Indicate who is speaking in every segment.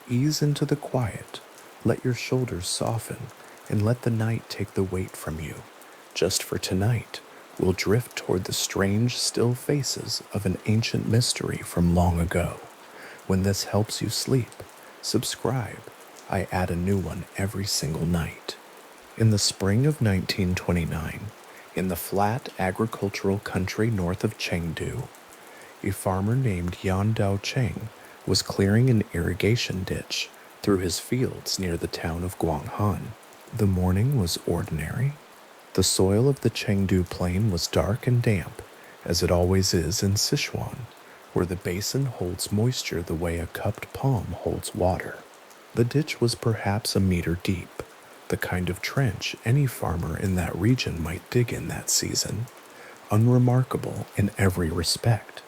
Speaker 1: Ease into the quiet, let your shoulders soften, and let the night take the weight from you. Just for tonight, we'll drift toward the strange, still faces of an ancient mystery from long ago. When this helps you sleep, subscribe. I add a new one every single night. In the spring of 1929, in the flat agricultural country north of Chengdu, a farmer named Yan Dao Cheng was clearing an irrigation ditch through his fields near the town of Guanghan. The morning was ordinary. The soil of the Chengdu plain was dark and damp, as it always is in Sichuan, where the basin holds moisture the way a cupped palm holds water. The ditch was perhaps a meter deep, the kind of trench any farmer in that region might dig in that season, unremarkable in every respect,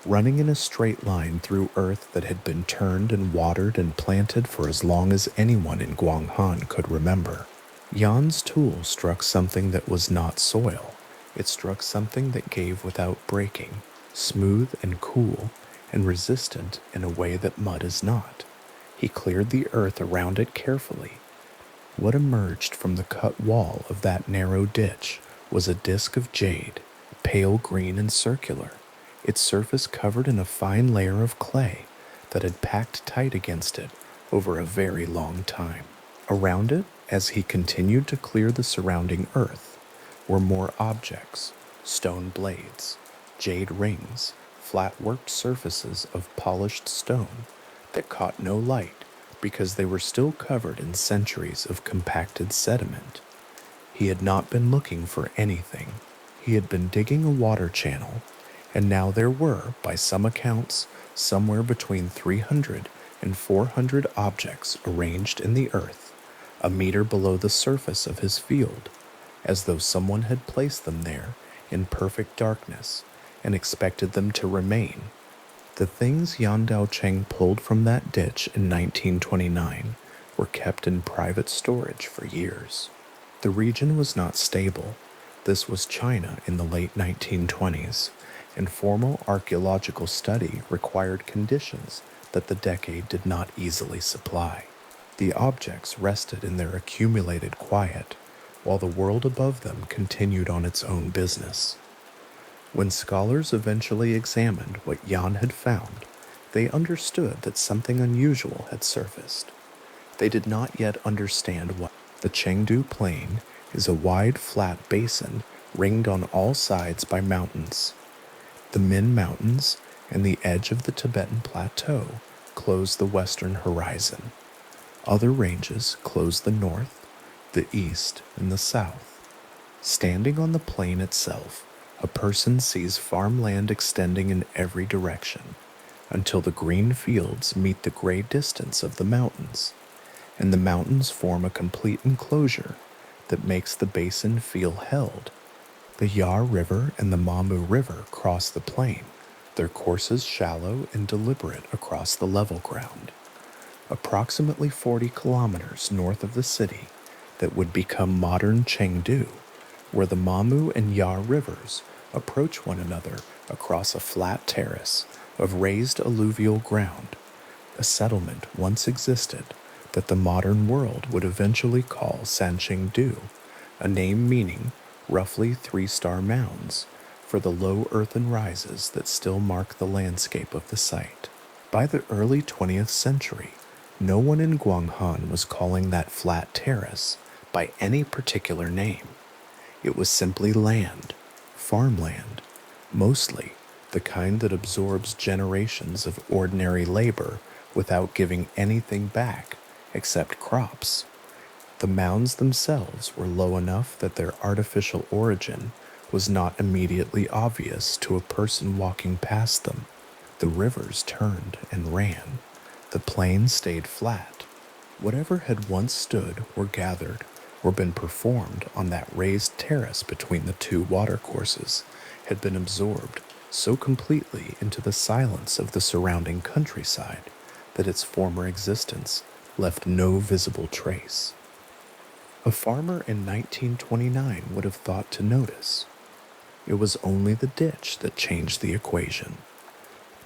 Speaker 1: running in a straight line through earth that had been turned and watered and planted for as long as anyone in Guanghan could remember. Yan's tool struck something that was not soil. It struck something that gave without breaking, smooth and cool, and resistant in a way that mud is not. He cleared the earth around it carefully. What emerged from the cut wall of that narrow ditch was a disk of jade, pale green and circular, its surface covered in a fine layer of clay that had packed tight against it over a very long time. Around it, as he continued to clear the surrounding earth, were more objects, stone blades, jade rings, flat-worked surfaces of polished stone that caught no light because they were still covered in centuries of compacted sediment. He had not been looking for anything. He had been digging a water channel, and now there were, by some accounts, somewhere between 300 and 400 objects arranged in the earth, a meter below the surface of his field, as though someone had placed them there in perfect darkness and expected them to remain. The things Yan Dao Cheng pulled from that ditch in 1929 were kept in private storage for years. The region was not stable. This was China in the late 1920s, and formal archaeological study required conditions that the decade did not easily supply. The objects rested in their accumulated quiet, while the world above them continued on its own business. When scholars eventually examined what Yan had found, they understood that something unusual had surfaced. They did not yet understand what. The Chengdu Plain is a wide, flat basin ringed on all sides by mountains. The Min Mountains and the edge of the Tibetan Plateau close the western horizon. Other ranges close the north, the east, and the south. Standing on the plain itself, a person sees farmland extending in every direction, until the green fields meet the gray distance of the mountains, and the mountains form a complete enclosure that makes the basin feel held. The Ya River and the Mamu River cross the plain, their courses shallow and deliberate across the level ground. Approximately 40 kilometers north of the city that would become modern Chengdu, where the Mamu and Ya rivers approach one another across a flat terrace of raised alluvial ground, a settlement once existed that the modern world would eventually call Sanxingdui, a name meaning roughly 3-star mounds for the low earthen rises that still mark the landscape of the site. By the early 20th century, no one in Guanghan was calling that flat terrace by any particular name. It was simply land, farmland, mostly the kind that absorbs generations of ordinary labor without giving anything back except crops. The mounds themselves were low enough that their artificial origin was not immediately obvious to a person walking past them. The rivers turned and ran. The plain stayed flat. Whatever had once stood or gathered or been performed on that raised terrace between the two watercourses had been absorbed so completely into the silence of the surrounding countryside that its former existence left no visible trace. A farmer in 1929 would have thought to notice. It was only the ditch that changed the equation.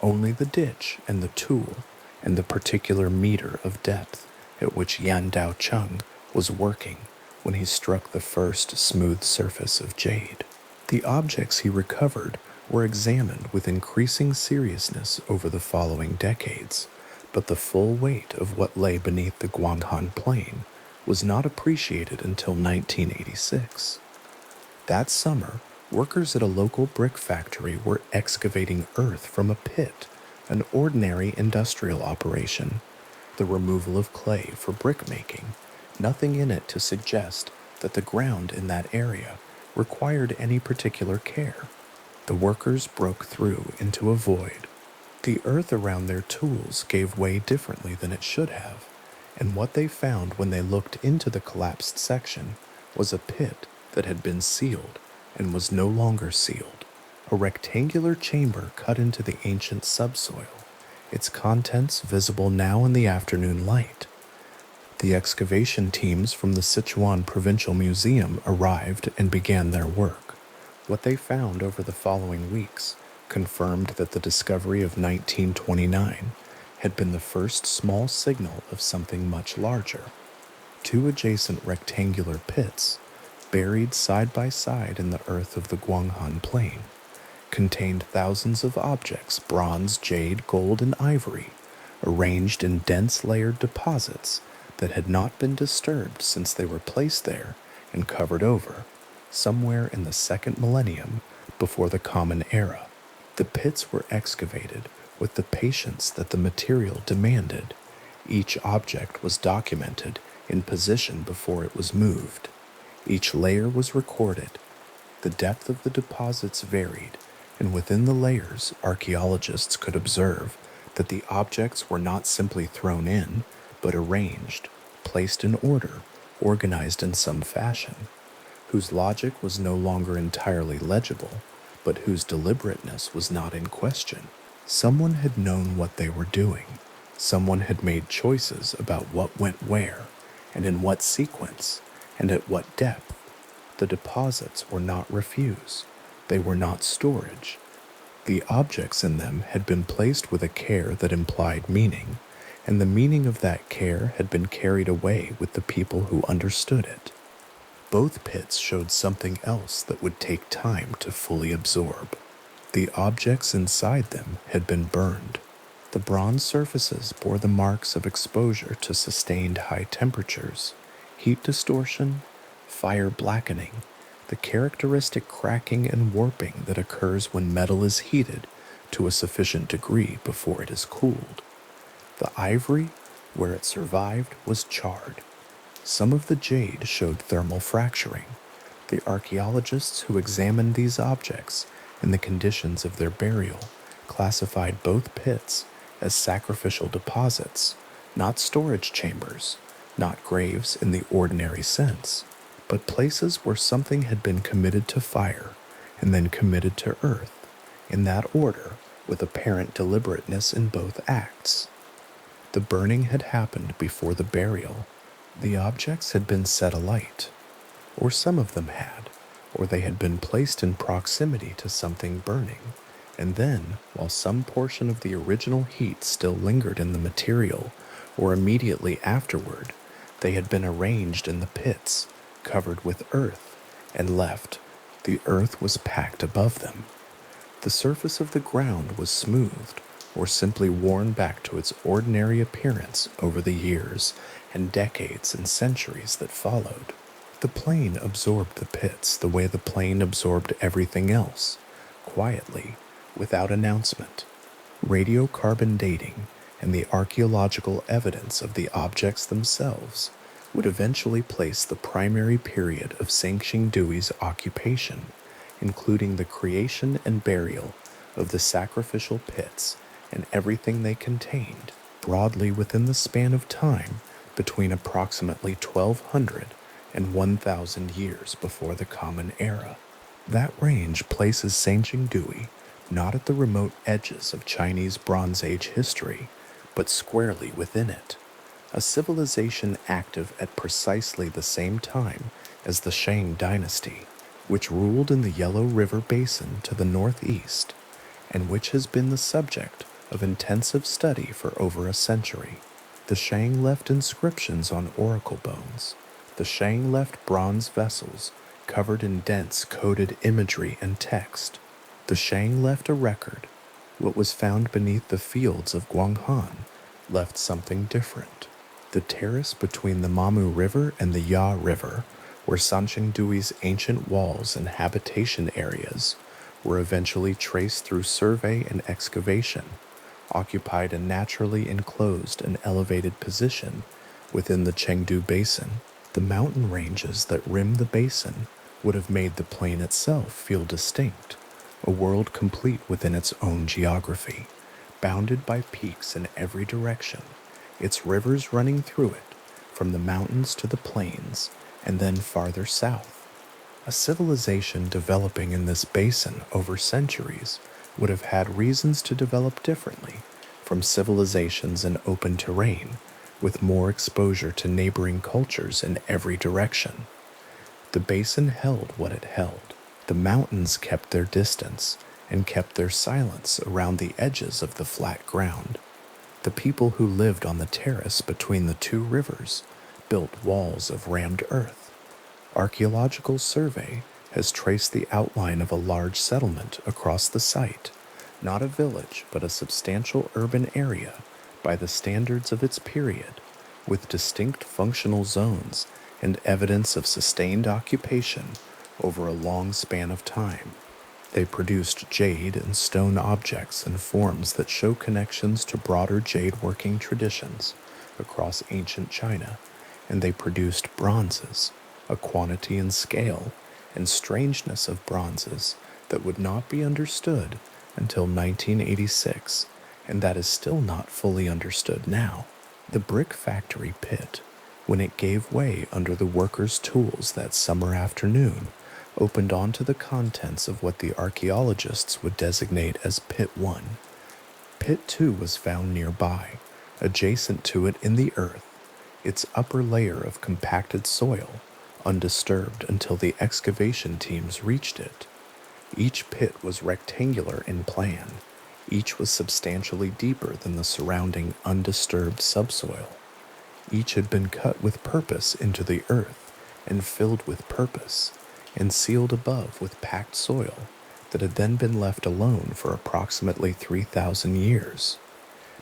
Speaker 1: Only the ditch and the tool and the particular meter of depth at which Yan Dao Cheng was working when he struck the first smooth surface of jade. The objects he recovered were examined with increasing seriousness over the following decades, but the full weight of what lay beneath the Guanghan Plain was not appreciated until 1986. That summer, workers at a local brick factory were excavating earth from a pit, an ordinary industrial operation. The removal of clay for brick making, nothing in it to suggest that the ground in that area required any particular care. The workers broke through into a void. The earth around their tools gave way differently than it should have, and what they found when they looked into the collapsed section was a pit that had been sealed and was no longer sealed, a rectangular chamber cut into the ancient subsoil, its contents visible now in the afternoon light. The excavation teams from the Sichuan Provincial Museum arrived and began their work. What they found over the following weeks confirmed that the discovery of 1929 had been the first small signal of something much larger. Two adjacent rectangular pits, buried side by side in the earth of the Guanghan Plain, contained thousands of objects, bronze, jade, gold, and ivory, arranged in dense layered deposits that had not been disturbed since they were placed there and covered over, somewhere in the second millennium before the Common Era. The pits were excavated with the patience that the material demanded. Each object was documented in position before it was moved. Each layer was recorded. The depth of the deposits varied, and within the layers, archaeologists could observe that the objects were not simply thrown in, but arranged, placed in order, organized in some fashion, whose logic was no longer entirely legible, but whose deliberateness was not in question. Someone had known what they were doing. Someone had made choices about what went where, and in what sequence, and at what depth. The deposits were not refuse. They were not storage. The objects in them had been placed with a care that implied meaning, and the meaning of that care had been carried away with the people who understood it. Both pits showed something else that would take time to fully absorb. The objects inside them had been burned. The bronze surfaces bore the marks of exposure to sustained high temperatures, heat distortion, fire blackening, the characteristic cracking and warping that occurs when metal is heated to a sufficient degree before it is cooled. The ivory, where it survived, was charred. Some of the jade showed thermal fracturing. The archaeologists who examined these objects and the conditions of their burial classified both pits as sacrificial deposits, not storage chambers, not graves in the ordinary sense, but places where something had been committed to fire and then committed to earth, in that order, with apparent deliberateness in both acts. The burning had happened before the burial. The objects had been set alight, or some of them had, or they had been placed in proximity to something burning, and then, while some portion of the original heat still lingered in the material, or immediately afterward, they had been arranged in the pits, covered with earth, and left. The earth was packed above them. The surface of the ground was smoothed, or simply worn back to its ordinary appearance over the years and decades and centuries that followed. The plain absorbed the pits the way the plain absorbed everything else, quietly, without announcement. Radiocarbon dating and the archaeological evidence of the objects themselves would eventually place the primary period of Sanxingdui's occupation, including the creation and burial of the sacrificial pits and everything they contained, broadly within the span of time between approximately 1200 and 1000 years before the Common Era. That range places Sanxingdui not at the remote edges of Chinese Bronze Age history, but squarely within it, a civilization active at precisely the same time as the Shang dynasty, which ruled in the Yellow River Basin to the northeast, and which has been the subject of intensive study for over a century. The Shang left inscriptions on oracle bones. The Shang left bronze vessels covered in dense coded imagery and text. The Shang left a record. What was found beneath the fields of Guanghan left something different. The terrace between the Mamu River and the Ya River, where Sanxingdui's ancient walls and habitation areas were eventually traced through survey and excavation, occupied a naturally enclosed and elevated position within the Chengdu Basin. The mountain ranges that rim the basin would have made the plain itself feel distinct, a world complete within its own geography, bounded by peaks in every direction, its rivers running through it, from the mountains to the plains, and then farther south. A civilization developing in this basin over centuries would have had reasons to develop differently from civilizations in open terrain, with more exposure to neighboring cultures in every direction. The basin held what it held. The mountains kept their distance and kept their silence around the edges of the flat ground. The people who lived on the terrace between the two rivers built walls of rammed earth. Archaeological survey has traced the outline of a large settlement across the site, not a village but a substantial urban area by the standards of its period, with distinct functional zones and evidence of sustained occupation over a long span of time. They produced jade and stone objects and forms that show connections to broader jade working traditions across ancient China, and they produced bronzes, a quantity and scale and strangeness of bronzes that would not be understood until 1986, and that is still not fully understood now. The brick factory pit, when it gave way under the workers' tools that summer afternoon, opened onto the contents of what the archaeologists would designate as Pit 1. Pit 2 was found nearby, adjacent to it in the earth, its upper layer of compacted soil, undisturbed until the excavation teams reached it. Each pit was rectangular in plan. Each was substantially deeper than the surrounding undisturbed subsoil. Each had been cut with purpose into the earth and filled with purpose, and sealed above with packed soil that had then been left alone for approximately 3,000 years.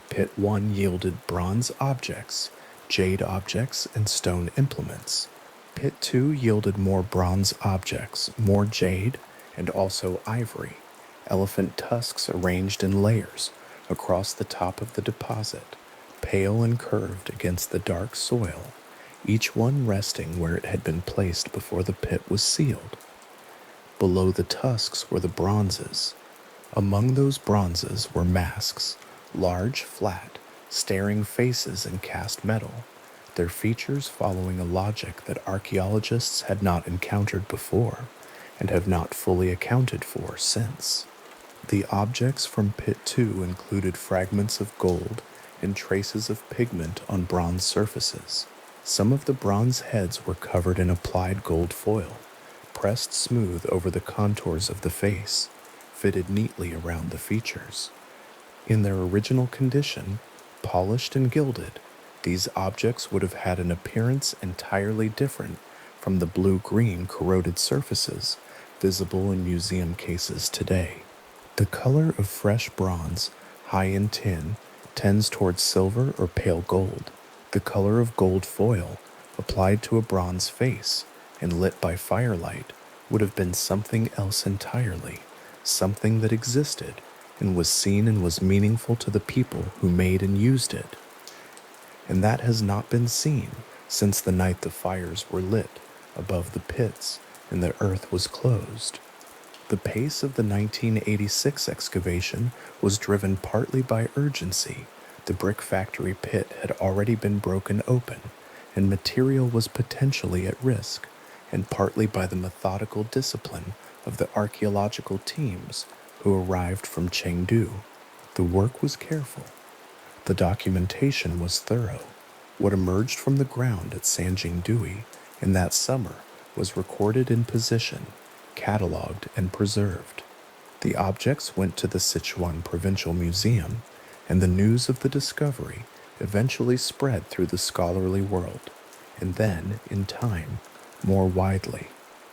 Speaker 1: Pit 1 yielded bronze objects, jade objects, and stone implements. Pit 2 yielded more bronze objects, more jade, and also ivory, elephant tusks arranged in layers across the top of the deposit, pale and curved against the dark soil, each one resting where it had been placed before the pit was sealed. Below the tusks were the bronzes. Among those bronzes were masks, large, flat, staring faces in cast metal, their features following a logic that archaeologists had not encountered before and have not fully accounted for since. The objects from Pit 2 included fragments of gold and traces of pigment on bronze surfaces. Some of the bronze heads were covered in applied gold foil, pressed smooth over the contours of the face, fitted neatly around the features. In their original condition, polished and gilded, these objects would have had an appearance entirely different from the blue-green corroded surfaces visible in museum cases today. The color of fresh bronze, high in tin, tends towards silver or pale gold. The color of gold foil, applied to a bronze face and lit by firelight, would have been something else entirely, something that existed and was seen and was meaningful to the people who made and used it. And that has not been seen since the night the fires were lit above the pits and the earth was closed. The pace of the 1986 excavation was driven partly by urgency. The brick factory pit had already been broken open, and material was potentially at risk, and partly by the methodical discipline of the archaeological teams who arrived from Chengdu. The work was careful. The documentation was thorough. What emerged from the ground at Sanxingdui in that summer was recorded in position, catalogued, and preserved. The objects went to the Sichuan Provincial Museum, and the news of the discovery eventually spread through the scholarly world, and then, in time, more widely.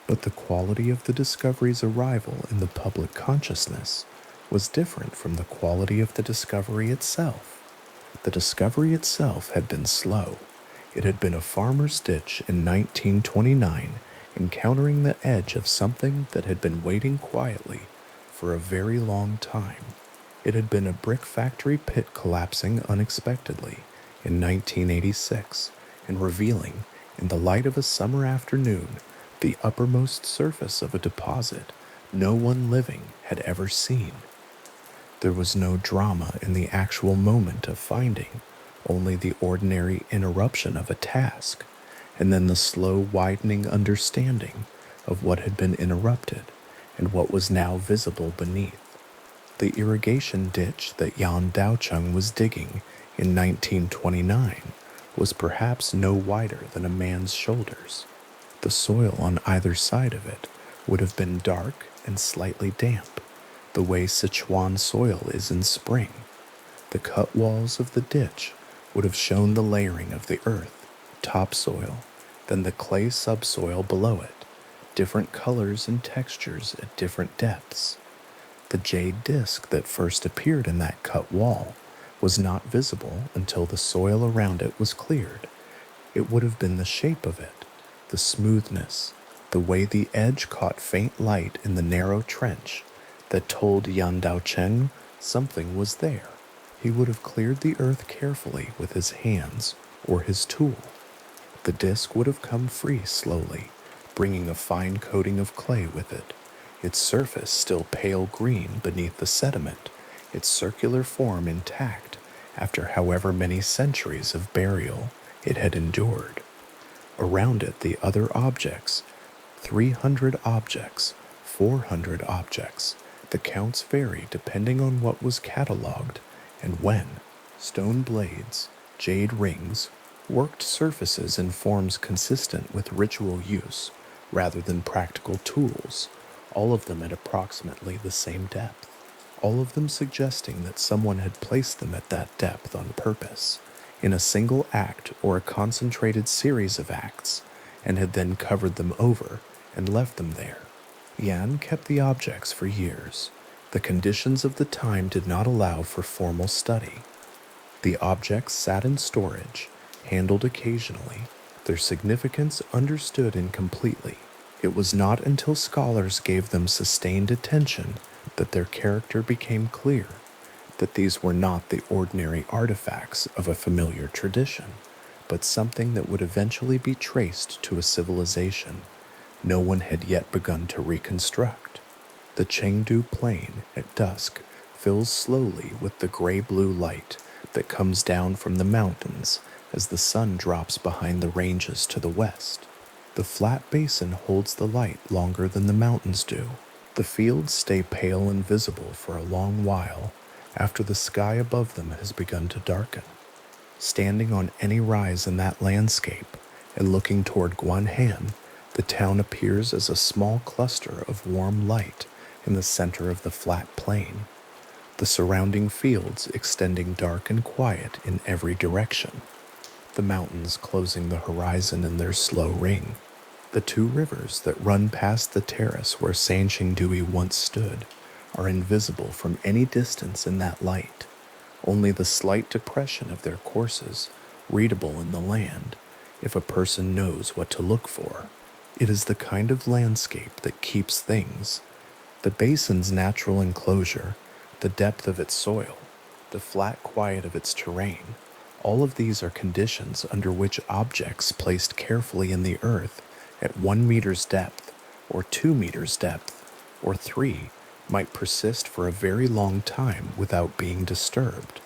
Speaker 1: But the quality of the discovery's arrival in the public consciousness was different from the quality of the discovery itself. The discovery itself had been slow. It had been a farmer's ditch in 1929, encountering the edge of something that had been waiting quietly for a very long time. It had been a brick factory pit collapsing unexpectedly in 1986 and revealing, in the light of a summer afternoon, the uppermost surface of a deposit no one living had ever seen. There was no drama in the actual moment of finding, only the ordinary interruption of a task, and then the slow widening understanding of what had been interrupted and what was now visible beneath. The irrigation ditch that Yan Daocheng was digging in 1929 was perhaps no wider than a man's shoulders. The soil on either side of it would have been dark and slightly damp, the way Sichuan soil is in spring. The cut walls of the ditch would have shown the layering of the earth, topsoil, then the clay subsoil below it, different colors and textures at different depths. The jade disc that first appeared in that cut wall was not visible until the soil around it was cleared. It would have been the shape of it, the smoothness, the way the edge caught faint light in the narrow trench that told Yan Daocheng something was there. He would have cleared the earth carefully with his hands or his tool. The disc would have come free slowly, bringing a fine coating of clay with it, its surface still pale green beneath the sediment, its circular form intact after however many centuries of burial it had endured. Around it the other objects, 300 objects, 400 objects. The counts vary depending on what was catalogued and when. Stone blades, jade rings, worked surfaces in forms consistent with ritual use rather than practical tools, all of them at approximately the same depth, all of them suggesting that someone had placed them at that depth on purpose, in a single act or a concentrated series of acts, and had then covered them over and left them there. Yan kept the objects for years. The conditions of the time did not allow for formal study. The objects sat in storage, handled occasionally, their significance understood incompletely. It was not until scholars gave them sustained attention that their character became clear, that these were not the ordinary artifacts of a familiar tradition, but something that would eventually be traced to a civilization no one had yet begun to reconstruct. The Chengdu Plain at dusk fills slowly with the gray-blue light that comes down from the mountains as the sun drops behind the ranges to the west. The flat basin holds the light longer than the mountains do. The fields stay pale and visible for a long while after the sky above them has begun to darken. Standing on any rise in that landscape and looking toward Guanhan, the town appears as a small cluster of warm light in the center of the flat plain, the surrounding fields extending dark and quiet in every direction, the mountains closing the horizon in their slow ring. The two rivers that run past the terrace where Sanxingdui once stood are invisible from any distance in that light, only the slight depression of their courses readable in the land if a person knows what to look for. It is the kind of landscape that keeps things. The basin's natural enclosure, the depth of its soil, the flat quiet of its terrain, all of these are conditions under which objects placed carefully in the earth at 1 meter's depth, or 2 meters depth, or 3, might persist for a very long time without being disturbed.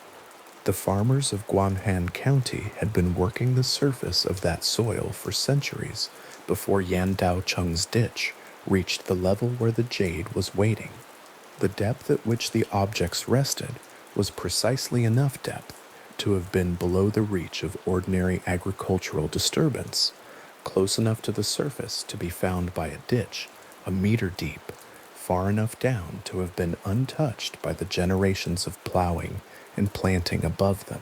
Speaker 1: The farmers of Guanhan County had been working the surface of that soil for centuries before Yan Daocheng's ditch reached the level where the jade was waiting. The depth at which the objects rested was precisely enough depth to have been below the reach of ordinary agricultural disturbance, close enough to the surface to be found by a ditch a meter deep, far enough down to have been untouched by the generations of plowing and planting above them.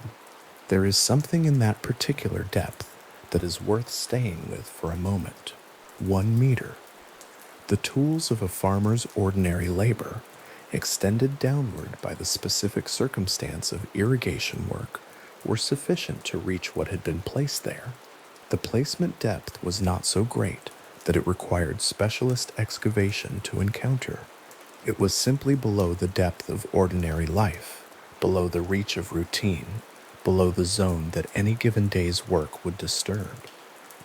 Speaker 1: There is something in that particular depth that is worth staying with for a moment. 1 meter. The tools of a farmer's ordinary labor, extended downward by the specific circumstance of irrigation work, were sufficient to reach what had been placed there. The placement depth was not so great that it required specialist excavation to encounter. It was simply below the depth of ordinary life, below the reach of routine, below the zone that any given day's work would disturb,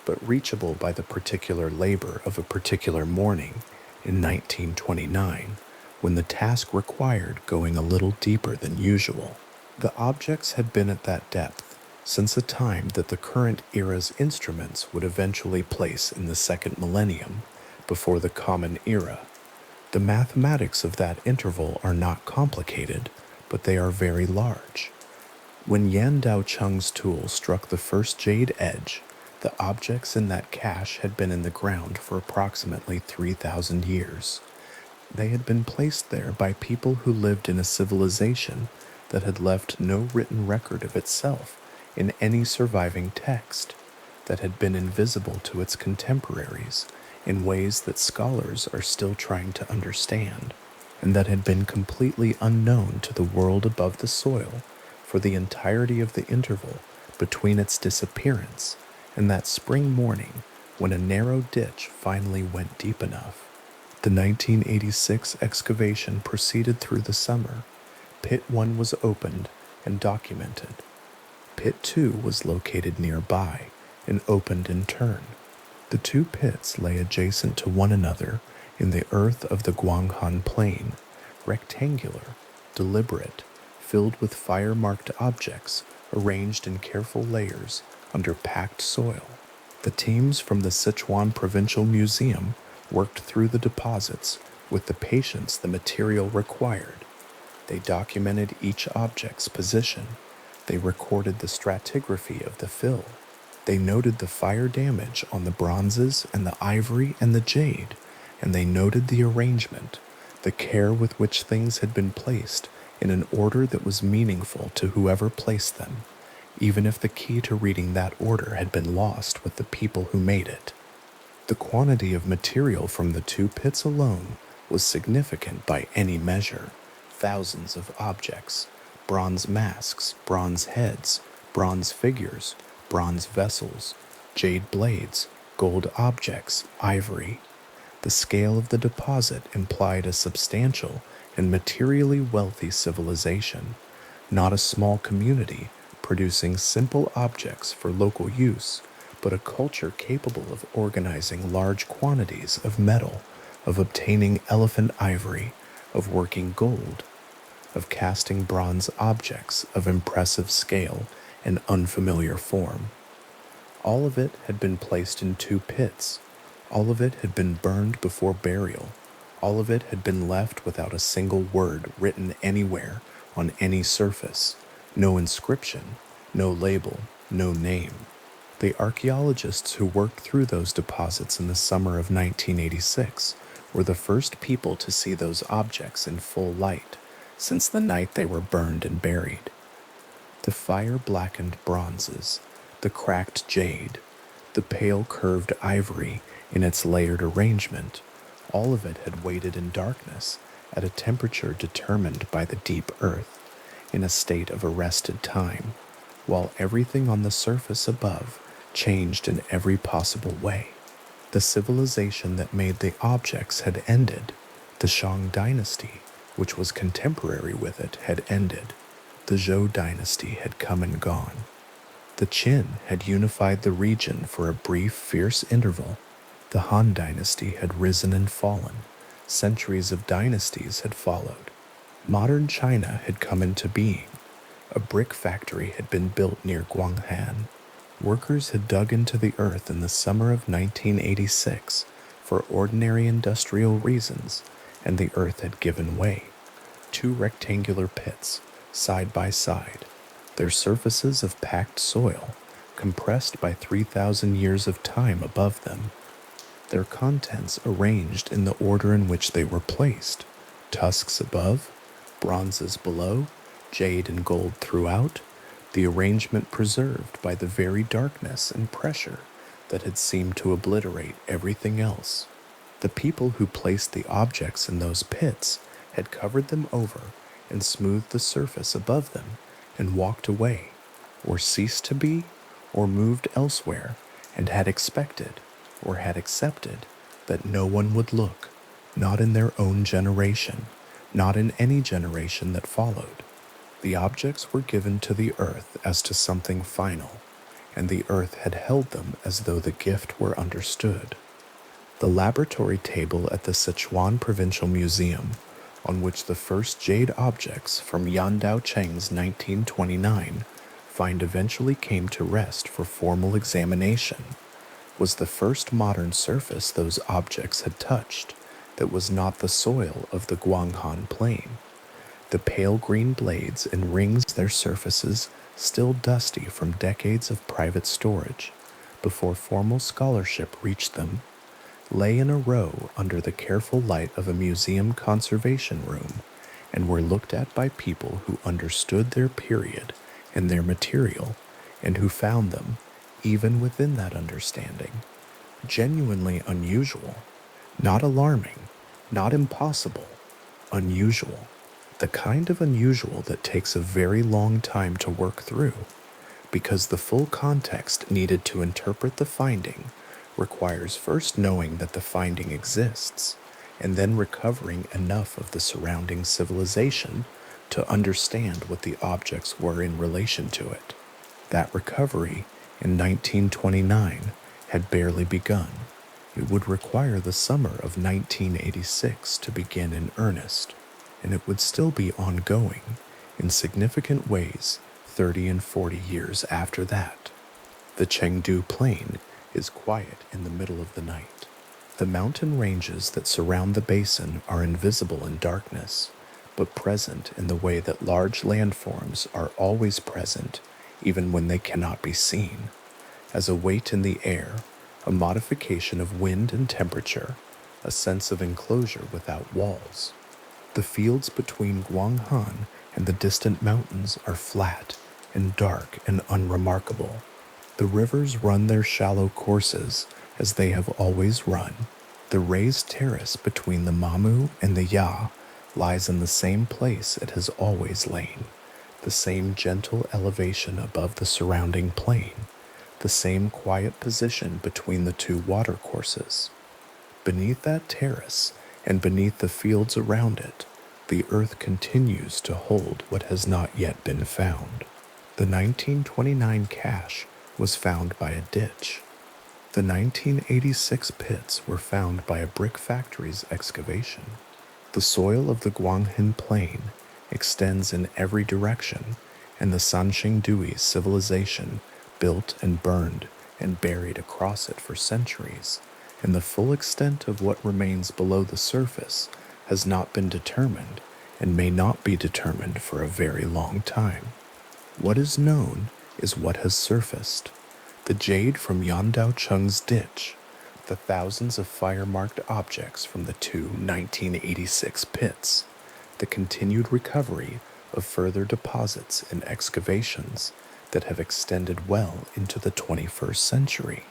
Speaker 1: but reachable by the particular labor of a particular morning in 1929, when the task required going a little deeper than usual. The objects had been at that depth since a time that the current era's instruments would eventually place in the second millennium before the Common Era. The mathematics of that interval are not complicated, but they are very large. When Yan Daocheng's tool struck the first jade edge, the objects in that cache had been in the ground for approximately 3,000 years. They had been placed there by people who lived in a civilization that had left no written record of itself in any surviving text, that had been invisible to its contemporaries in ways that scholars are still trying to understand, and that had been completely unknown to the world above the soil for the entirety of the interval between its disappearance and that spring morning when a narrow ditch finally went deep enough. The 1986 excavation proceeded through the summer. Pit 1 was opened and documented. Pit 2 was located nearby and opened in turn. The two pits lay adjacent to one another in the earth of the Guanghan Plain, rectangular, deliberate, filled with fire-marked objects arranged in careful layers under packed soil. The teams from the Sichuan Provincial Museum worked through the deposits with the patience the material required. They documented each object's position. They recorded the stratigraphy of the fill. They noted the fire damage on the bronzes and the ivory and the jade, and they noted the arrangement, the care with which things had been placed in an order that was meaningful to whoever placed them, even if the key to reading that order had been lost with the people who made it. The quantity of material from the two pits alone was significant by any measure. Thousands of objects, bronze masks, bronze heads, bronze figures, bronze vessels, jade blades, gold objects, ivory. The scale of the deposit implied a substantial and materially wealthy civilization, not a small community producing simple objects for local use, but a culture capable of organizing large quantities of metal, of obtaining elephant ivory, of working gold, of casting bronze objects of impressive scale and unfamiliar form. All of it had been placed in two pits. All of it had been burned before burial. All of it had been left without a single word written anywhere on any surface. No inscription, no label, no name. The archaeologists who worked through those deposits in the summer of 1986 were the first people to see those objects in full light since the night they were burned and buried. The fire-blackened bronzes, the cracked jade, the pale curved ivory in its layered arrangement, all of it had waited in darkness at a temperature determined by the deep earth, in a state of arrested time, while everything on the surface above changed in every possible way. The civilization that made the objects had ended. The Shang dynasty, which was contemporary with it, had ended. The Zhou dynasty had come and gone. The Qin had unified the region for a brief, fierce interval. The Han dynasty had risen and fallen. Centuries of dynasties had followed. Modern China had come into being. A brick factory had been built near Guanghan. Workers had dug into the earth in the summer of 1986 for ordinary industrial reasons, and the earth had given way. Two rectangular pits, side by side, their surfaces of packed soil, compressed by 3,000 years of time above them. Their contents arranged in the order in which they were placed, tusks above, bronzes below, jade and gold throughout, the arrangement preserved by the very darkness and pressure that had seemed to obliterate everything else. The people who placed the objects in those pits had covered them over and smoothed the surface above them and walked away, or ceased to be, or moved elsewhere, and had expected, or had accepted, that no one would look, not in their own generation, not in any generation that followed. The objects were given to the earth as to something final, and the earth had held them as though the gift were understood. The laboratory table at the Sichuan Provincial Museum, on which the first jade objects from Yan Dao Cheng's 1929 find eventually came to rest for formal examination, was the first modern surface those objects had touched that was not the soil of the Guanghan Plain. The pale green blades and rings their surfaces still dusty from decades of private storage before formal scholarship reached them, lay in a row under the careful light of a museum conservation room and were looked at by people who understood their period and their material and who found them, even within that understanding, genuinely unusual, not alarming, not impossible, unusual. The kind of unusual that takes a very long time to work through, because the full context needed to interpret the finding requires first knowing that the finding exists, and then recovering enough of the surrounding civilization to understand what the objects were in relation to it. That recovery, in 1929, had barely begun. It would require the summer of 1986 to begin in earnest, and it would still be ongoing in significant ways 30 and 40 years after that. The Chengdu Plain is quiet in the middle of the night. The mountain ranges that surround the basin are invisible in darkness, but present in the way that large landforms are always present even when they cannot be seen, as a weight in the air, a modification of wind and temperature, a sense of enclosure without walls. The fields between Guanghan and the distant mountains are flat and dark and unremarkable. The rivers run their shallow courses as they have always run. The raised terrace between the Mamu and the Ya lies in the same place it has always lain, the same gentle elevation above the surrounding plain, the same quiet position between the two watercourses. Beneath that terrace, and beneath the fields around it, the earth continues to hold what has not yet been found. The 1929 cache was found by a ditch. The 1986 pits were found by a brick factory's excavation. The soil of the Guanghan Plain extends in every direction, and the Sanxingdui civilization built and burned and buried across it for centuries, and the full extent of what remains below the surface has not been determined and may not be determined for a very long time. What is known is what has surfaced. The jade from Yandao Cheng's ditch, the thousands of fire-marked objects from the two 1986 pits, the continued recovery of further deposits and excavations that have extended well into the 21st century.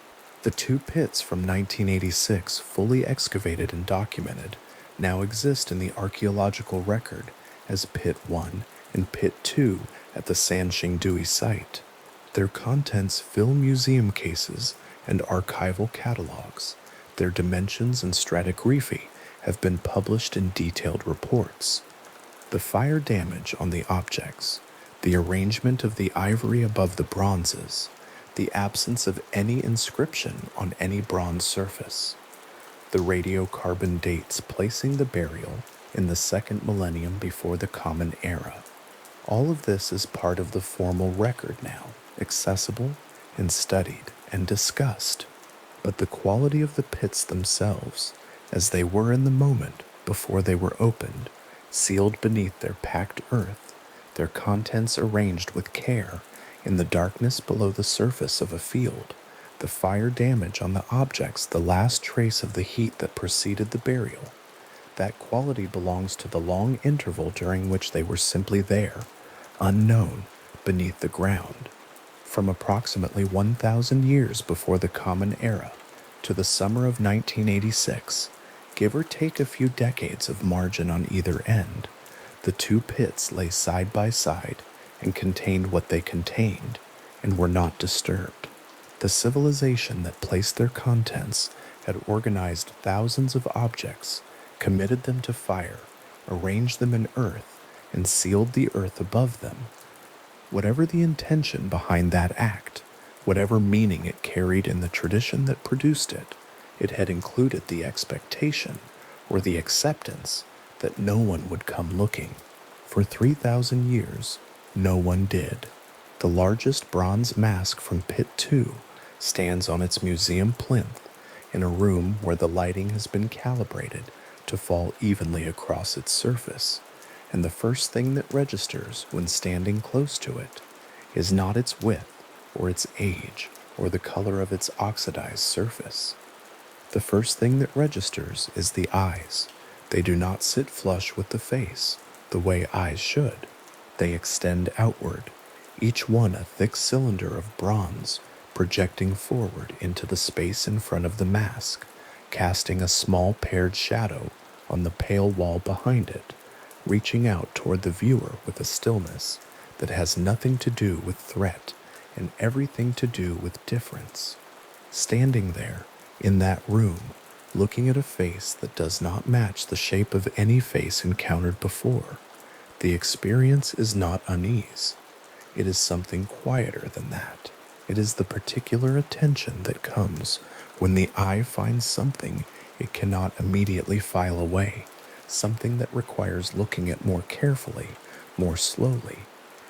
Speaker 1: The two pits from 1986, fully excavated and documented, now exist in the archaeological record as Pit 1 and Pit 2 at the Sanxingdui site. Their contents fill museum cases and archival catalogs. Their dimensions and stratigraphy have been published in detailed reports. The fire damage on the objects, the arrangement of the ivory above the bronzes, the absence of any inscription on any bronze surface, the radiocarbon dates placing the burial in the second millennium before the Common Era. All of this is part of the formal record now, accessible and studied and discussed. But the quality of the pits themselves, as they were in the moment before they were opened, sealed beneath their packed earth, their contents arranged with care in the darkness below the surface of a field, the fire damage on the objects, the last trace of the heat that preceded the burial, that quality belongs to the long interval during which they were simply there, unknown, beneath the ground. From approximately 1,000 years before the Common Era to the summer of 1986, give or take a few decades of margin on either end, the two pits lay side by side and contained what they contained and were not disturbed. The civilization that placed their contents had organized thousands of objects, committed them to fire, arranged them in earth, and sealed the earth above them. Whatever the intention behind that act, whatever meaning it carried in the tradition that produced it, it had included the expectation or the acceptance that no one would come looking. For 3,000 years, no one did. The largest bronze mask from Pit 2 stands on its museum plinth in a room where the lighting has been calibrated to fall evenly across its surface, and the first thing that registers when standing close to it is not its width or its age or the color of its oxidized surface. The first thing that registers is the eyes. They do not sit flush with the face the way eyes should. They extend outward, each one a thick cylinder of bronze projecting forward into the space in front of the mask, casting a small paired shadow on the pale wall behind it, reaching out toward the viewer with a stillness that has nothing to do with threat and everything to do with difference. Standing there, in that room, looking at a face that does not match the shape of any face encountered before, the experience is not unease. It is something quieter than that. It is the particular attention that comes when the eye finds something it cannot immediately file away, something that requires looking at more carefully, more slowly,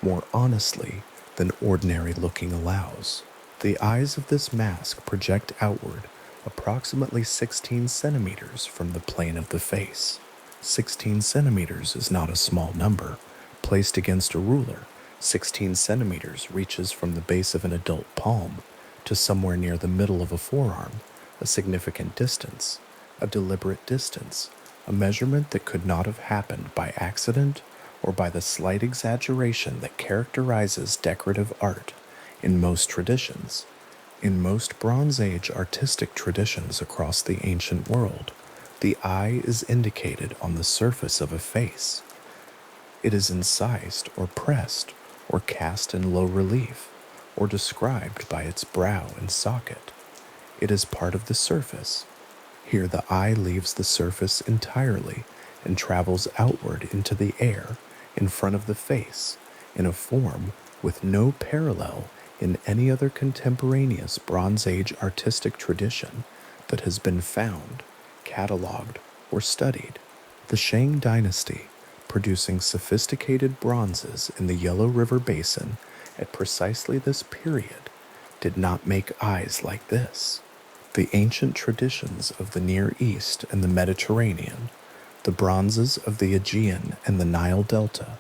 Speaker 1: more honestly than ordinary looking allows. The eyes of this mask project outward approximately 16 centimeters from the plane of the face. 16 centimeters is not a small number. Placed against a ruler, 16 centimeters reaches from the base of an adult palm to somewhere near the middle of a forearm, a significant distance, a deliberate distance, a measurement that could not have happened by accident or by the slight exaggeration that characterizes decorative art in most traditions. In most Bronze Age artistic traditions across the ancient world, the eye is indicated on the surface of a face. It is incised or pressed or cast in low relief or described by its brow and socket. It is part of the surface. Here the eye leaves the surface entirely and travels outward into the air in front of the face in a form with no parallel in any other contemporaneous Bronze Age artistic tradition that has been found, catalogued, or studied. The Shang dynasty, producing sophisticated bronzes in the Yellow River Basin at precisely this period, did not make eyes like this. The ancient traditions of the Near East and the Mediterranean, the bronzes of the Aegean and the Nile Delta,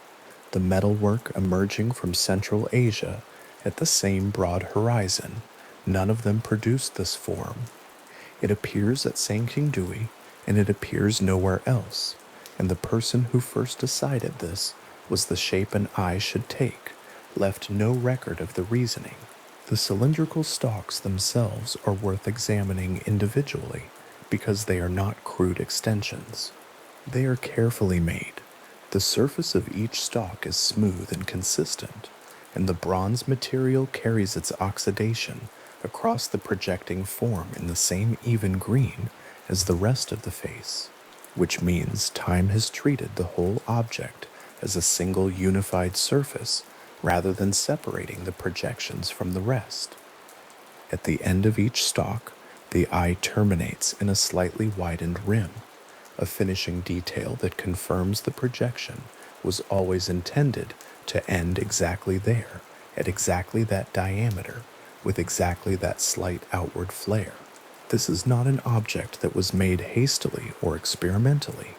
Speaker 1: the metalwork emerging from Central Asia at the same broad horizon, none of them produced this form. It appears at Sanxingdui, and it appears nowhere else, and the person who first decided this was the shape an eye should take, left no record of the reasoning. The cylindrical stalks themselves are worth examining individually because they are not crude extensions. They are carefully made. The surface of each stalk is smooth and consistent, and the bronze material carries its oxidation across the projecting form in the same even green as the rest of the face, which means time has treated the whole object as a single unified surface rather than separating the projections from the rest. At the end of each stalk, the eye terminates in a slightly widened rim, a finishing detail that confirms the projection was always intended to end exactly there, at exactly that diameter, with exactly that slight outward flare. This is not an object that was made hastily or experimentally.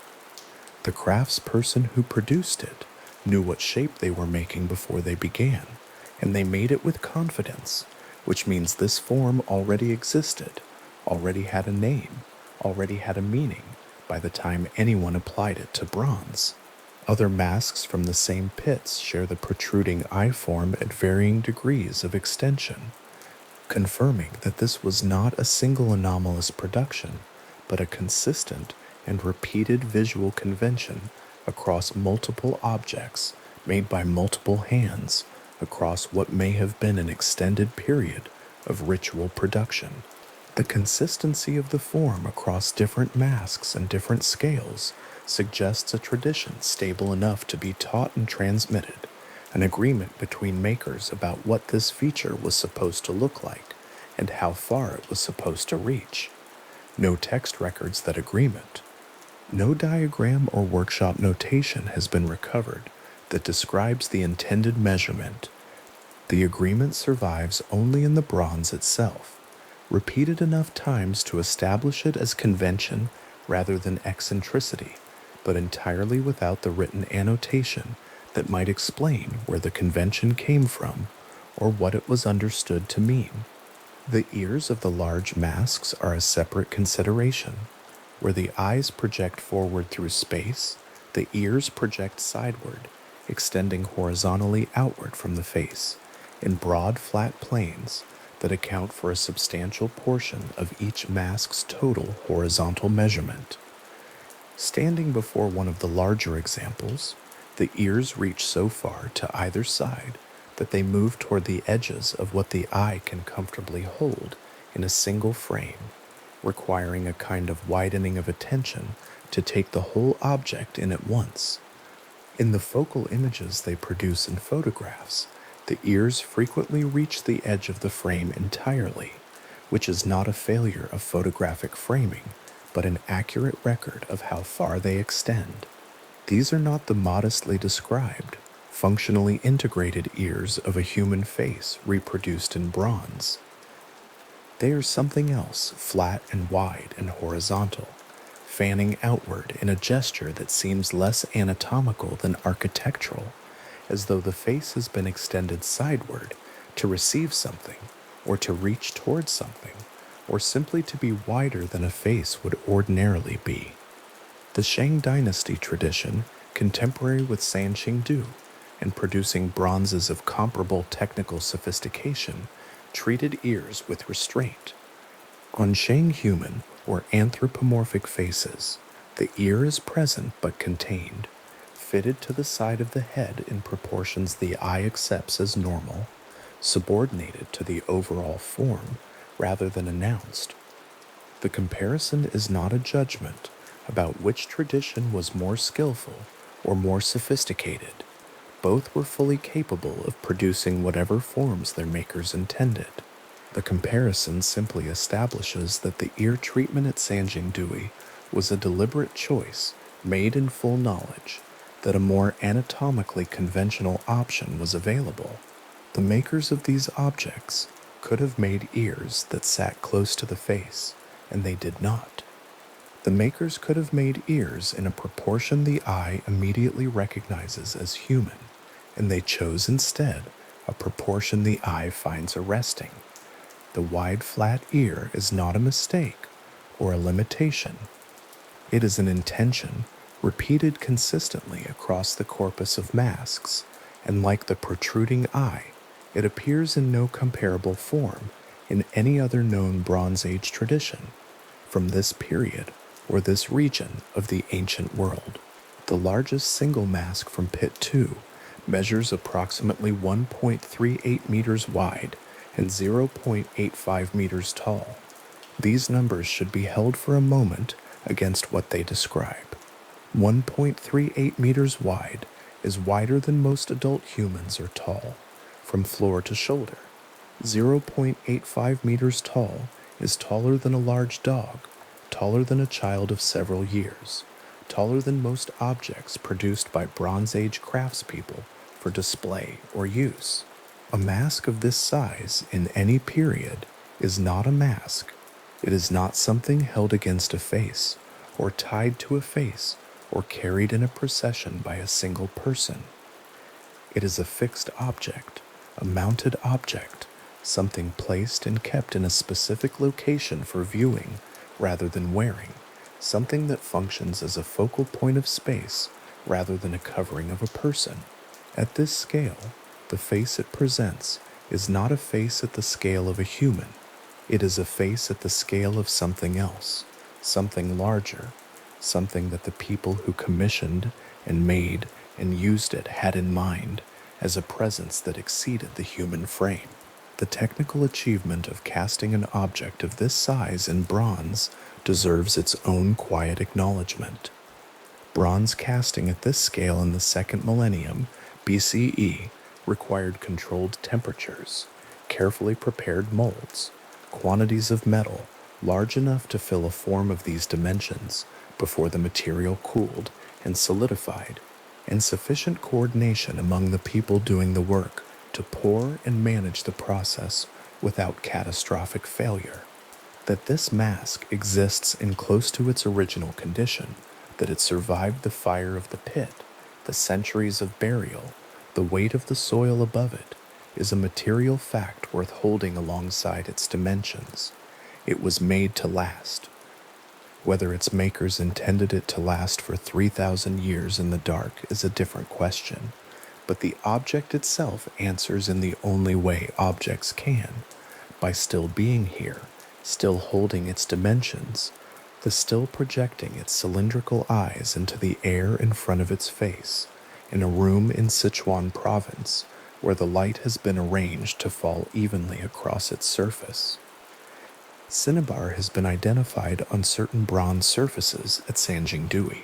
Speaker 1: The craftsperson who produced it knew what shape they were making before they began, and they made it with confidence, which means this form already existed, already had a name, already had a meaning by the time anyone applied it to bronze. Other masks from the same pits share the protruding eye form at varying degrees of extension, confirming that this was not a single anomalous production, but a consistent and repeated visual convention across multiple objects made by multiple hands across what may have been an extended period of ritual production. The consistency of the form across different masks and different scales suggests a tradition stable enough to be taught and transmitted, an agreement between makers about what this feature was supposed to look like and how far it was supposed to reach. No text records that agreement. No diagram or workshop notation has been recovered that describes the intended measurement. The agreement survives only in the bronze itself, repeated enough times to establish it as convention rather than eccentricity, but entirely without the written annotation that might explain where the convention came from or what it was understood to mean. The ears of the large masks are a separate consideration. Where the eyes project forward through space, the ears project sideward, extending horizontally outward from the face, in broad flat planes that account for a substantial portion of each mask's total horizontal measurement. Standing before one of the larger examples, the ears reach so far to either side that they move toward the edges of what the eye can comfortably hold in a single frame, requiring a kind of widening of attention to take the whole object in at once. In the focal images they produce in photographs, the ears frequently reach the edge of the frame entirely, which is not a failure of photographic framing, but an accurate record of how far they extend. These are not the modestly described, functionally integrated ears of a human face reproduced in bronze. They are something else, flat and wide and horizontal, fanning outward in a gesture that seems less anatomical than architectural, as though the face has been extended sideward to receive something, or to reach towards something, or simply to be wider than a face would ordinarily be. The Shang dynasty tradition, contemporary with Sanxingdui, and producing bronzes of comparable technical sophistication, treated ears with restraint. On Shang human or anthropomorphic faces, the ear is present but contained, fitted to the side of the head in proportions the eye accepts as normal, subordinated to the overall form rather than announced. The comparison is not a judgment about which tradition was more skillful or more sophisticated. Both were fully capable of producing whatever forms their makers intended. The comparison simply establishes that the ear treatment at Sanxingdui was a deliberate choice made in full knowledge that a more anatomically conventional option was available. The makers of these objects could have made ears that sat close to the face, and they did not. The makers could have made ears in a proportion the eye immediately recognizes as human, and they chose instead a proportion the eye finds arresting. The wide flat ear is not a mistake or a limitation. It is an intention repeated consistently across the corpus of masks, and like the protruding eye, it appears in no comparable form in any other known Bronze Age tradition from this period or this region of the ancient world. The largest single mask from Pit 2 measures approximately 1.38 meters wide and 0.85 meters tall. These numbers should be held for a moment against what they describe. 1.38 meters wide is wider than most adult humans are tall, from floor to shoulder. 0.85 meters tall is taller than a large dog, taller than a child of several years, taller than most objects produced by Bronze Age craftspeople for display or use. A mask of this size in any period is not a mask. It is not something held against a face, or tied to a face, or carried in a procession by a single person. It is a fixed object, a mounted object, something placed and kept in a specific location for viewing rather than wearing, something that functions as a focal point of space rather than a covering of a person. At this scale, the face it presents is not a face at the scale of a human. It is a face at the scale of something else, something larger, something that the people who commissioned and made and used it had in mind as a presence that exceeded the human frame. The technical achievement of casting an object of this size in bronze deserves its own quiet acknowledgement. Bronze casting at this scale in the second millennium BCE required controlled temperatures, carefully prepared molds, quantities of metal large enough to fill a form of these dimensions before the material cooled and solidified, and sufficient coordination among the people doing the work to pour and manage the process without catastrophic failure. That this mask exists in close to its original condition, that it survived the fire of the pit, the centuries of burial, the weight of the soil above it, is a material fact worth holding alongside its dimensions. It was made to last. Whether its makers intended it to last for 3,000 years in the dark is a different question, but the object itself answers in the only way objects can, by still being here, still holding its dimensions, the still projecting its cylindrical eyes into the air in front of its face, in a room in Sichuan province where the light has been arranged to fall evenly across its surface. Cinnabar has been identified on certain bronze surfaces at Sanxingdui,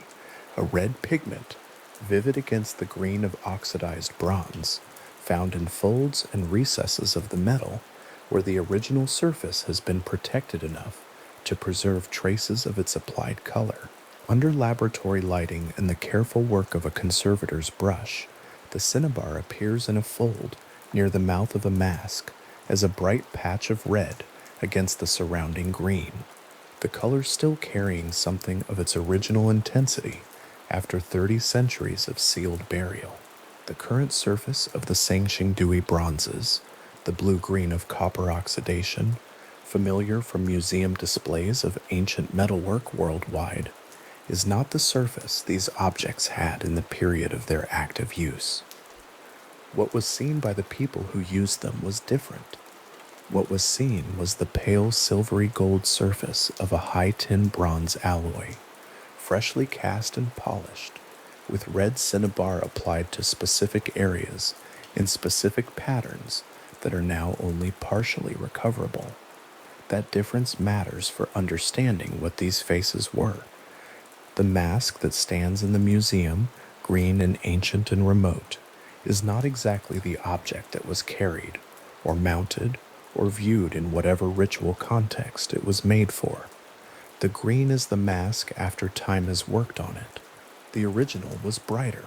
Speaker 1: a red pigment, vivid against the green of oxidized bronze, found in folds and recesses of the metal where the original surface has been protected enough to preserve traces of its applied color. Under laboratory lighting and the careful work of a conservator's brush, the cinnabar appears in a fold near the mouth of a mask as a bright patch of red against the surrounding green, the color still carrying something of its original intensity after 30 centuries of sealed burial. The current surface of the Sanxingdui bronzes, the blue-green of copper oxidation, familiar from museum displays of ancient metalwork worldwide, is not the surface these objects had in the period of their active use. What was seen by the people who used them was different. What was seen was the pale silvery gold surface of a high-tin bronze alloy, freshly cast and polished, with red cinnabar applied to specific areas in specific patterns that are now only partially recoverable. That difference matters for understanding what these faces were. The mask that stands in the museum, green and ancient and remote, is not exactly the object that was carried, or mounted, or viewed in whatever ritual context it was made for. The green is the mask after time has worked on it. The original was brighter,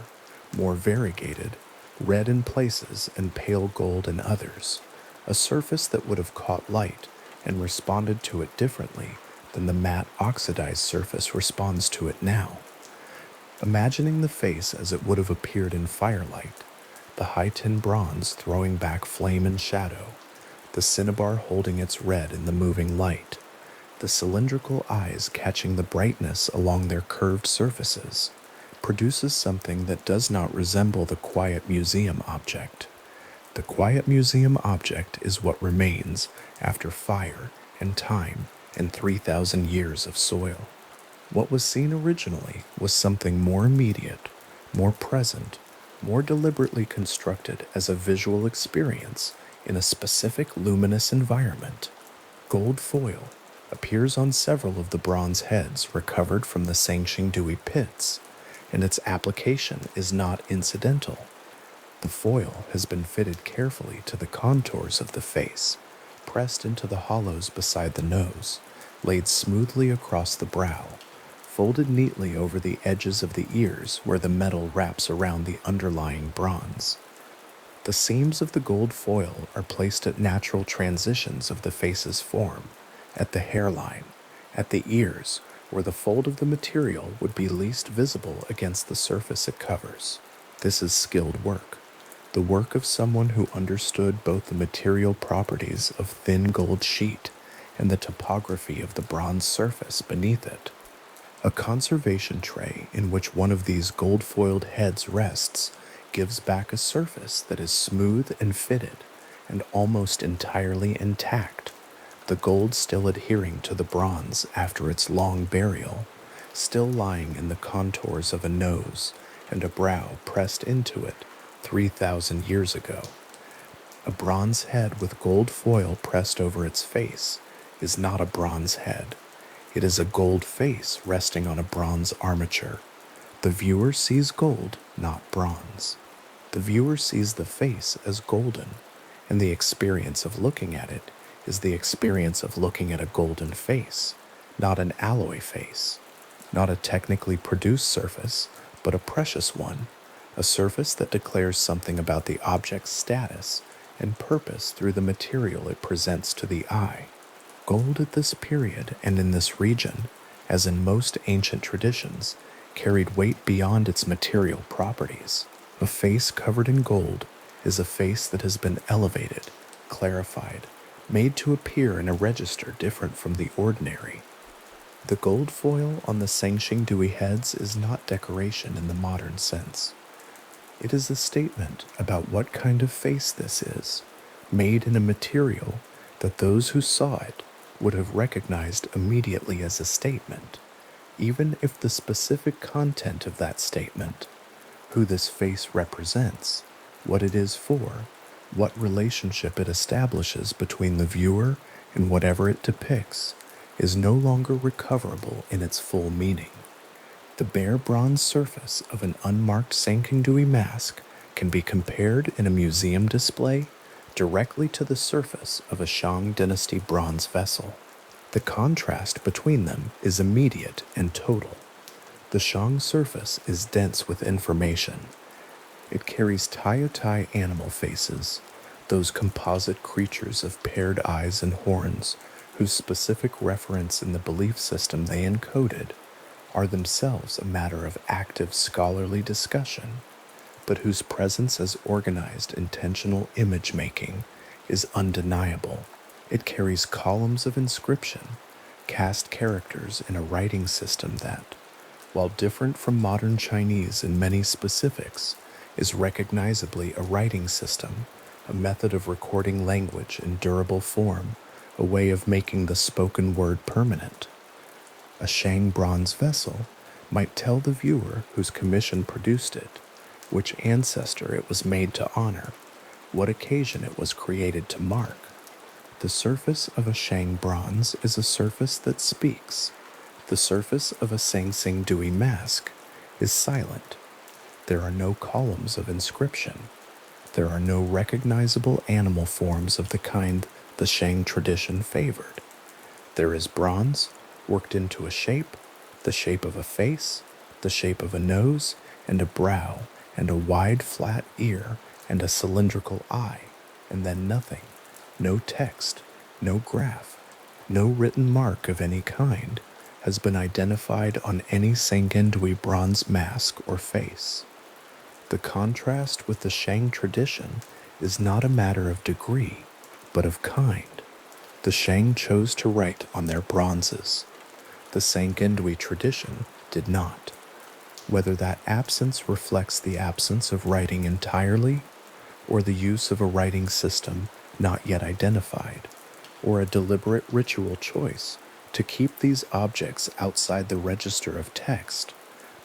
Speaker 1: more variegated, red in places and pale gold in others, a surface that would have caught light and responded to it differently than the matte oxidized surface responds to it now. Imagining the face as it would have appeared in firelight, the high-tin bronze throwing back flame and shadow, the cinnabar holding its red in the moving light, the cylindrical eyes catching the brightness along their curved surfaces, produces something that does not resemble the quiet museum object. The quiet museum object is what remains after fire and time and 3,000 years of soil. What was seen originally was something more immediate, more present, more deliberately constructed as a visual experience in a specific luminous environment. Gold foil appears on several of the bronze heads recovered from the Sanxingdui pits, and its application is not incidental. The foil has been fitted carefully to the contours of the face, pressed into the hollows beside the nose, laid smoothly across the brow, folded neatly over the edges of the ears where the metal wraps around the underlying bronze. The seams of the gold foil are placed at natural transitions of the face's form, at the hairline, at the ears, where the fold of the material would be least visible against the surface it covers. This is skilled work, the work of someone who understood both the material properties of thin gold sheet and the topography of the bronze surface beneath it. A conservation tray in which one of these gold-foiled heads rests gives back a surface that is smooth and fitted and almost entirely intact, the gold still adhering to the bronze after its long burial, still lying in the contours of a nose and a brow pressed into it 3,000 years ago. A bronze head with gold foil pressed over its face is not a bronze head. It is a gold face resting on a bronze armature. The viewer sees gold, not bronze. The viewer sees the face as golden, and the experience of looking at it is the experience of looking at a golden face, not an alloy face, not a technically produced surface, but a precious one, a surface that declares something about the object's status and purpose through the material it presents to the eye. Gold at this period and in this region, as in most ancient traditions, carried weight beyond its material properties. A face covered in gold is a face that has been elevated, clarified, made to appear in a register different from the ordinary. The gold foil on the Sanxingdui heads is not decoration in the modern sense. It is a statement about what kind of face this is, made in a material that those who saw it would have recognized immediately as a statement, even if the specific content of that statement, who this face represents, what it is for, what relationship it establishes between the viewer and whatever it depicts, is no longer recoverable in its full meaning. The bare bronze surface of an unmarked Sanxingdui mask can be compared in a museum display directly to the surface of a Shang dynasty bronze vessel. The contrast between them is immediate and total. The Shang surface is dense with information. It carries Tai animal faces, those composite creatures of paired eyes and horns, whose specific reference in the belief system they encoded are themselves a matter of active scholarly discussion, but whose presence as organized intentional image making is undeniable. It carries columns of inscription, cast characters in a writing system that, while different from modern Chinese in many specifics, is recognizably a writing system, a method of recording language in durable form, a way of making the spoken word permanent. A Shang bronze vessel might tell the viewer whose commission produced it, which ancestor it was made to honor, what occasion it was created to mark. The surface of a Shang bronze is a surface that speaks. The surface of a Sanxingdui mask is silent. There are no columns of inscription. There are no recognizable animal forms of the kind the Shang tradition favored. There is bronze, worked into a shape, the shape of a face, the shape of a nose, and a brow, and a wide flat ear, and a cylindrical eye, and then nothing, no text, no graph, no written mark of any kind has been identified on any Sanxingdui bronze mask or face. The contrast with the Shang tradition is not a matter of degree, but of kind. The Shang chose to write on their bronzes. The Sanxingdui tradition did not. Whether that absence reflects the absence of writing entirely, or the use of a writing system not yet identified, or a deliberate ritual choice to keep these objects outside the register of text,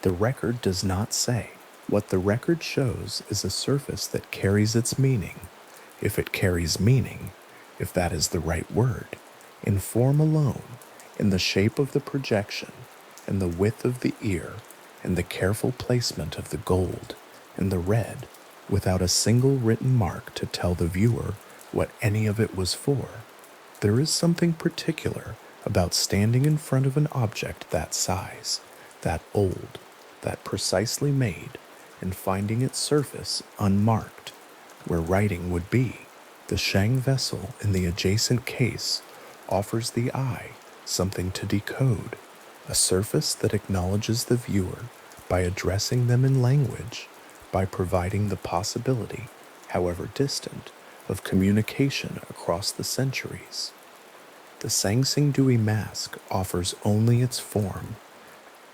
Speaker 1: the record does not say. What the record shows is a surface that carries its meaning, if it carries meaning, if that is the right word, in form alone, in the shape of the projection, and the width of the ear, and the careful placement of the gold and the red, without a single written mark to tell the viewer what any of it was for. There is something particular about standing in front of an object that size, that old, that precisely made, and finding its surface unmarked, where writing would be. The Shang vessel in the adjacent case offers the eye something to decode, a surface that acknowledges the viewer by addressing them in language, by providing the possibility, however distant, of communication across the centuries. The Sanxingdui mask offers only its form.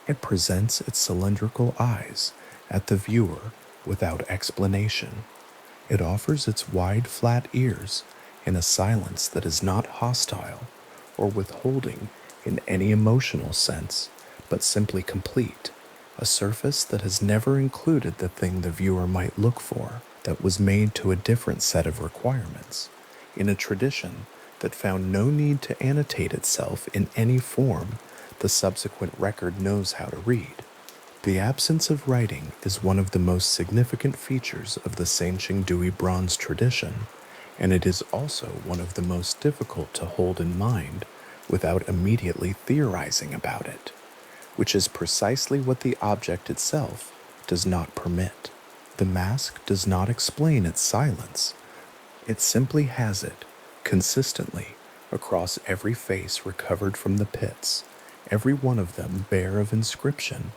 Speaker 1: It presents its cylindrical eyes at the viewer without explanation. It offers its wide, flat ears in a silence that is not hostile or withholding in any emotional sense, but simply complete, a surface that has never included the thing the viewer might look for, that was made to a different set of requirements, in a tradition that found no need to annotate itself in any form the subsequent record knows how to read. The absence of writing is one of the most significant features of the Sanxingdui bronze tradition, and it is also one of the most difficult to hold in mind without immediately theorizing about it, which is precisely what the object itself does not permit. The mask does not explain its silence, it simply has it, consistently, across every face recovered from the pits, every one of them bare of inscription,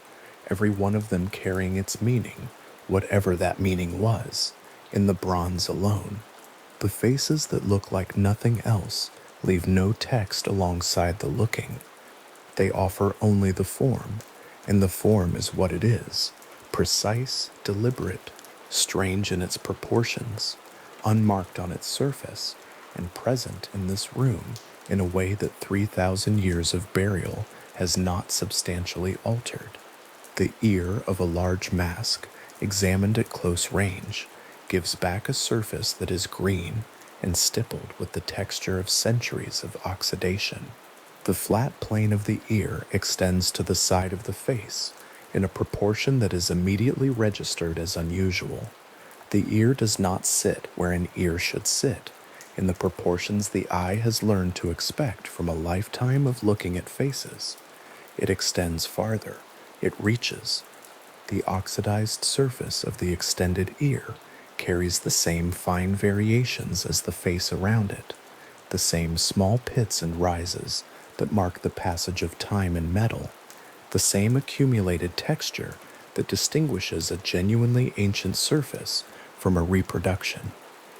Speaker 1: every one of them carrying its meaning, whatever that meaning was, in the bronze alone. The faces that look like nothing else leave no text alongside the looking. They offer only the form, and the form is what it is, precise, deliberate, strange in its proportions, unmarked on its surface, and present in this room in a way that 3,000 years of burial has not substantially altered. The ear of a large mask, examined at close range, gives back a surface that is green and stippled with the texture of centuries of oxidation. The flat plane of the ear extends to the side of the face in a proportion that is immediately registered as unusual. The ear does not sit where an ear should sit, in the proportions the eye has learned to expect from a lifetime of looking at faces. It extends farther. It reaches. The oxidized surface of the extended ear carries the same fine variations as the face around it, the same small pits and rises that mark the passage of time and metal, the same accumulated texture that distinguishes a genuinely ancient surface from a reproduction.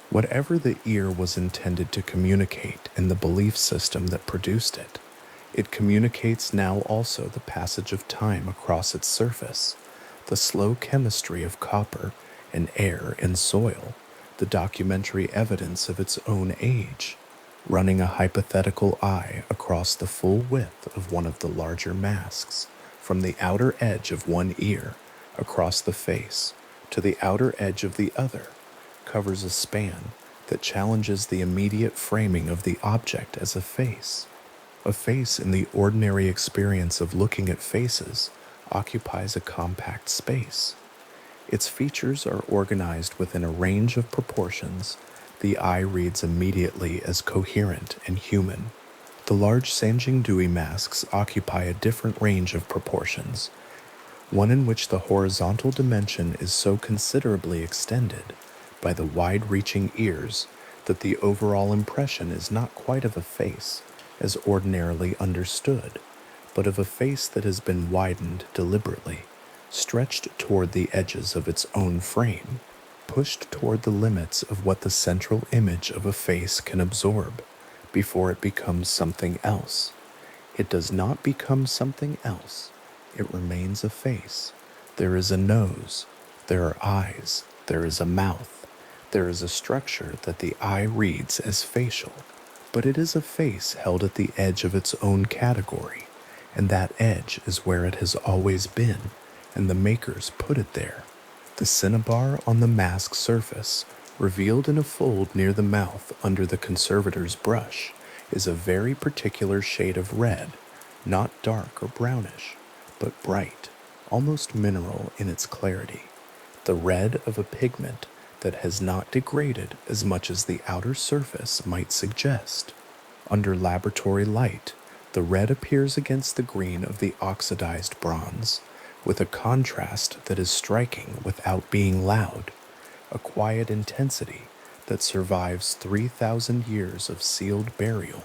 Speaker 1: Whatever the ear was intended to communicate in the belief system that produced it, it communicates now also the passage of time across its surface, the slow chemistry of copper and air and soil, the documentary evidence of its own age, running a hypothetical eye across the full width of one of the larger masks, from the outer edge of one ear, across the face, to the outer edge of the other, covers a span that challenges the immediate framing of the object as a face. A face in the ordinary experience of looking at faces occupies a compact space. Its features are organized within a range of proportions the eye reads immediately as coherent and human. The large Sanxingdui masks occupy a different range of proportions, one in which the horizontal dimension is so considerably extended by the wide-reaching ears that the overall impression is not quite of a face, as ordinarily understood, but of a face that has been widened deliberately, stretched toward the edges of its own frame, pushed toward the limits of what the central image of a face can absorb before it becomes something else. It does not become something else. It remains a face. There is a nose. There are eyes. There is a mouth. There is a structure that the eye reads as facial, but it is a face held at the edge of its own category, and that edge is where it has always been, and the makers put it there. The cinnabar on the mask surface, revealed in a fold near the mouth under the conservator's brush, is a very particular shade of red, not dark or brownish, but bright, almost mineral in its clarity, the red of a pigment that has not degraded as much as the outer surface might suggest. Under laboratory light, the red appears against the green of the oxidized bronze, with a contrast that is striking without being loud, a quiet intensity that survives 3,000 years of sealed burial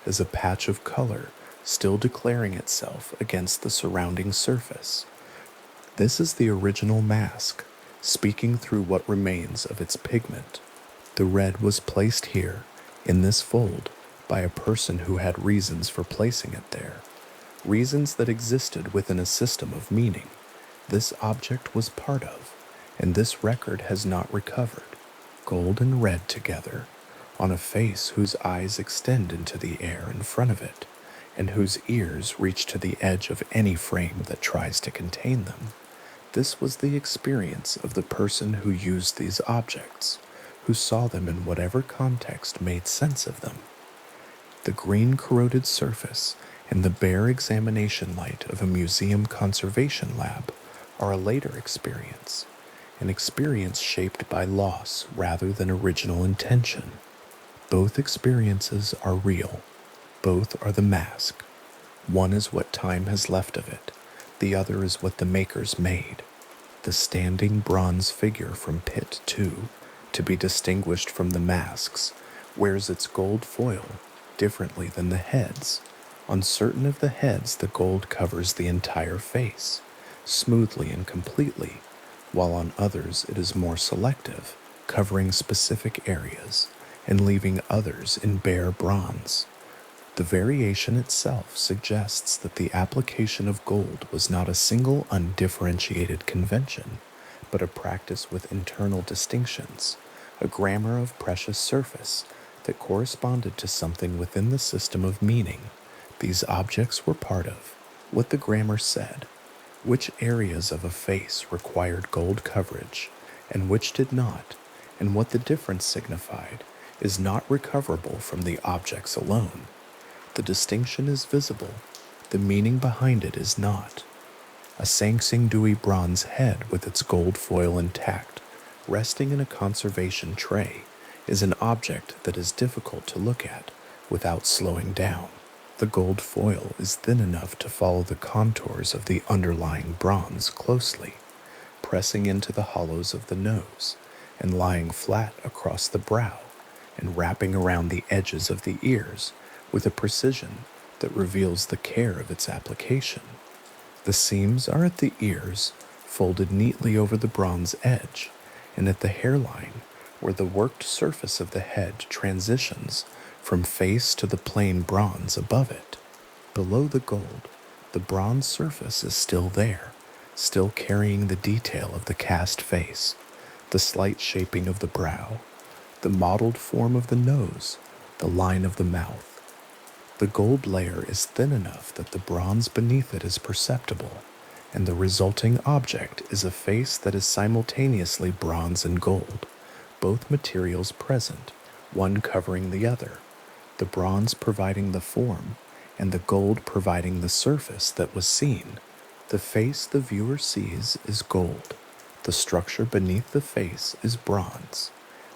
Speaker 1: as a patch of color still declaring itself against the surrounding surface. This is the original mask, speaking through what remains of its pigment. The red was placed here, in this fold, by a person who had reasons for placing it there. reasons that existed within a system of meaning this object was part of, and this record has not recovered, gold and red together, on a face whose eyes extend into the air in front of it, and whose ears reach to the edge of any frame that tries to contain them. This was the experience of the person who used these objects, who saw them in whatever context made sense of them. The green corroded surface and the bare examination light of a museum conservation lab are a later experience, an experience shaped by loss rather than original intention. Both experiences are real. Both are the mask. One is what time has left of it. The other is what the makers made. The standing bronze figure from Pit 2, to be distinguished from the masks, wears its gold foil differently than the heads. On certain of the heads, the gold covers the entire face, smoothly and completely, while on others it is more selective, covering specific areas and leaving others in bare bronze. The variation itself suggests that the application of gold was not a single undifferentiated convention, but a practice with internal distinctions, a grammar of precious surface that corresponded to something within the system of meaning these objects were part of. What the grammar said, which areas of a face required gold coverage and which did not, and what the difference signified, is not recoverable from the objects alone. The distinction is visible, the meaning behind it is not. A Sanxingdui bronze head with its gold foil intact, resting in a conservation tray, is an object that is difficult to look at without slowing down. The gold foil is thin enough to follow the contours of the underlying bronze closely, pressing into the hollows of the nose and lying flat across the brow and wrapping around the edges of the ears with a precision that reveals the care of its application. The seams are at the ears, folded neatly over the bronze edge, and at the hairline, where the worked surface of the head transitions from face to the plain bronze above it. Below the gold, the bronze surface is still there, still carrying the detail of the cast face, the slight shaping of the brow, the mottled form of the nose, the line of the mouth. The gold layer is thin enough that the bronze beneath it is perceptible, and the resulting object is a face that is simultaneously bronze and gold, both materials present, one covering the other, the bronze providing the form, and the gold providing the surface that was seen. The face the viewer sees is gold. The structure beneath the face is bronze.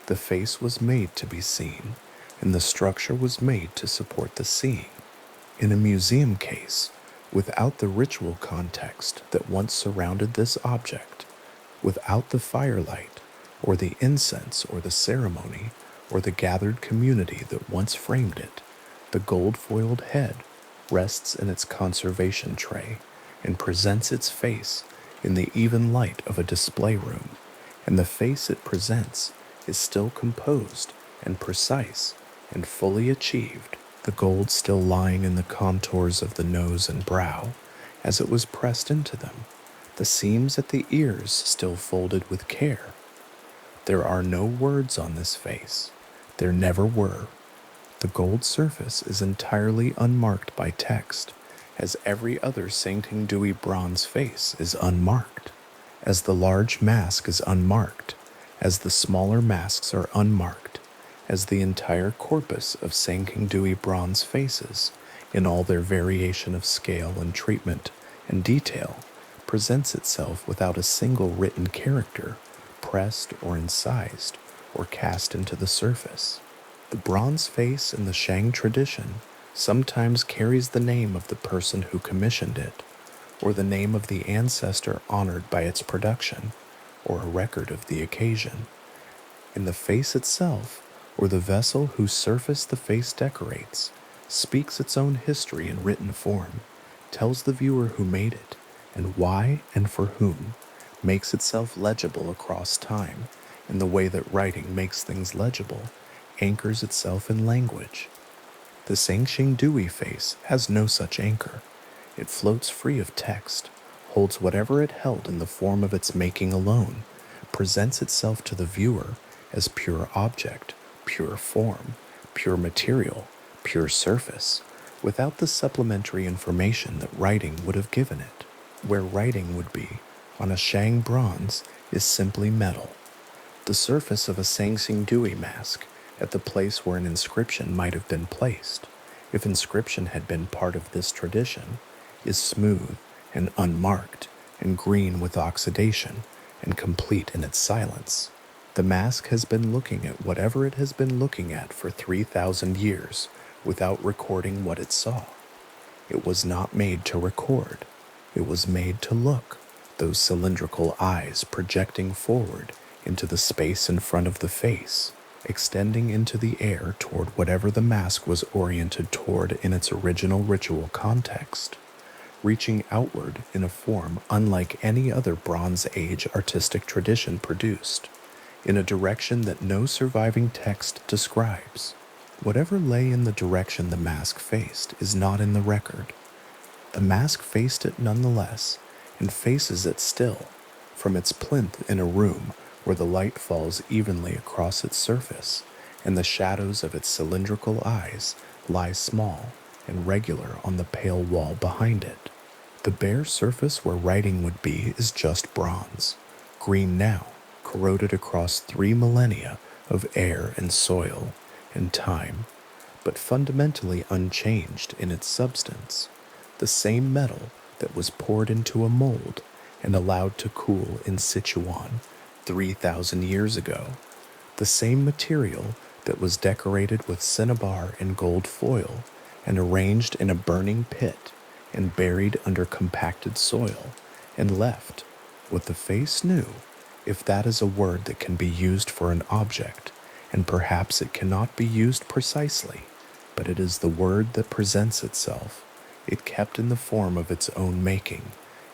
Speaker 1: The face was made to be seen, and the structure was made to support the seeing. In a museum case, without the ritual context that once surrounded this object, without the firelight, or the incense, or the ceremony, or the gathered community that once framed it, the gold-foiled head rests in its conservation tray and presents its face in the even light of a display room, and the face it presents is still composed and precise and fully achieved, the gold still lying in the contours of the nose and brow as it was pressed into them, the seams at the ears still folded with care. There are no words on this face. There never were. The gold surface is entirely unmarked by text, as every other Sanxingdui bronze face is unmarked, as the large mask is unmarked, as the smaller masks are unmarked, as the entire corpus of Sanxingdui bronze faces, in all their variation of scale and treatment and detail, presents itself without a single written character, pressed or incised, or cast into the surface. The bronze face in the Shang tradition sometimes carries the name of the person who commissioned it, or the name of the ancestor honored by its production, or a record of the occasion. In the face itself, or the vessel whose surface the face decorates, speaks its own history in written form, tells the viewer who made it, and why and for whom, makes itself legible across time, in the way that writing makes things legible, anchors itself in language. The Sanxingdui face has no such anchor. It floats free of text, holds whatever it held in the form of its making alone, presents itself to the viewer as pure object, pure form, pure material, pure surface, without the supplementary information that writing would have given it. Where writing would be, on a Shang bronze, is simply metal. The surface of a Sanxingdui mask, at the place where an inscription might have been placed, if inscription had been part of this tradition, is smooth and unmarked and green with oxidation and complete in its silence. The mask has been looking at whatever it has been looking at for 3,000 years without recording what it saw. It was not made to record. It was made to look, those cylindrical eyes projecting forward into the space in front of the face, extending into the air toward whatever the mask was oriented toward in its original ritual context, reaching outward in a form unlike any other Bronze Age artistic tradition produced, in a direction that no surviving text describes. Whatever lay in the direction the mask faced is not in the record. The mask faced it nonetheless, and faces it still, from its plinth in a room where the light falls evenly across its surface, and the shadows of its cylindrical eyes lie small and regular on the pale wall behind it. The bare surface where writing would be is just bronze, green now, corroded across 3 millennia of air and soil and time, but fundamentally unchanged in its substance. The same metal that was poured into a mold and allowed to cool in Sichuan 3,000 years ago, the same material that was decorated with cinnabar and gold foil and arranged in a burning pit and buried under compacted soil and left, what the face knew, if that is a word that can be used for an object, and perhaps it cannot be used precisely, but it is the word that presents itself. It kept in the form of its own making,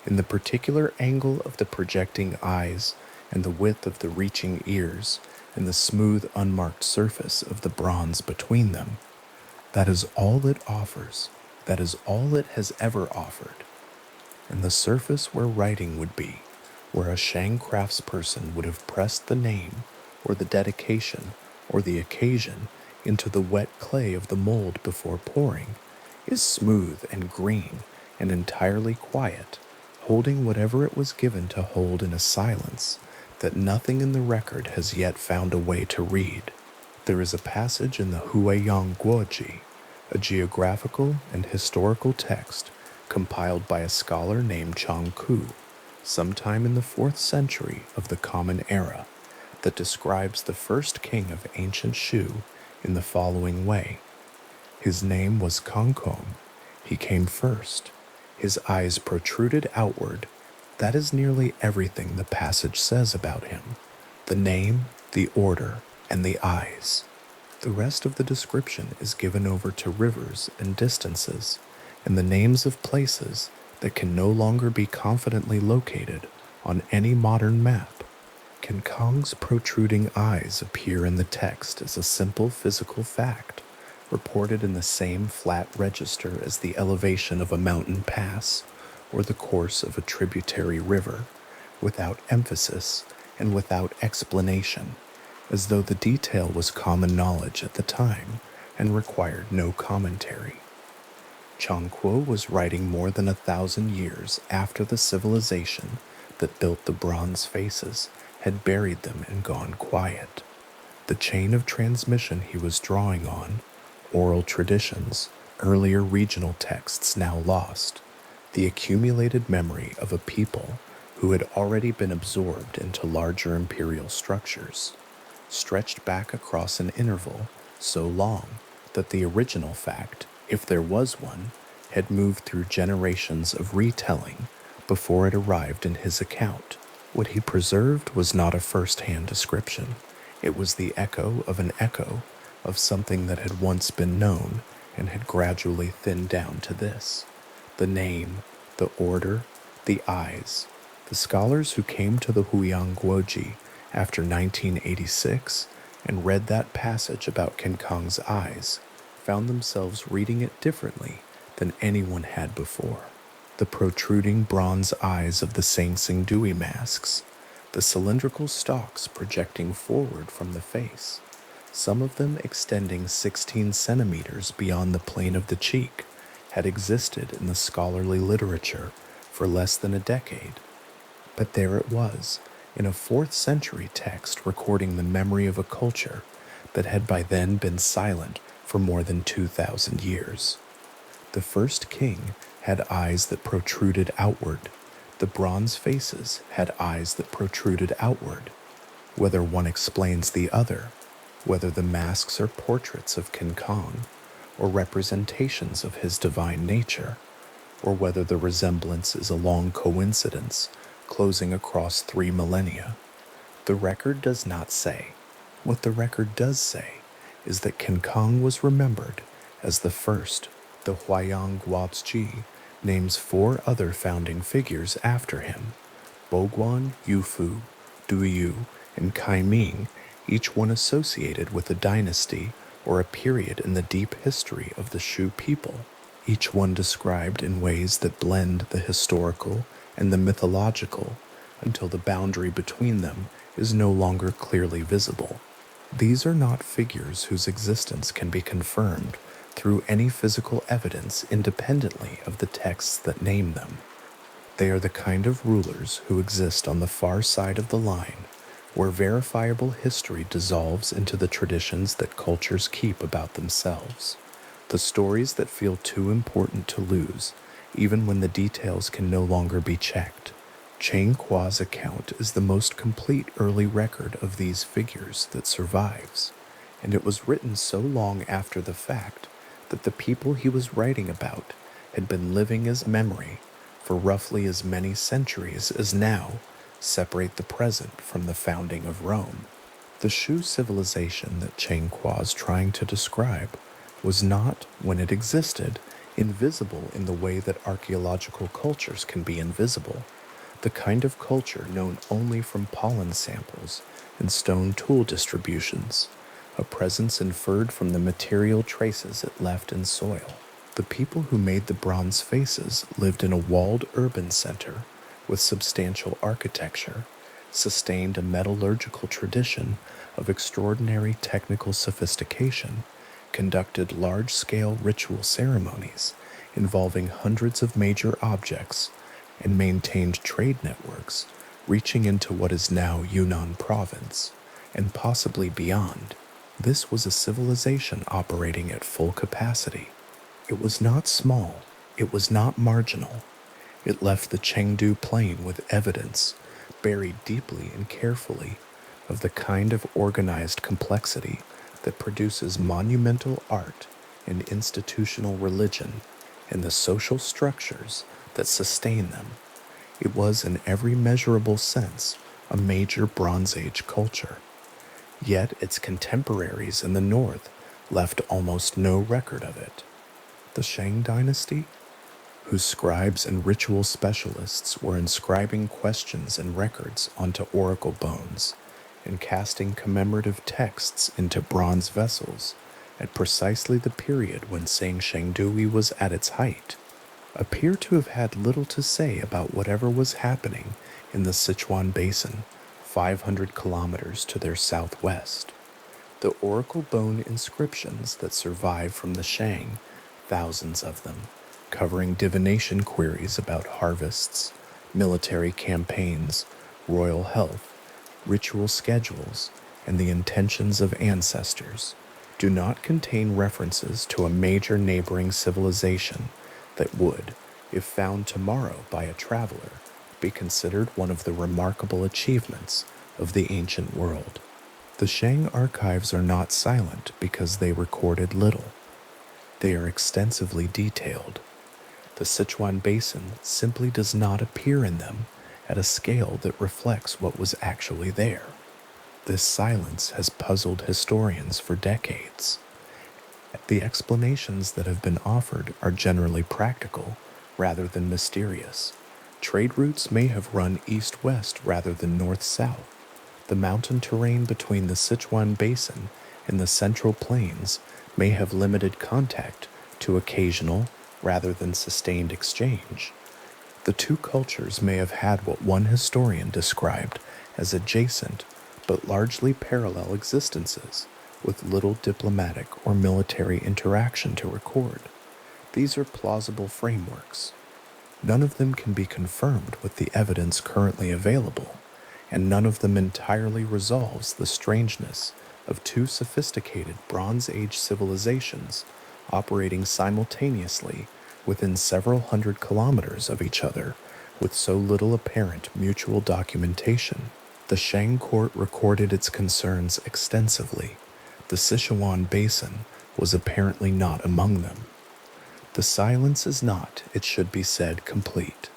Speaker 1: in the particular angle of the projecting eyes and the width of the reaching ears and the smooth unmarked surface of the bronze between them. That is all it offers. That is all it has ever offered. And the surface where writing would be, where a Shang craftsperson would have pressed the name or the dedication or the occasion into the wet clay of the mold before pouring, is smooth and green and entirely quiet, holding whatever it was given to hold in a silence that nothing in the record has yet found a way to read. There is a passage in the Huiyang Guoji, a geographical and historical text compiled by a scholar named Chang Ku, sometime in the 4th century of the Common Era, that describes the first king of ancient Shu in the following way. His name was Kongkong. He came first. His eyes protruded outward. That is nearly everything the passage says about him. The name, the order, and the eyes. The rest of the description is given over to rivers and distances, and the names of places that can no longer be confidently located on any modern map. Kong's protruding eyes appear in the text as a simple physical fact, reported in the same flat register as the elevation of a mountain pass or the course of a tributary river, without emphasis and without explanation, as though the detail was common knowledge at the time and required no commentary. Chang Kuo was writing more than 1,000 years after the civilization that built the bronze faces had buried them and gone quiet. The chain of transmission he was drawing on, oral traditions, earlier regional texts now lost, the accumulated memory of a people who had already been absorbed into larger imperial structures, stretched back across an interval so long that the original fact, if there was one, had moved through generations of retelling before it arrived in his account. What he preserved was not a first-hand description. It was the echo of an echo of something that had once been known and had gradually thinned down to this: the name, the order, the eyes. The scholars who came to the Huiyang Guoji after 1986 and read that passage about Kong's eyes found themselves reading it differently than anyone had before. The protruding bronze eyes of the Sanxingdui masks, the cylindrical stalks projecting forward from the face, some of them extending 16 centimeters beyond the plane of the cheek, had existed in the scholarly literature for less than a decade. But there it was, in a 4th century text recording the memory of a culture that had by then been silent for more than 2,000 years. The first king had eyes that protruded outward. The bronze faces had eyes that protruded outward. Whether one explains the other, whether the masks are portraits of King Kong, or representations of his divine nature, or whether the resemblance is a long coincidence closing across 3 millennia, the record does not say. What the record does say is that King Kong was remembered as the first. The Huayang Guozhi names 4 other founding figures after him: Boguan, Yufu, Duyu, and Kai Ming, each one associated with a dynasty or a period in the deep history of the Shu people, each one described in ways that blend the historical and the mythological until the boundary between them is no longer clearly visible. These are not figures whose existence can be confirmed through any physical evidence independently of the texts that name them. They are the kind of rulers who exist on the far side of the line, where verifiable history dissolves into the traditions that cultures keep about themselves, the stories that feel too important to lose, even when the details can no longer be checked. Chang Kua's account is the most complete early record of these figures that survives, and it was written so long after the fact that the people he was writing about had been living as memory for roughly as many centuries as now separate the present from the founding of Rome. The Shu civilization that Chang Kua's trying to describe was not, when it existed, invisible in the way that archaeological cultures can be invisible, the kind of culture known only from pollen samples and stone tool distributions, a presence inferred from the material traces it left in soil. The people who made the bronze faces lived in a walled urban center with substantial architecture, sustained a metallurgical tradition of extraordinary technical sophistication, conducted large-scale ritual ceremonies involving hundreds of major objects, and maintained trade networks reaching into what is now Yunnan province, and possibly beyond. This was a civilization operating at full capacity. It was not small, it was not marginal. It left the Chengdu plain with evidence, buried deeply and carefully, of the kind of organized complexity that produces monumental art and institutional religion and the social structures that sustain them. It was in every measurable sense a major Bronze Age culture. Yet its contemporaries in the north left almost no record of it. The Shang dynasty, whose scribes and ritual specialists were inscribing questions and records onto oracle bones and casting commemorative texts into bronze vessels at precisely the period when Sanxingdui was at its height, appear to have had little to say about whatever was happening in the Sichuan basin, 500 kilometers to their southwest. The oracle bone inscriptions that survive from the Shang, thousands of them, covering divination queries about harvests, military campaigns, royal health, ritual schedules, and the intentions of ancestors, do not contain references to a major neighboring civilization that would, if found tomorrow by a traveler, be considered one of the remarkable achievements of the ancient world. The Shang archives are not silent because they recorded little. They are extensively detailed. The Sichuan basin simply does not appear in them at a scale that reflects what was actually there. This silence has puzzled historians for decades. The explanations that have been offered are generally practical rather than mysterious. Trade routes may have run east-west rather than north-south. The mountain terrain between the Sichuan basin and the central plains may have limited contact to occasional rather than sustained exchange. The two cultures may have had what one historian described as adjacent but largely parallel existences, with little diplomatic or military interaction to record. These are plausible frameworks. None of them can be confirmed with the evidence currently available, and none of them entirely resolves the strangeness of two sophisticated Bronze Age civilizations operating simultaneously within several hundred kilometers of each other with so little apparent mutual documentation. The Shang court recorded its concerns extensively. The Sichuan basin was apparently not among them. The silence is not, it should be said, complete.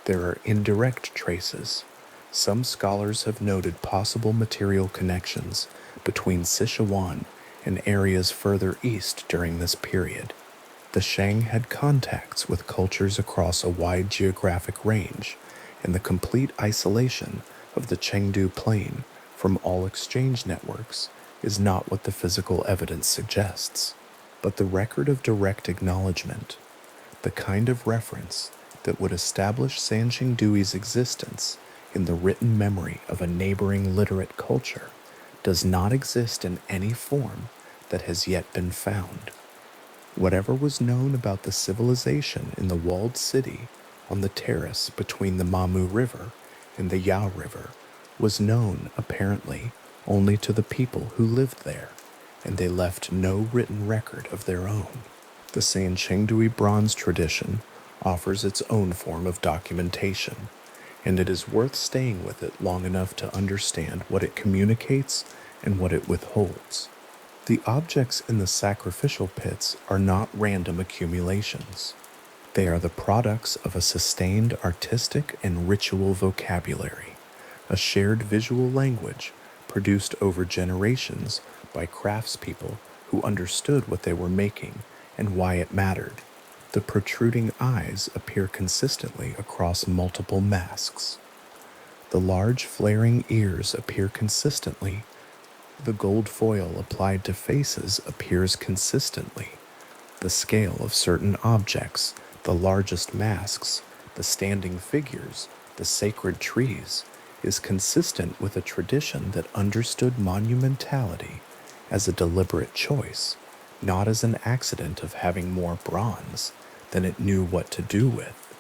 Speaker 1: There are indirect traces. Some scholars have noted possible material connections between Sichuan and areas further east during this period. The Shang had contacts with cultures across a wide geographic range, and the complete isolation of the Chengdu Plain from all exchange networks is not what the physical evidence suggests, but the record of direct acknowledgement, the kind of reference that would establish Sanxingdui's existence in the written memory of a neighboring literate culture, does not exist in any form that has yet been found. Whatever was known about the civilization in the walled city on the terrace between the Mamu River and the Yao River was known, apparently, only to the people who lived there, and they left no written record of their own. The Sanxingdui bronze tradition offers its own form of documentation, and it is worth staying with it long enough to understand what it communicates and what it withholds. The objects in the sacrificial pits are not random accumulations. They are the products of a sustained artistic and ritual vocabulary, a shared visual language produced over generations by craftspeople who understood what they were making and why it mattered. The protruding eyes appear consistently across multiple masks. The large flaring ears appear consistently. The gold foil applied to faces appears consistently. The scale of certain objects, the largest masks, the standing figures, the sacred trees, is consistent with a tradition that understood monumentality as a deliberate choice, not as an accident of having more bronze than it knew what to do with.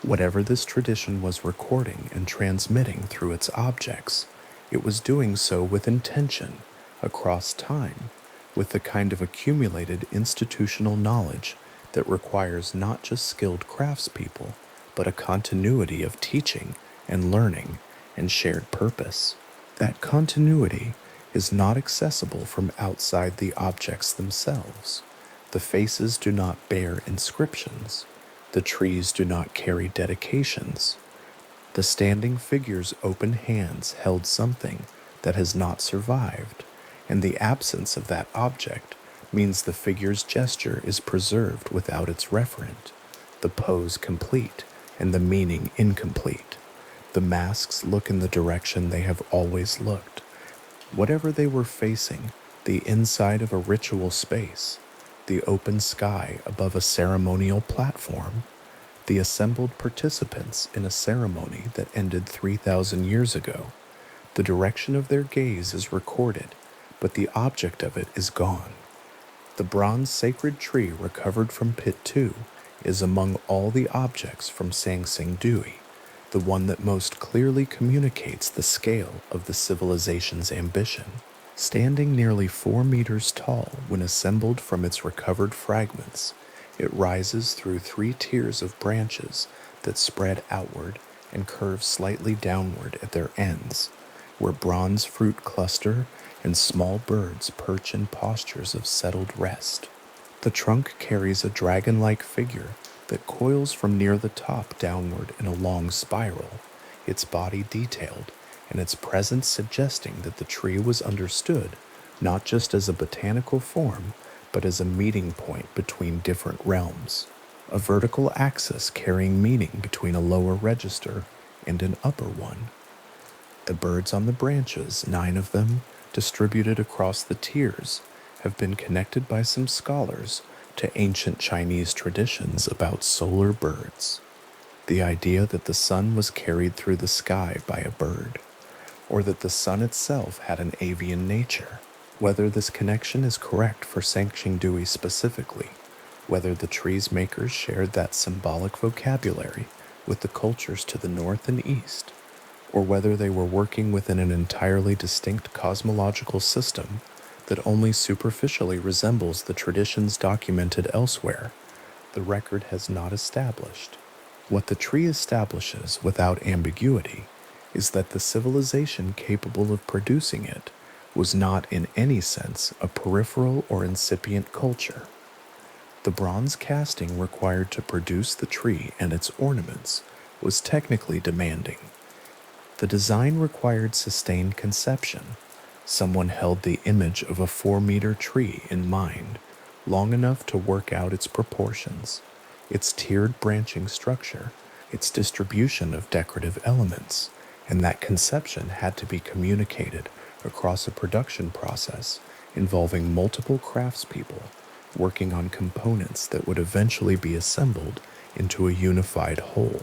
Speaker 1: Whatever this tradition was recording and transmitting through its objects, it was doing so with intention, across time, with the kind of accumulated institutional knowledge that requires not just skilled craftspeople, but a continuity of teaching and learning and shared purpose. That continuity is not accessible from outside the objects themselves. The faces do not bear inscriptions. The trees do not carry dedications. The standing figure's open hands held something that has not survived, and the absence of that object means the figure's gesture is preserved without its referent, the pose complete and the meaning incomplete. The masks look in the direction they have always looked. Whatever they were facing, the inside of a ritual space, the open sky above a ceremonial platform, the assembled participants in a ceremony that ended 3,000 years ago. The direction of their gaze is recorded, but the object of it is gone. The bronze sacred tree recovered from Pit 2 is among all the objects from Sanxingdui, the one that most clearly communicates the scale of the civilization's ambition. Standing nearly 4 meters tall when assembled from its recovered fragments, it rises through 3 tiers of branches that spread outward and curve slightly downward at their ends, where bronze fruit cluster and small birds perch in postures of settled rest. The trunk carries a dragon-like figure that coils from near the top downward in a long spiral, its body detailed, and its presence suggesting that the tree was understood not just as a botanical form, but as a meeting point between different realms, a vertical axis carrying meaning between a lower register and an upper one. The birds on the branches, 9 of them, distributed across the tiers, have been connected by some scholars to ancient Chinese traditions about solar birds. The idea that the sun was carried through the sky by a bird, or that the sun itself had an avian nature. Whether this connection is correct for Sanxingdui specifically, whether the tree's makers shared that symbolic vocabulary with the cultures to the north and east, or whether they were working within an entirely distinct cosmological system that only superficially resembles the traditions documented elsewhere, the record has not established. What the tree establishes without ambiguity is that the civilization capable of producing it was not in any sense a peripheral or incipient culture. The bronze casting required to produce the tree and its ornaments was technically demanding. The design required sustained conception. Someone held the image of a 4-meter tree in mind, long enough to work out its proportions, its tiered branching structure, its distribution of decorative elements, and that conception had to be communicated across a production process involving multiple craftspeople working on components that would eventually be assembled into a unified whole.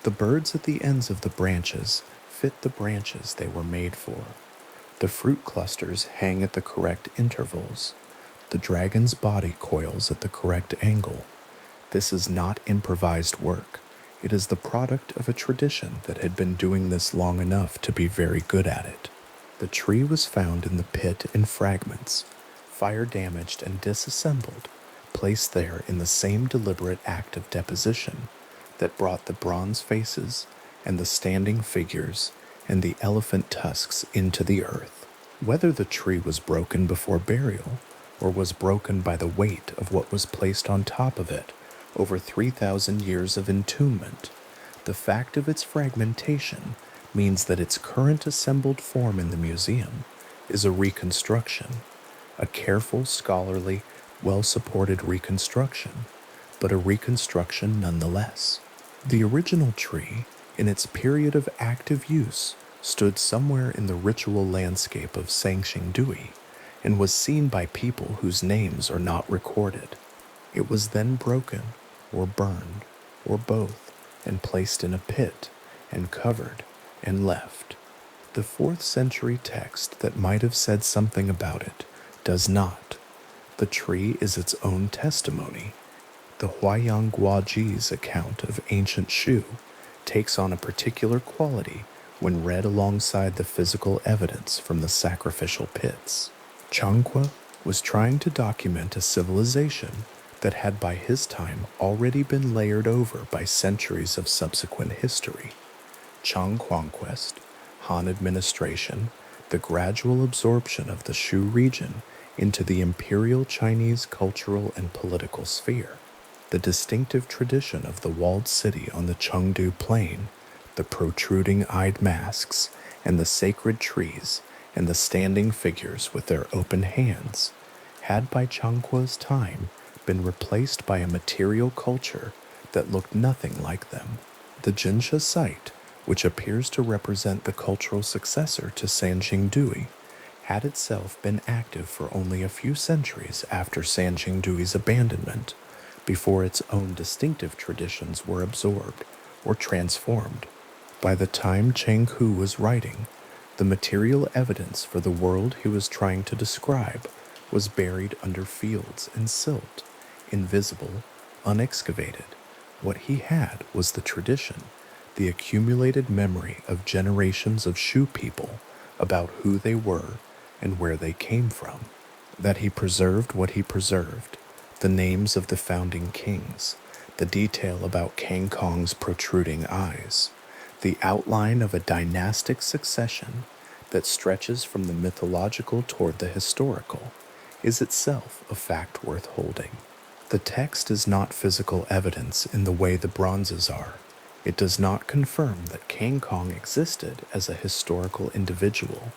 Speaker 1: The birds at the ends of the branches fit the branches they were made for. The fruit clusters hang at the correct intervals. The dragon's body coils at the correct angle. This is not improvised work. It is the product of a tradition that had been doing this long enough to be very good at it. The tree was found in the pit in fragments, fire damaged and disassembled, placed there in the same deliberate act of deposition that brought the bronze faces and the standing figures and the elephant tusks into the earth. Whether the tree was broken before burial or was broken by the weight of what was placed on top of it over 3,000 years of entombment, the fact of its fragmentation means that its current assembled form in the museum is a reconstruction, a careful, scholarly, well-supported reconstruction, but a reconstruction nonetheless. The original tree, in its period of active use, stood somewhere in the ritual landscape of Sanxingdui and was seen by people whose names are not recorded. It was then broken, or burned, or both, and placed in a pit, and covered, and left. The 4th century text that might have said something about it does not. The tree is its own testimony. The Huaiyang Guaji's account of ancient Shu takes on a particular quality when read alongside the physical evidence from the sacrificial pits. Changhua was trying to document a civilization that had by his time already been layered over by centuries of subsequent history. Chang conquest, Han administration, the gradual absorption of the Shu region into the imperial Chinese cultural and political sphere, the distinctive tradition of the walled city on the Chengdu plain, the protruding-eyed masks, and the sacred trees, and the standing figures with their open hands, had by Changhua's time been replaced by a material culture that looked nothing like them. The Jinsha site, which appears to represent the cultural successor to Sanxingdui, had itself been active for only a few centuries after Sanxingdui's abandonment, before its own distinctive traditions were absorbed or transformed. By the time Chenghu was writing, the material evidence for the world he was trying to describe was buried under fields and silt, invisible, unexcavated. What he had was the tradition, the accumulated memory of generations of Shu people about who they were and where they came from. That he preserved what he preserved, the names of the founding kings, the detail about Kang Kong's protruding eyes, the outline of a dynastic succession that stretches from the mythological toward the historical, is itself a fact worth holding. The text is not physical evidence in the way the bronzes are. It does not confirm that Kang Kong existed as a historical individual,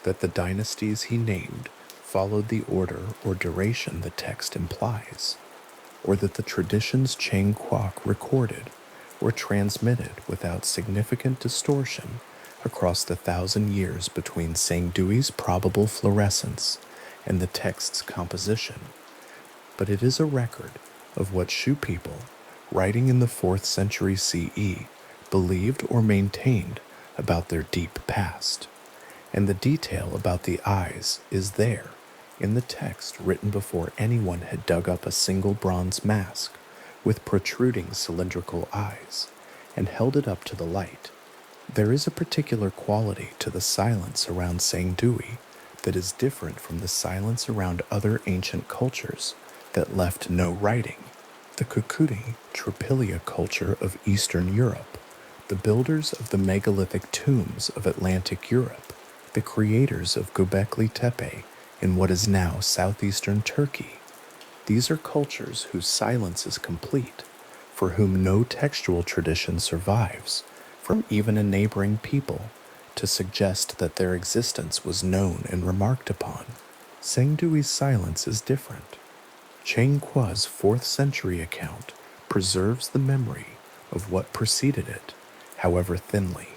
Speaker 1: that the dynasties he named followed the order or duration the text implies, or that the traditions Chang Kwok recorded were transmitted without significant distortion across the 1,000 years between Sangdui's probable fluorescence and the text's composition. But it is a record of what Shu people, writing in the 4th century CE, believed or maintained about their deep past. And the detail about the eyes is there, in the text written before anyone had dug up a single bronze mask with protruding cylindrical eyes and held it up to the light. There is a particular quality to the silence around Sanxingdui that is different from the silence around other ancient cultures that left no writing. The Kukudi Tripilia culture of Eastern Europe, the builders of the megalithic tombs of Atlantic Europe, the creators of Göbekli Tepe in what is now southeastern Turkey. These are cultures whose silence is complete, for whom no textual tradition survives, from even a neighboring people, to suggest that their existence was known and remarked upon. Sengdui's silence is different. Cheng Kua's 4th century account preserves the memory of what preceded it, however thinly.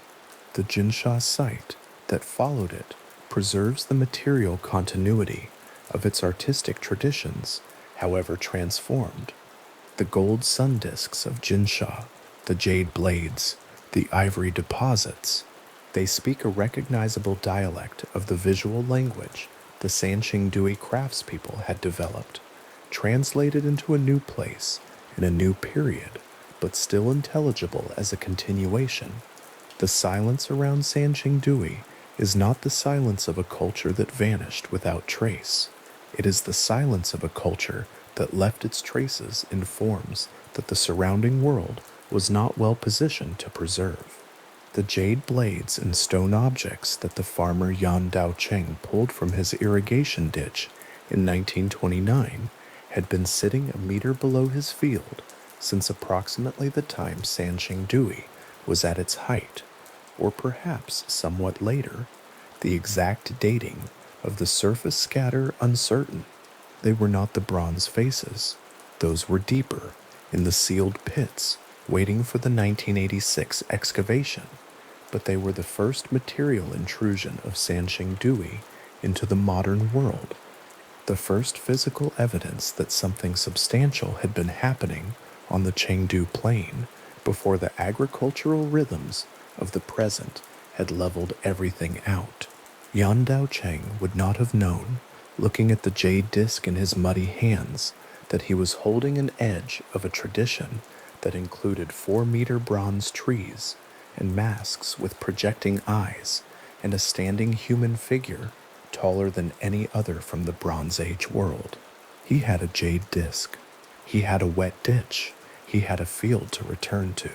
Speaker 1: The Jinsha site that followed it preserves the material continuity of its artistic traditions, however transformed. The gold sun discs of Jinsha, the jade blades, the ivory deposits, they speak a recognizable dialect of the visual language the Sanxingdui craftspeople had developed, translated into a new place in a new period, but still intelligible as a continuation. The silence around Sanxingdui is not the silence of a culture that vanished without trace. It is the silence of a culture that left its traces in forms that the surrounding world was not well positioned to preserve. The jade blades and stone objects that the farmer Yan Daocheng pulled from his irrigation ditch in 1929 had been sitting a meter below his field since approximately the time Sanxingdui was at its height, or perhaps somewhat later, the exact dating of the surface scatter uncertain. They were not the bronze faces. Those were deeper, in the sealed pits, waiting for the 1986 excavation, but they were the first material intrusion of Sanxingdui into the modern world, the first physical evidence that something substantial had been happening on the Chengdu plain before the agricultural rhythms of the present had leveled everything out. Yan Daocheng would not have known, looking at the jade disc in his muddy hands, that he was holding an edge of a tradition that included 4-meter bronze trees and masks with projecting eyes and a standing human figure taller than any other from the Bronze Age world. He had a jade disc. He had a wet ditch. He had a field to return to.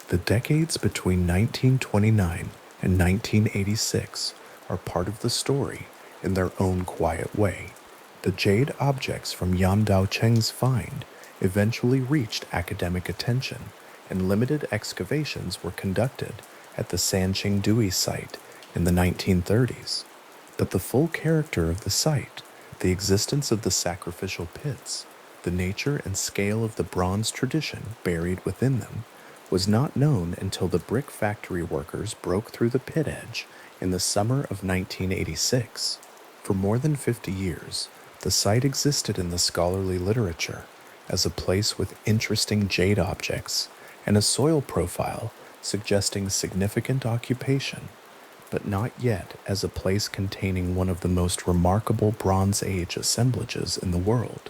Speaker 1: The decades between 1929 and 1986 are part of the story in their own quiet way. The jade objects from Yan Daocheng's find eventually reached academic attention, and limited excavations were conducted at the Sanxingdui site in the 1930s. But the full character of the site, the existence of the sacrificial pits, the nature and scale of the bronze tradition buried within them, was not known until the brick factory workers broke through the pit edge in the summer of 1986. For more than 50 years, the site existed in the scholarly literature as a place with interesting jade objects and a soil profile suggesting significant occupation, but not yet as a place containing one of the most remarkable Bronze Age assemblages in the world.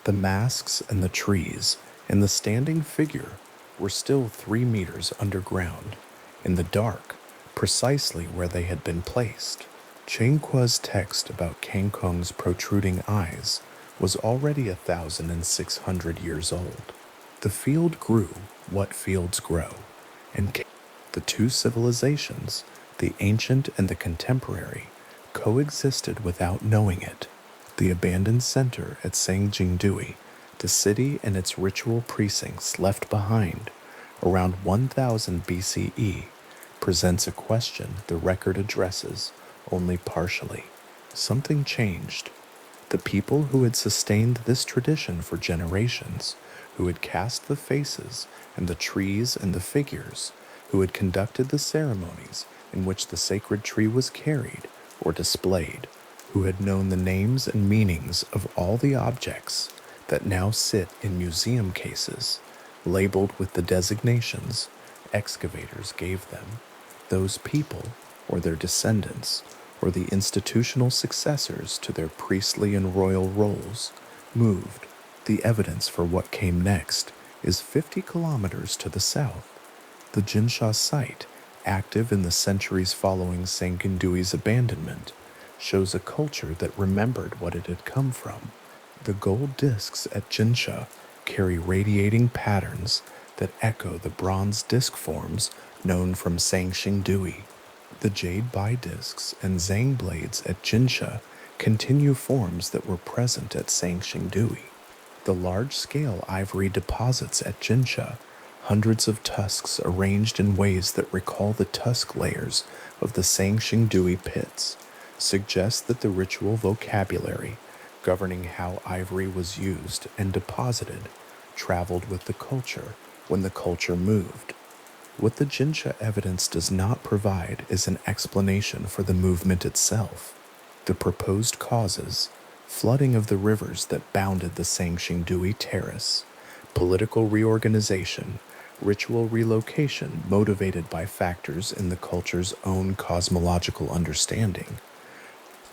Speaker 1: The masks and the trees and the standing figure were still 3 meters underground, in the dark, precisely where they had been placed. Cheng Kua's text about Kangkong's protruding eyes was already 1,600 years old. The field grew what fields grow, and the two civilizations, the ancient and the contemporary, coexisted without knowing it. The abandoned center at Sanxingdui, the city and its ritual precincts left behind around 1000 BCE, presents a question the record addresses only partially. Something changed. The people who had sustained this tradition for generations, who had cast the faces and the trees and the figures, who had conducted the ceremonies in which the sacred tree was carried or displayed, who had known the names and meanings of all the objects that now sit in museum cases, labeled with the designations excavators gave them. Those people, or their descendants, or the institutional successors to their priestly and royal roles, moved. The evidence for what came next is 50 kilometers to the south. The Jinsha site, active in the centuries following Sanxingdui's abandonment, shows a culture that remembered what it had come from. The gold discs at Jinsha carry radiating patterns that echo the bronze disc forms known from Sanxingdui. The jade bai discs and zang blades at Jinsha continue forms that were present at Sanxingdui. The large-scale ivory deposits at Jinsha, hundreds of tusks arranged in ways that recall the tusk layers of the Sanxingdui pits, suggest that the ritual vocabulary governing how ivory was used and deposited traveled with the culture when the culture moved. What the Jinsha evidence does not provide is an explanation for the movement itself. The proposed causes, flooding of the rivers that bounded the Sanxingdui Terrace, political reorganization, ritual relocation motivated by factors in the culture's own cosmological understanding.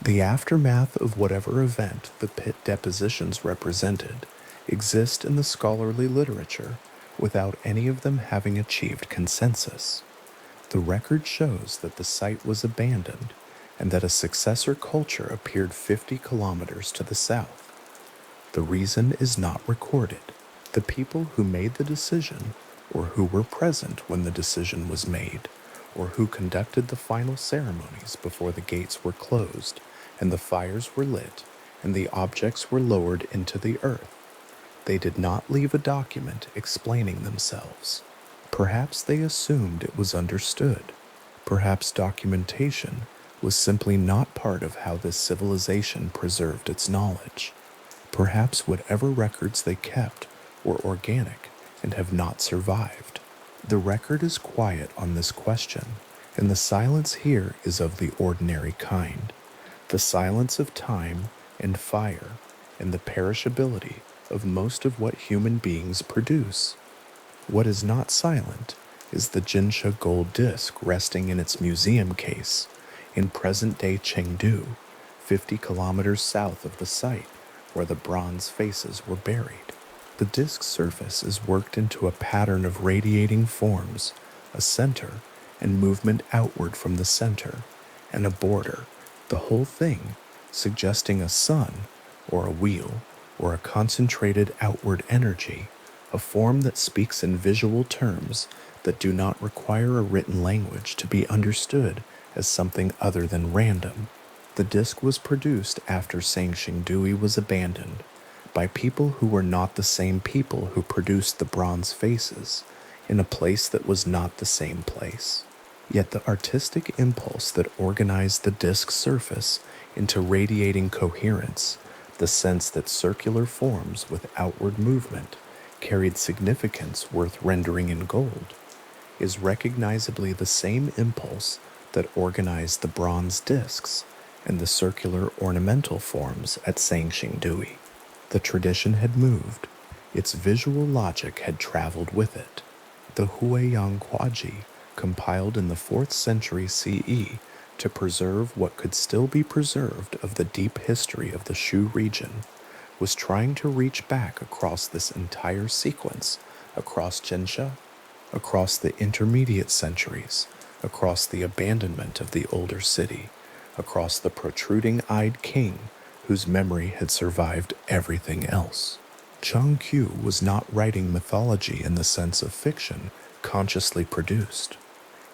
Speaker 1: The aftermath of whatever event the pit depositions represented exist in the scholarly literature without any of them having achieved consensus. The record shows that the site was abandoned and that a successor culture appeared 50 kilometers to the south. The reason is not recorded. The people who made the decision, or who were present when the decision was made, or who conducted the final ceremonies before the gates were closed and the fires were lit and the objects were lowered into the earth. They did not leave a document explaining themselves. Perhaps they assumed it was understood. Perhaps documentation was simply not part of how this civilization preserved its knowledge. Perhaps whatever records they kept were organic and have not survived. The record is quiet on this question, and the silence here is of the ordinary kind. The silence of time and fire and the perishability of most of what human beings produce. What is not silent is the Jinsha gold disc resting in its museum case in present-day Chengdu, 50 kilometers south of the site where the bronze faces were buried. The disc's surface is worked into a pattern of radiating forms, a center, and movement outward from the center, and a border, the whole thing suggesting a sun, or a wheel, or a concentrated outward energy, a form that speaks in visual terms that do not require a written language to be understood as something other than random. The disc was produced after Sanxingdui was abandoned, by people who were not the same people who produced the bronze faces, in a place that was not the same place. Yet the artistic impulse that organized the disc's surface into radiating coherence, the sense that circular forms with outward movement carried significance worth rendering in gold, is recognizably the same impulse that organized the bronze discs and the circular ornamental forms at Sanxingdui. The tradition had moved. Its visual logic had traveled with it. The Huiyang Kuaji, compiled in the 4th century CE to preserve what could still be preserved of the deep history of the Shu region, was trying to reach back across this entire sequence, across Jinsha, across the intermediate centuries, across the abandonment of the older city, across the protruding-eyed king whose memory had survived everything else. Chang Qiu was not writing mythology in the sense of fiction consciously produced.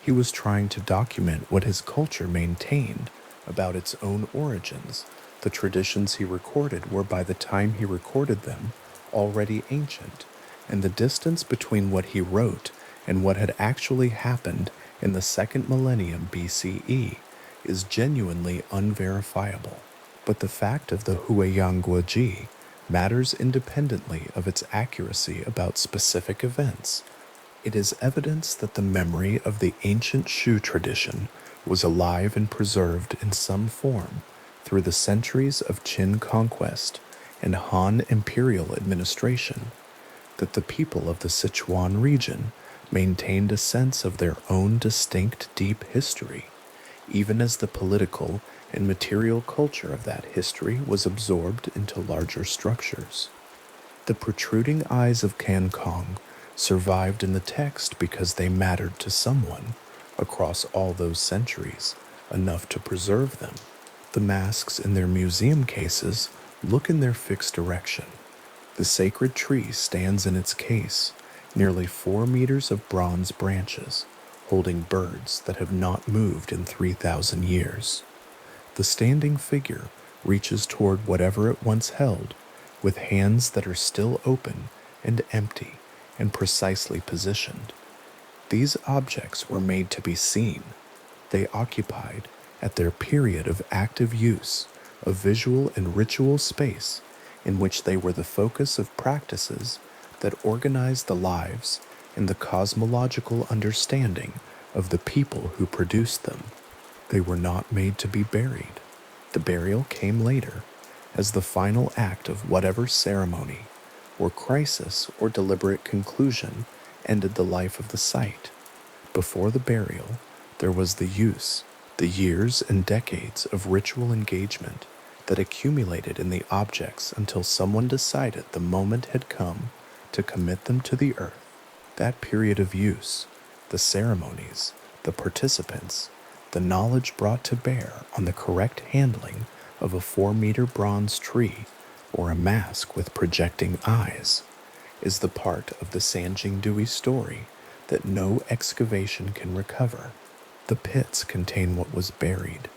Speaker 1: He was trying to document what his culture maintained about its own origins. The traditions he recorded were, by the time he recorded them, already ancient, and the distance between what he wrote and what had actually happened in the 2nd millennium BCE is genuinely unverifiable. But the fact of the Huiyang Guoji matters independently of its accuracy about specific events. It is evidence that the memory of the ancient Shu tradition was alive and preserved in some form through the centuries of Qin conquest and Han imperial administration. that the people of the Sichuan region maintained a sense of their own distinct deep history, even as the political and material culture of that history was absorbed into larger structures. The protruding eyes of Kong survived in the text because they mattered to someone across all those centuries enough to preserve them. The masks in their museum cases look in their fixed direction. The sacred tree stands in its case, nearly 4 meters of bronze branches, holding birds that have not moved in 3,000 years. The standing figure reaches toward whatever it once held, with hands that are still open and empty and precisely positioned. These objects were made to be seen. They occupied, at their period of active use, a visual and ritual space in which they were the focus of practices that organized the lives and the cosmological understanding of the people who produced them. They were not made to be buried. The burial came later, as the final act of whatever ceremony, or crisis, or deliberate conclusion ended the life of the site. Before the burial, there was the use, the years and decades of ritual engagement that accumulated in the objects until someone decided the moment had come to commit them to the earth. That period of use, the ceremonies, the participants, the knowledge brought to bear on the correct handling of a 4-meter bronze tree or a mask with projecting eyes, is the part of the Sanxingdui story that no excavation can recover. The pits contain what was buried.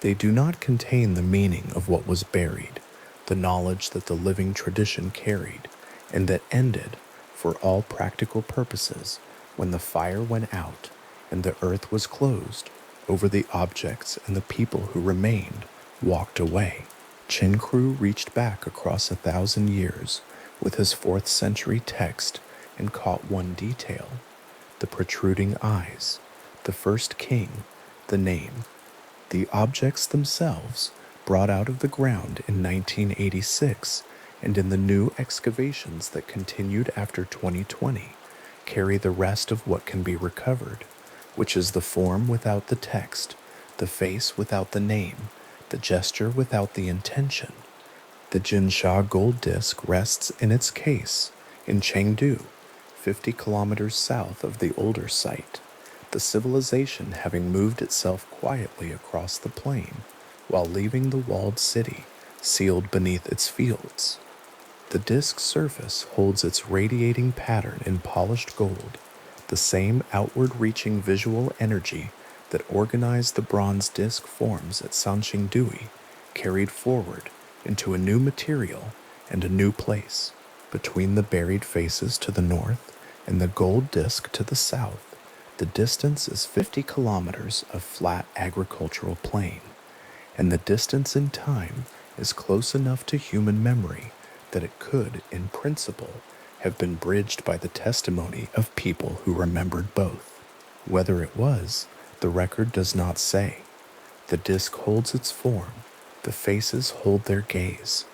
Speaker 1: They do not contain the meaning of what was buried, the knowledge that the living tradition carried, and that ended, for all practical purposes, when the fire went out and the earth was closed over the objects, and the people who remained walked away. Qinkru reached back across 1,000 years with his 4th century text and caught one detail: the protruding eyes, the first king, the name. The objects themselves, brought out of the ground in 1986 and in the new excavations that continued after 2020, carry the rest of what can be recovered, which is the form without the text, the face without the name, the gesture without the intention. The Jinsha gold disc rests in its case in Chengdu, 50 kilometers south of the older site, the civilization having moved itself quietly across the plain while leaving the walled city sealed beneath its fields. The disc's surface holds its radiating pattern in polished gold, the same outward-reaching visual energy that organized the bronze disc forms at Sanxingdui carried forward into a new material and a new place. Between the buried faces to the north and the gold disc to the south, the distance is 50 kilometers of flat agricultural plain, and the distance in time is close enough to human memory that it could, in principle, have been bridged by the testimony of people who remembered both. Whether it was, the record does not say. The disc holds its form, the faces hold their gaze.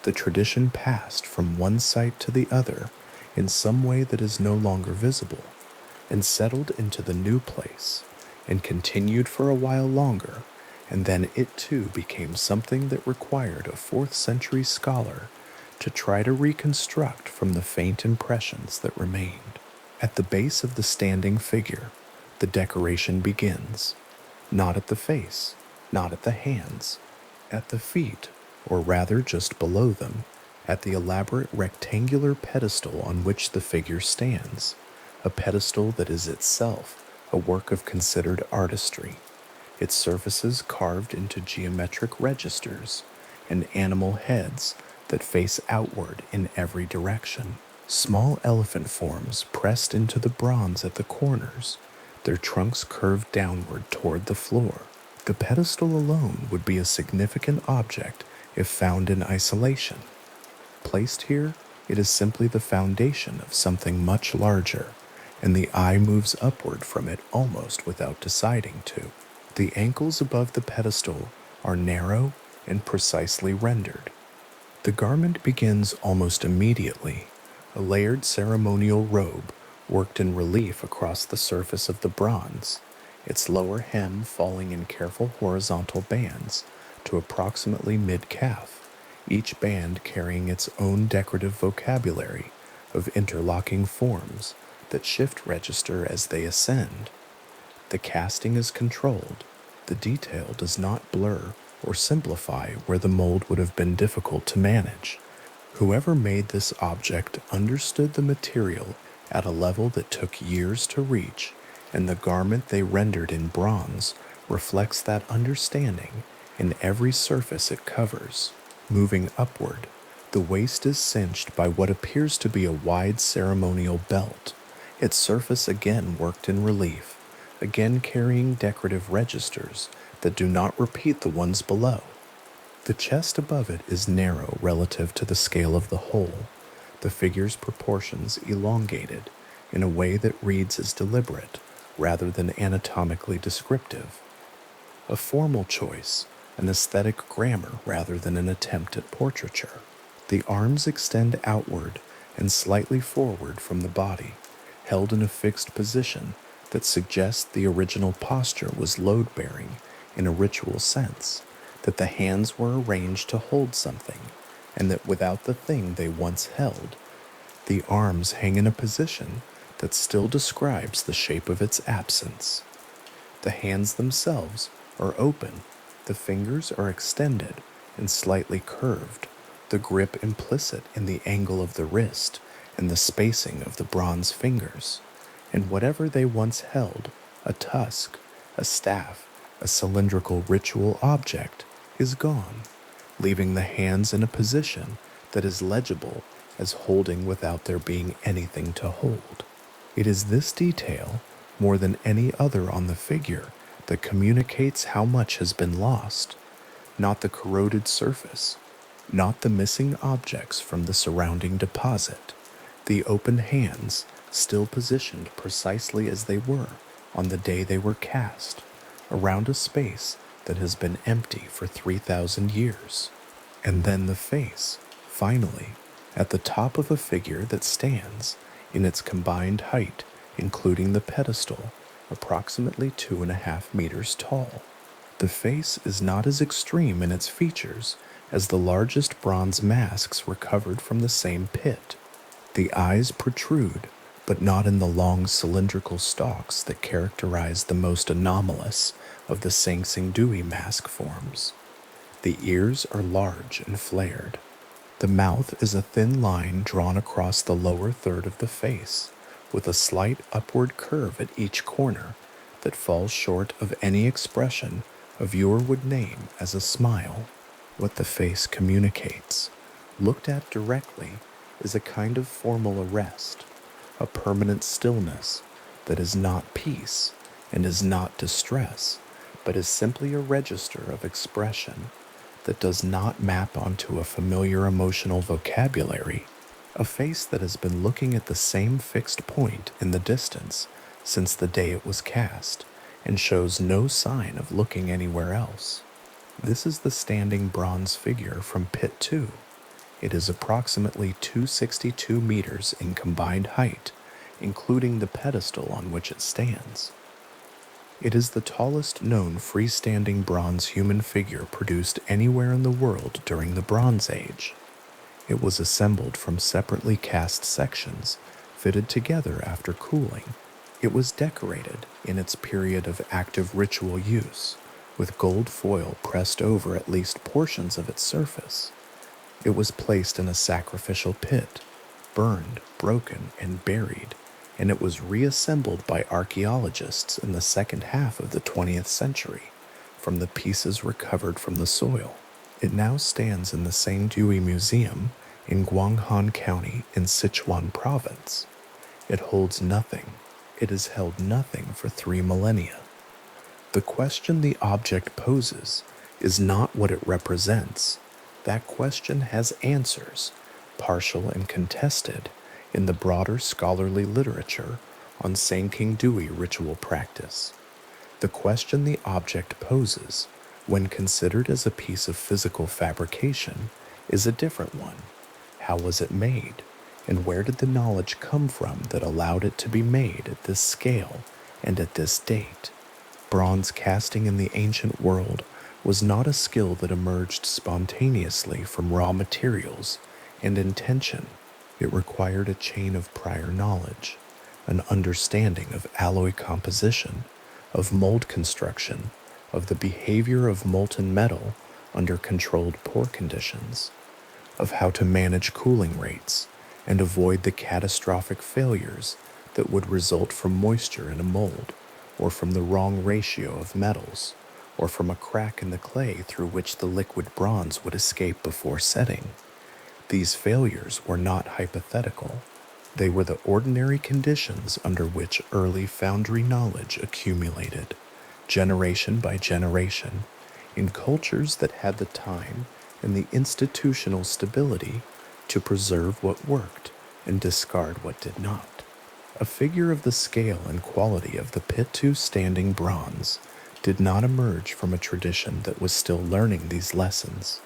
Speaker 1: The tradition passed from one site to the other in some way that is no longer visible, and settled into the new place, and continued for a while longer, and then it too became something that required a 4th century scholar to try to reconstruct from the faint impressions that remained. At the base of the standing figure, the decoration begins, not at the face, not at the hands, at the feet, or rather just below them, at the elaborate rectangular pedestal on which the figure stands, a pedestal that is itself a work of considered artistry, its surfaces carved into geometric registers, and animal heads that face outward in every direction. Small elephant forms pressed into the bronze at the corners, their trunks curved downward toward the floor. The pedestal alone would be a significant object if found in isolation. Placed here, it is simply the foundation of something much larger, and the eye moves upward from it almost without deciding to. The ankles above the pedestal are narrow and precisely rendered. The garment begins almost immediately, a layered ceremonial robe worked in relief across the surface of the bronze, its lower hem falling in careful horizontal bands to approximately mid-calf, each band carrying its own decorative vocabulary of interlocking forms that shift register as they ascend. The casting is controlled. The detail does not blur or simplify where the mold would have been difficult to manage. Whoever made this object understood the material at a level that took years to reach, and the garment they rendered in bronze reflects that understanding in every surface it covers. Moving upward, the waist is cinched by what appears to be a wide ceremonial belt, its surface again worked in relief, again carrying decorative registers that do not repeat the ones below. The chest above it is narrow relative to the scale of the whole, the figure's proportions elongated in a way that reads as deliberate rather than anatomically descriptive. A formal choice, an aesthetic grammar rather than an attempt at portraiture. The arms extend outward and slightly forward from the body, held in a fixed position that suggests the original posture was load-bearing in a ritual sense, that the hands were arranged to hold something, and that without the thing they once held, the arms hang in a position that still describes the shape of its absence. The hands themselves are open, the fingers are extended and slightly curved, the grip implicit in the angle of the wrist and the spacing of the bronze fingers, and whatever they once held, a tusk, a staff, a cylindrical ritual object, is gone, leaving the hands in a position that is legible as holding without there being anything to hold. It is this detail, more than any other on the figure, that communicates how much has been lost, not the corroded surface, not the missing objects from the surrounding deposit, the open hands still positioned precisely as they were on the day they were cast, around a space that has been empty for 3,000 years. And then the face, finally, at the top of a figure that stands, in its combined height, including the pedestal, approximately 2.5 meters tall. The face is not as extreme in its features as the largest bronze masks recovered from the same pit. The eyes protrude, but not in the long cylindrical stalks that characterize the most anomalous of the Sanxingdui mask forms. The ears are large and flared. The mouth is a thin line drawn across the lower third of the face, with a slight upward curve at each corner that falls short of any expression a viewer would name as a smile. What the face communicates, looked at directly, is a kind of formal arrest, a permanent stillness that is not peace and is not distress, but is simply a register of expression that does not map onto a familiar emotional vocabulary, a face that has been looking at the same fixed point in the distance since the day it was cast, and shows no sign of looking anywhere else. This is the standing bronze figure from Pit 2. It is approximately 262 meters in combined height, including the pedestal on which it stands. It is the tallest known freestanding bronze human figure produced anywhere in the world during the Bronze Age. It was assembled from separately cast sections, fitted together after cooling. It was decorated in its period of active ritual use, with gold foil pressed over at least portions of its surface. It was placed in a sacrificial pit, burned, broken, and buried, and it was reassembled by archaeologists in the second half of the 20th century from the pieces recovered from the soil. It now stands in the Sanxingdui Museum in Guanghan County in Sichuan province. It holds nothing. It has held nothing for 3 millennia. The question the object poses is not what it represents. That question has answers, partial and contested, in the broader scholarly literature on Sanxingdui ritual practice. The question the object poses, when considered as a piece of physical fabrication, is a different one. How was it made? And where did the knowledge come from that allowed it to be made at this scale and at this date? Bronze casting in the ancient world was not a skill that emerged spontaneously from raw materials and intention. It required a chain of prior knowledge, an understanding of alloy composition, of mold construction, of the behavior of molten metal under controlled pour conditions, of how to manage cooling rates and avoid the catastrophic failures that would result from moisture in a mold, or from the wrong ratio of metals, or from a crack in the clay through which the liquid bronze would escape before setting. These failures were not hypothetical. They were the ordinary conditions under which early foundry knowledge accumulated, generation by generation, in cultures that had the time and the institutional stability to preserve what worked and discard what did not. A figure of the scale and quality of the Pitu standing bronze did not emerge from a tradition that was still learning these lessons.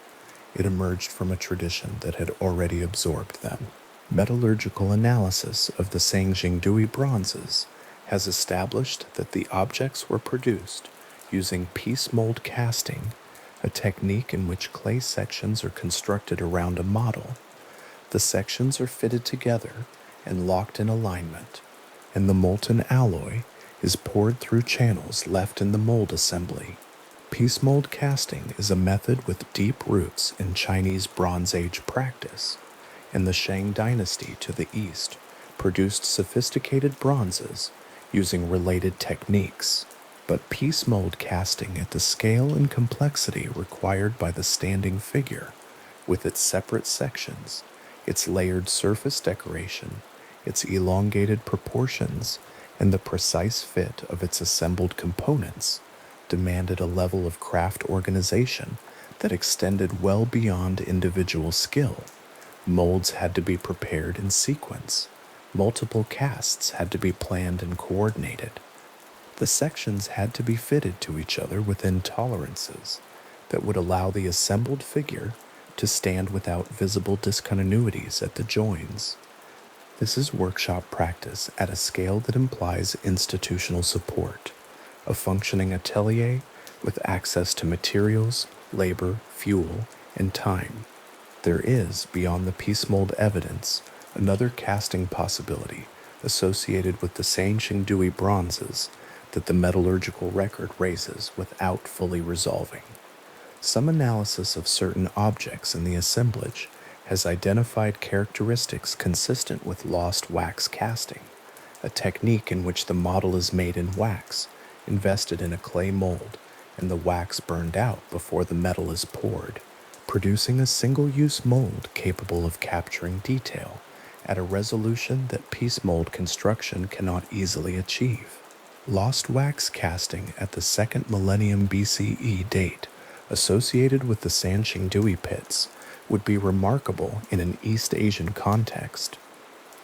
Speaker 1: It emerged from a tradition that had already absorbed them. Metallurgical analysis of the Sanxingdui bronzes has established that the objects were produced using piece mold casting, a technique in which clay sections are constructed around a model. The sections are fitted together and locked in alignment, and the molten alloy is poured through channels left in the mold assembly. Piece mold casting is a method with deep roots in Chinese Bronze Age practice, and the Shang dynasty to the east produced sophisticated bronzes using related techniques. But piece mold casting at the scale and complexity required by the standing figure, with its separate sections, its layered surface decoration, its elongated proportions, and the precise fit of its assembled components, demanded a level of craft organization that extended well beyond individual skill. Molds had to be prepared in sequence. Multiple casts had to be planned and coordinated. The sections had to be fitted to each other within tolerances that would allow the assembled figure to stand without visible discontinuities at the joins. This is workshop practice at a scale that implies institutional support, a functioning atelier with access to materials, labor, fuel, and time. There is, beyond the piece mold evidence, another casting possibility associated with the Sanxingdui bronzes that the metallurgical record raises without fully resolving. Some analysis of certain objects in the assemblage has identified characteristics consistent with lost wax casting, a technique in which the model is made in wax, invested in a clay mold, and the wax burned out before the metal is poured, producing a single-use mold capable of capturing detail at a resolution that piece mold construction cannot easily achieve. Lost wax casting at the 2nd millennium BCE date associated with the Sanxingdui pits would be remarkable in an East Asian context.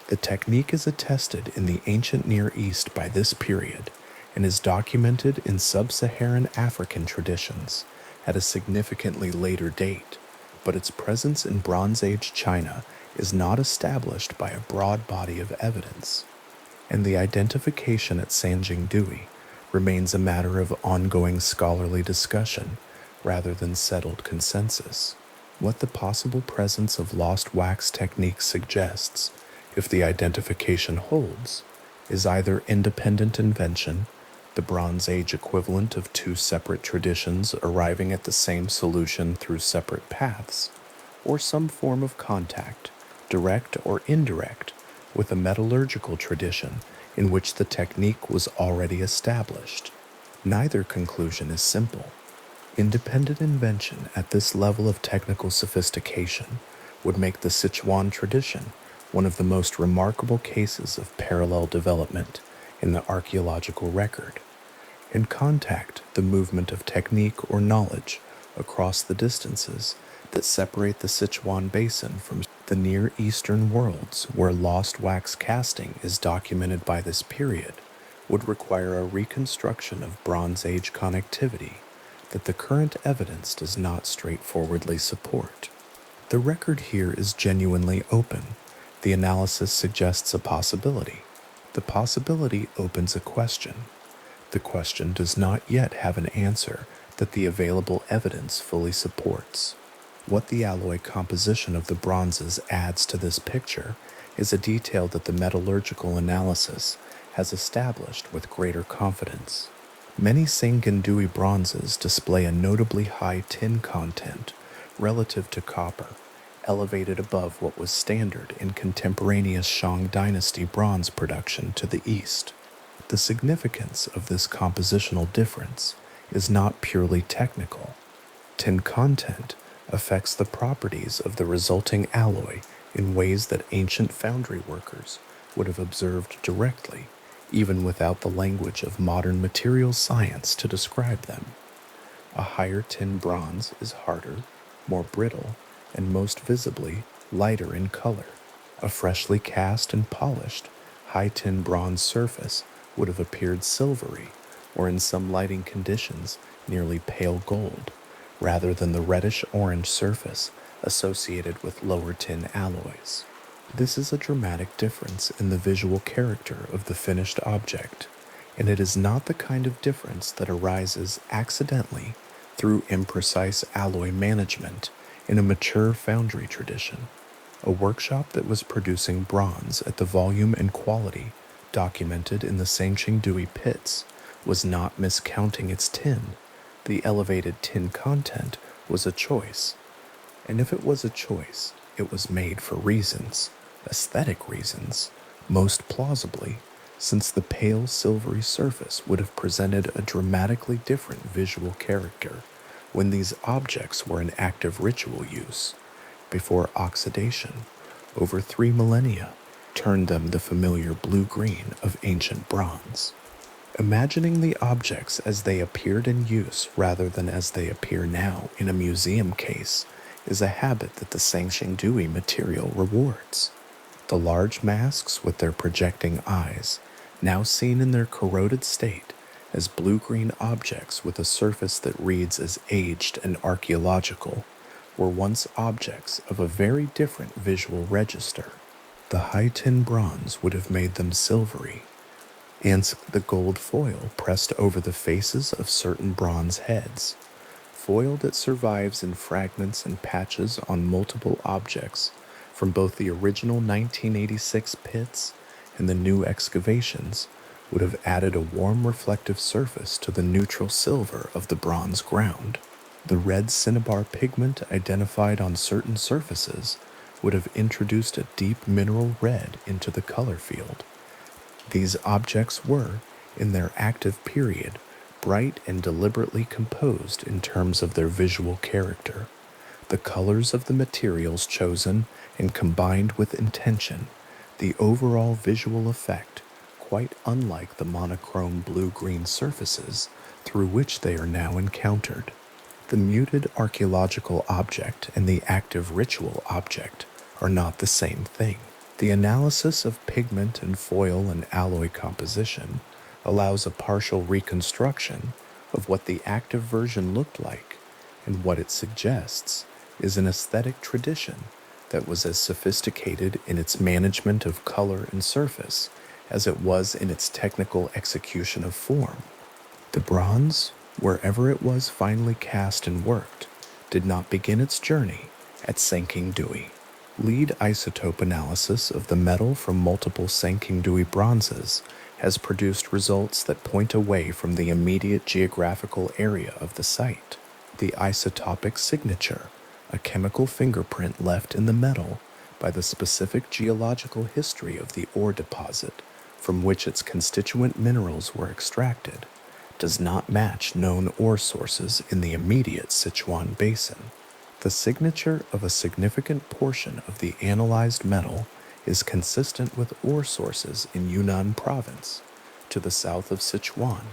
Speaker 1: The technique is attested in the ancient Near East by this period and is documented in sub-Saharan African traditions at a significantly later date, but its presence in Bronze Age China is not established by a broad body of evidence, and the identification at Sanxingdui remains a matter of ongoing scholarly discussion rather than settled consensus. What the possible presence of lost wax techniques suggests, if the identification holds, is either independent invention, the Bronze Age equivalent of two separate traditions arriving at the same solution through separate paths, or some form of contact, direct or indirect, with a metallurgical tradition in which the technique was already established. Neither conclusion is simple. Independent invention at this level of technical sophistication would make the Sichuan tradition one of the most remarkable cases of parallel development in the archaeological record. In contact, the movement of technique or knowledge across the distances that separate the Sichuan basin from the Near Eastern worlds where lost wax casting is documented by this period would require a reconstruction of Bronze Age connectivity that the current evidence does not straightforwardly support. The record here is genuinely open, The analysis suggests a possibility. The possibility opens a question. The question does not yet have an answer that the available evidence fully supports. What the alloy composition of the bronzes adds to this picture is a detail that the metallurgical analysis has established with greater confidence. Many Sanxingdui bronzes display a notably high tin content relative to copper, elevated above what was standard in contemporaneous Shang dynasty bronze production to the east. The significance of this compositional difference is not purely technical. Tin content affects the properties of the resulting alloy in ways that ancient foundry workers would have observed directly, even without the language of modern materials science to describe them. A higher tin bronze is harder, more brittle, and most visibly lighter in color. A freshly cast and polished high tin bronze surface would have appeared silvery, or in some lighting conditions, nearly pale gold, rather than the reddish-orange surface associated with lower tin alloys. This is a dramatic difference in the visual character of the finished object, and it is not the kind of difference that arises accidentally through imprecise alloy management in a mature foundry tradition. A workshop that was producing bronze at the volume and quality documented in the Sanxingdui pits was not miscounting its tin. The elevated tin content was a choice, and if it was a choice, it was made for reasons, aesthetic reasons, most plausibly, since the pale silvery surface would have presented a dramatically different visual character when these objects were in active ritual use, before oxidation, over 3 millennia, turned them the familiar blue-green of ancient bronze. Imagining the objects as they appeared in use rather than as they appear now in a museum case is a habit that the Sanxingdui material rewards. The large masks with their projecting eyes, now seen in their corroded state as blue-green objects with a surface that reads as aged and archaeological, were once objects of a very different visual register. The high tin bronze would have made them silvery, and the gold foil pressed over the faces of certain bronze heads, foil that survives in fragments and patches on multiple objects from both the original 1986 pits and the new excavations, would have added a warm reflective surface to the neutral silver of the bronze ground. The red cinnabar pigment identified on certain surfaces would have introduced a deep mineral red into the color field. These objects were, in their active period, bright and deliberately composed in terms of their visual character. The colors of the materials chosen and combined with intention, the overall visual effect, quite unlike the monochrome blue-green surfaces through which they are now encountered. The muted archaeological object and the active ritual object are not the same thing. The analysis of pigment and foil and alloy composition allows a partial reconstruction of what the active version looked like, and what it suggests is an aesthetic tradition that was as sophisticated in its management of color and surface as it was in its technical execution of form. The bronze, wherever it was finally cast and worked, did not begin its journey at Sanxingdui. Lead isotope analysis of the metal from multiple Sanxingdui bronzes has produced results that point away from the immediate geographical area of the site. The isotopic signature, a chemical fingerprint left in the metal by the specific geological history of the ore deposit from which its constituent minerals were extracted, does not match known ore sources in the immediate Sichuan basin. The signature of a significant portion of the analyzed metal is consistent with ore sources in Yunnan province, to the south of Sichuan,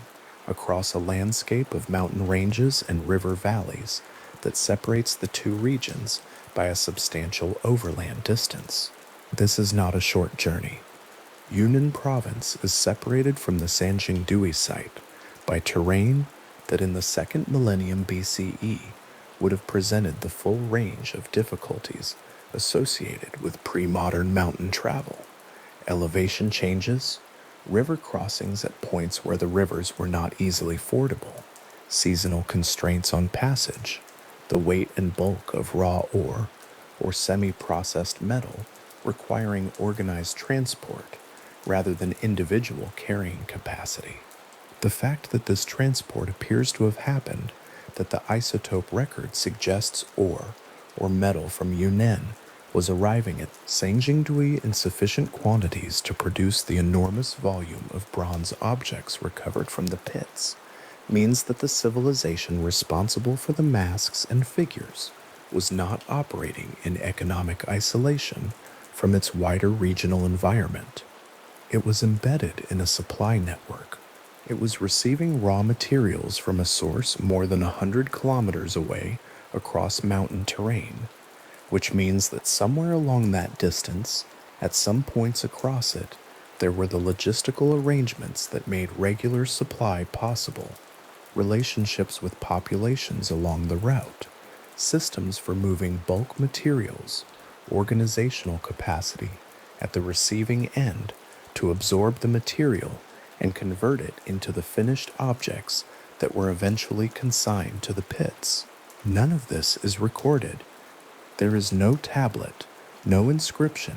Speaker 1: across a landscape of mountain ranges and river valleys that separates the two regions by a substantial overland distance. This is not a short journey. Yunnan province is separated from the Sanxingdui site by terrain that in the 2nd millennium BCE would have presented the full range of difficulties associated with pre-modern mountain travel, elevation changes, river crossings at points where the rivers were not easily fordable, seasonal constraints on passage, the weight and bulk of raw ore, or semi-processed metal requiring organized transport rather than individual carrying capacity. The fact that this transport appears to have happened, that the isotope record suggests ore or metal from Yunnan was arriving at Sanxingdui in sufficient quantities to produce the enormous volume of bronze objects recovered from the pits, means that the civilization responsible for the masks and figures was not operating in economic isolation from its wider regional environment. It was embedded in a supply network. It was receiving raw materials from a source more than 100 kilometers away across mountain terrain, which means that somewhere along that distance, at some points across it, there were the logistical arrangements that made regular supply possible, relationships with populations along the route, systems for moving bulk materials, organizational capacity at the receiving end to absorb the material and convert it into the finished objects that were eventually consigned to the pits. None of this is recorded. There is no tablet, no inscription,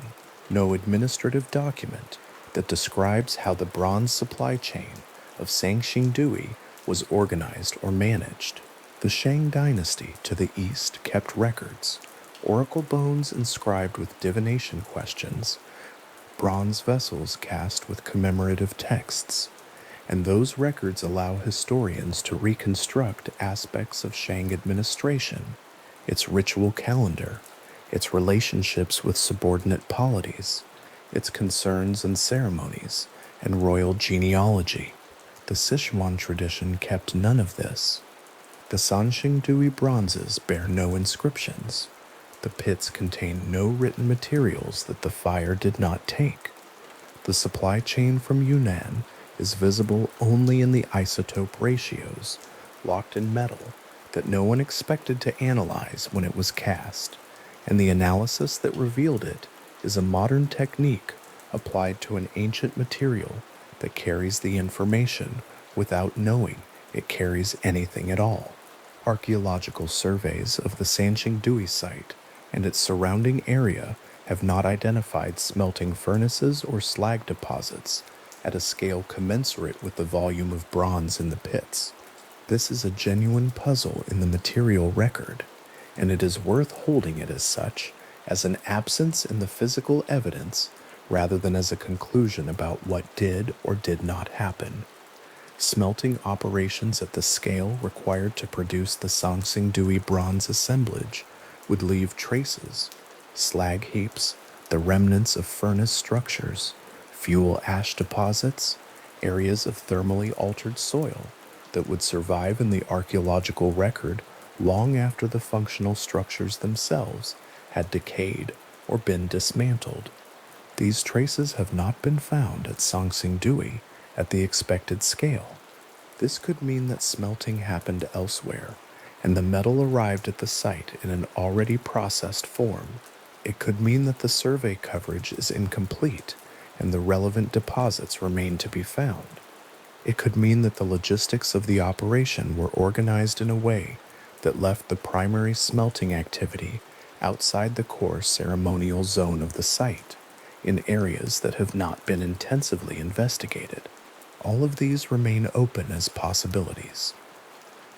Speaker 1: no administrative document that describes how the bronze supply chain of Sanxingdui was organized or managed. The Shang dynasty to the east kept records, oracle bones inscribed with divination questions, bronze vessels cast with commemorative texts, and those records allow historians to reconstruct aspects of Shang administration, its ritual calendar, its relationships with subordinate polities, its concerns and ceremonies, and royal genealogy. The Sichuan tradition kept none of this. The Sanxingdui bronzes bear no inscriptions. The pits contain no written materials that the fire did not take. The supply chain from Yunnan is visible only in the isotope ratios, locked in metal, that no one expected to analyze when it was cast, and the analysis that revealed it is a modern technique applied to an ancient material that carries the information without knowing it carries anything at all. Archaeological surveys of the Sanxingdui site and its surrounding area have not identified smelting furnaces or slag deposits at a scale commensurate with the volume of bronze in the pits. This is a genuine puzzle in the material record, and it is worth holding it as such, as an absence in the physical evidence rather than as a conclusion about what did or did not happen. Smelting operations at the scale required to produce the Sanxingdui bronze assemblage would leave traces, slag heaps, the remnants of furnace structures, fuel ash deposits, areas of thermally altered soil that would survive in the archaeological record long after the functional structures themselves had decayed or been dismantled. These traces have not been found at Sanxingdui at the expected scale. This could mean that smelting happened elsewhere, and the metal arrived at the site in an already processed form. It could mean that the survey coverage is incomplete, and the relevant deposits remain to be found. It could mean that the logistics of the operation were organized in a way that left the primary smelting activity outside the core ceremonial zone of the site, in areas that have not been intensively investigated. All of these remain open as possibilities.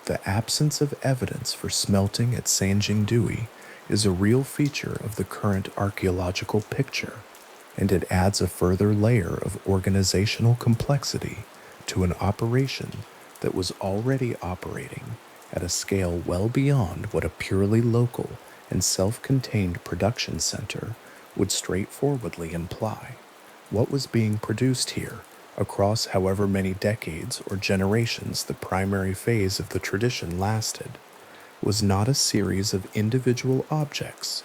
Speaker 1: The absence of evidence for smelting at Sanxingdui is a real feature of the current archaeological picture, and it adds a further layer of organizational complexity to an operation that was already operating at a scale well beyond what a purely local and self-contained production center would straightforwardly imply. What was being produced here, across however many decades or generations the primary phase of the tradition lasted, was not a series of individual objects.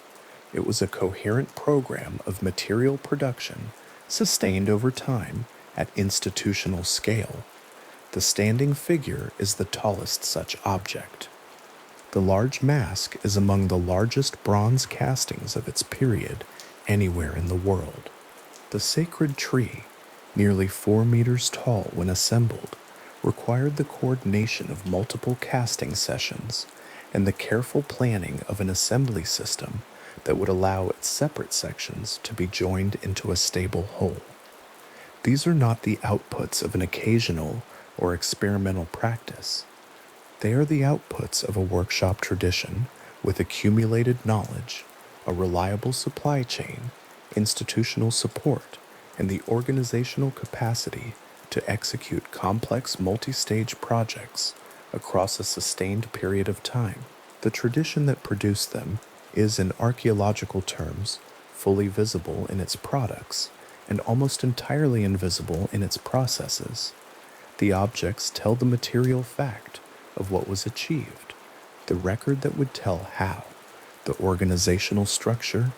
Speaker 1: It was a coherent program of material production sustained over time at institutional scale. The standing figure is the tallest such object. The large mask is among the largest bronze castings of its period anywhere in the world. The sacred tree, nearly 4 meters tall when assembled, required the coordination of multiple casting sessions and the careful planning of an assembly system that would allow its separate sections to be joined into a stable whole. These are not the outputs of an occasional or experimental practice. They are the outputs of a workshop tradition with accumulated knowledge, a reliable supply chain, institutional support, and the organizational capacity to execute complex multi-stage projects across a sustained period of time. The tradition that produced them is, in archaeological terms, fully visible in its products and almost entirely invisible in its processes. The objects tell the material fact of what was achieved, the record that would tell how, the organizational structure,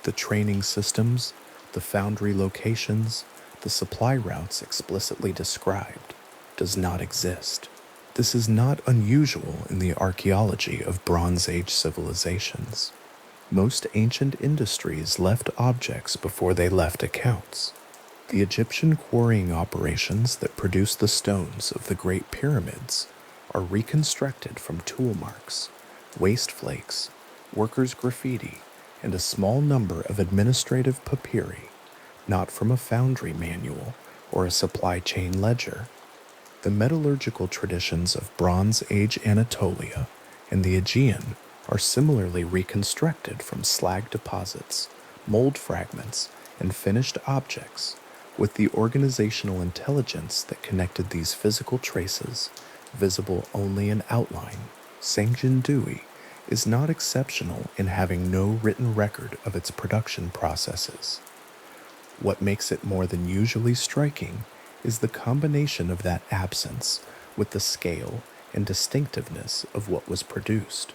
Speaker 1: the training systems, the foundry locations, the supply routes explicitly described, does not exist. This is not unusual in the archaeology of Bronze Age civilizations. Most ancient industries left objects before they left accounts. The Egyptian quarrying operations that produce the stones of the Great Pyramids are reconstructed from tool marks, waste flakes, workers' graffiti, and a small number of administrative papyri, not from a foundry manual or a supply chain ledger. The metallurgical traditions of Bronze Age Anatolia and the Aegean are similarly reconstructed from slag deposits, mold fragments, and finished objects, with the organizational intelligence that connected these physical traces visible only in outline. Sanxingdui is not exceptional in having no written record of its production processes. What makes it more than usually striking is the combination of that absence with the scale and distinctiveness of what was produced,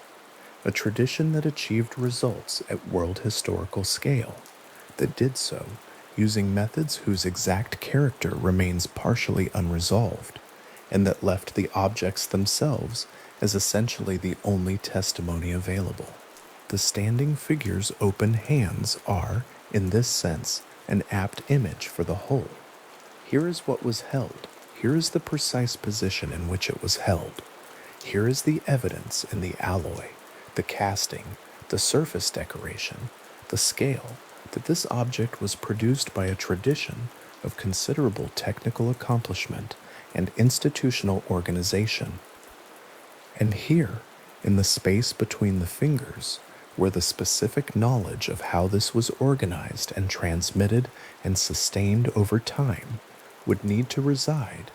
Speaker 1: a tradition that achieved results at world historical scale, that did so using methods whose exact character remains partially unresolved, and that left the objects themselves as essentially the only testimony available. The standing figure's open hands are, in this sense, an apt image for the whole. Here is what was held. Here is the precise position in which it was held. Here is the evidence in the alloy, the casting, the surface decoration, the scale, that this object was produced by a tradition of considerable technical accomplishment and institutional organization. And here, in the space between the fingers, where the specific knowledge of how this was organized and transmitted and sustained over time would need to reside,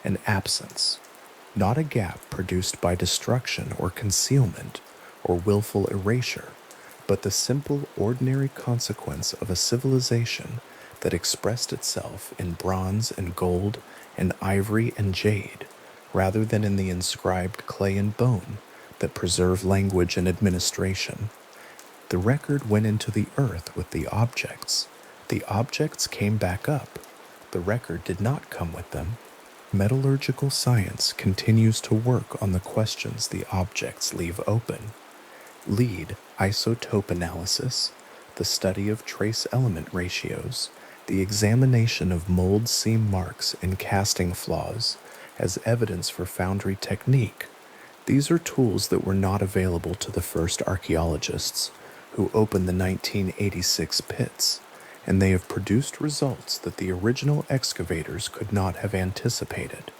Speaker 1: an absence, not a gap produced by destruction or concealment or willful erasure, but the simple, ordinary consequence of a civilization that expressed itself in bronze and gold and ivory and jade, rather than in the inscribed clay and bone that preserve language and administration. The record went into the earth with the objects. The objects came back up. The record did not come with them. Metallurgical science continues to work on the questions the objects leave open. Lead isotope analysis, the study of trace element ratios, the examination of mold seam marks and casting flaws as evidence for foundry technique. These are tools that were not available to the first archaeologists who opened the 1986 pits, and they have produced results that the original excavators could not have anticipated.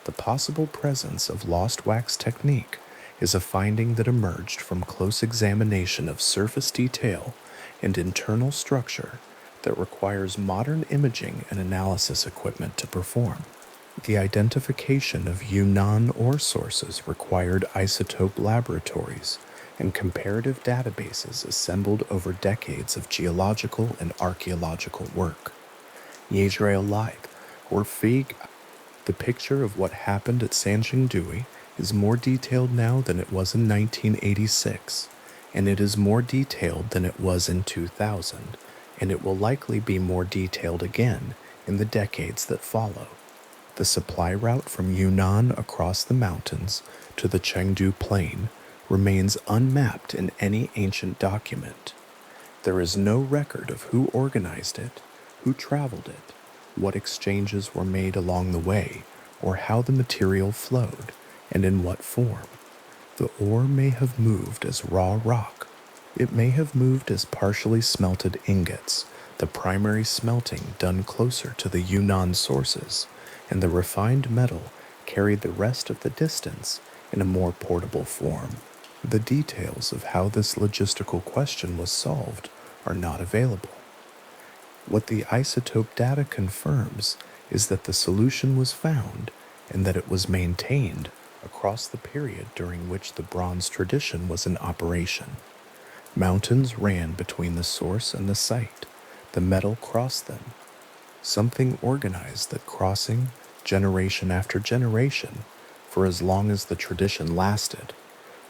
Speaker 1: The possible presence of lost wax technique is a finding that emerged from close examination of surface detail and internal structure that requires modern imaging and analysis equipment to perform. The identification of Yunnan ore sources required isotope laboratories and comparative databases assembled over decades of geological and archaeological work. Yezreel Light, or Fig, the picture of what happened at Sanxingdui is more detailed now than it was in 1986, and it is more detailed than it was in 2000, and it will likely be more detailed again in the decades that follow. The supply route from Yunnan across the mountains to the Chengdu Plain remains unmapped in any ancient document. There is no record of who organized it, who traveled it, what exchanges were made along the way, or how the material flowed, and in what form. The ore may have moved as raw rock. It may have moved as partially smelted ingots, the primary smelting done closer to the Yunnan sources, and the refined metal carried the rest of the distance in a more portable form. The details of how this logistical question was solved are not available. What the isotope data confirms is that the solution was found and that it was maintained across the period during which the bronze tradition was in operation. Mountains ran between the source and the site. The metal crossed them. Something organized that crossing, generation after generation, for as long as the tradition lasted.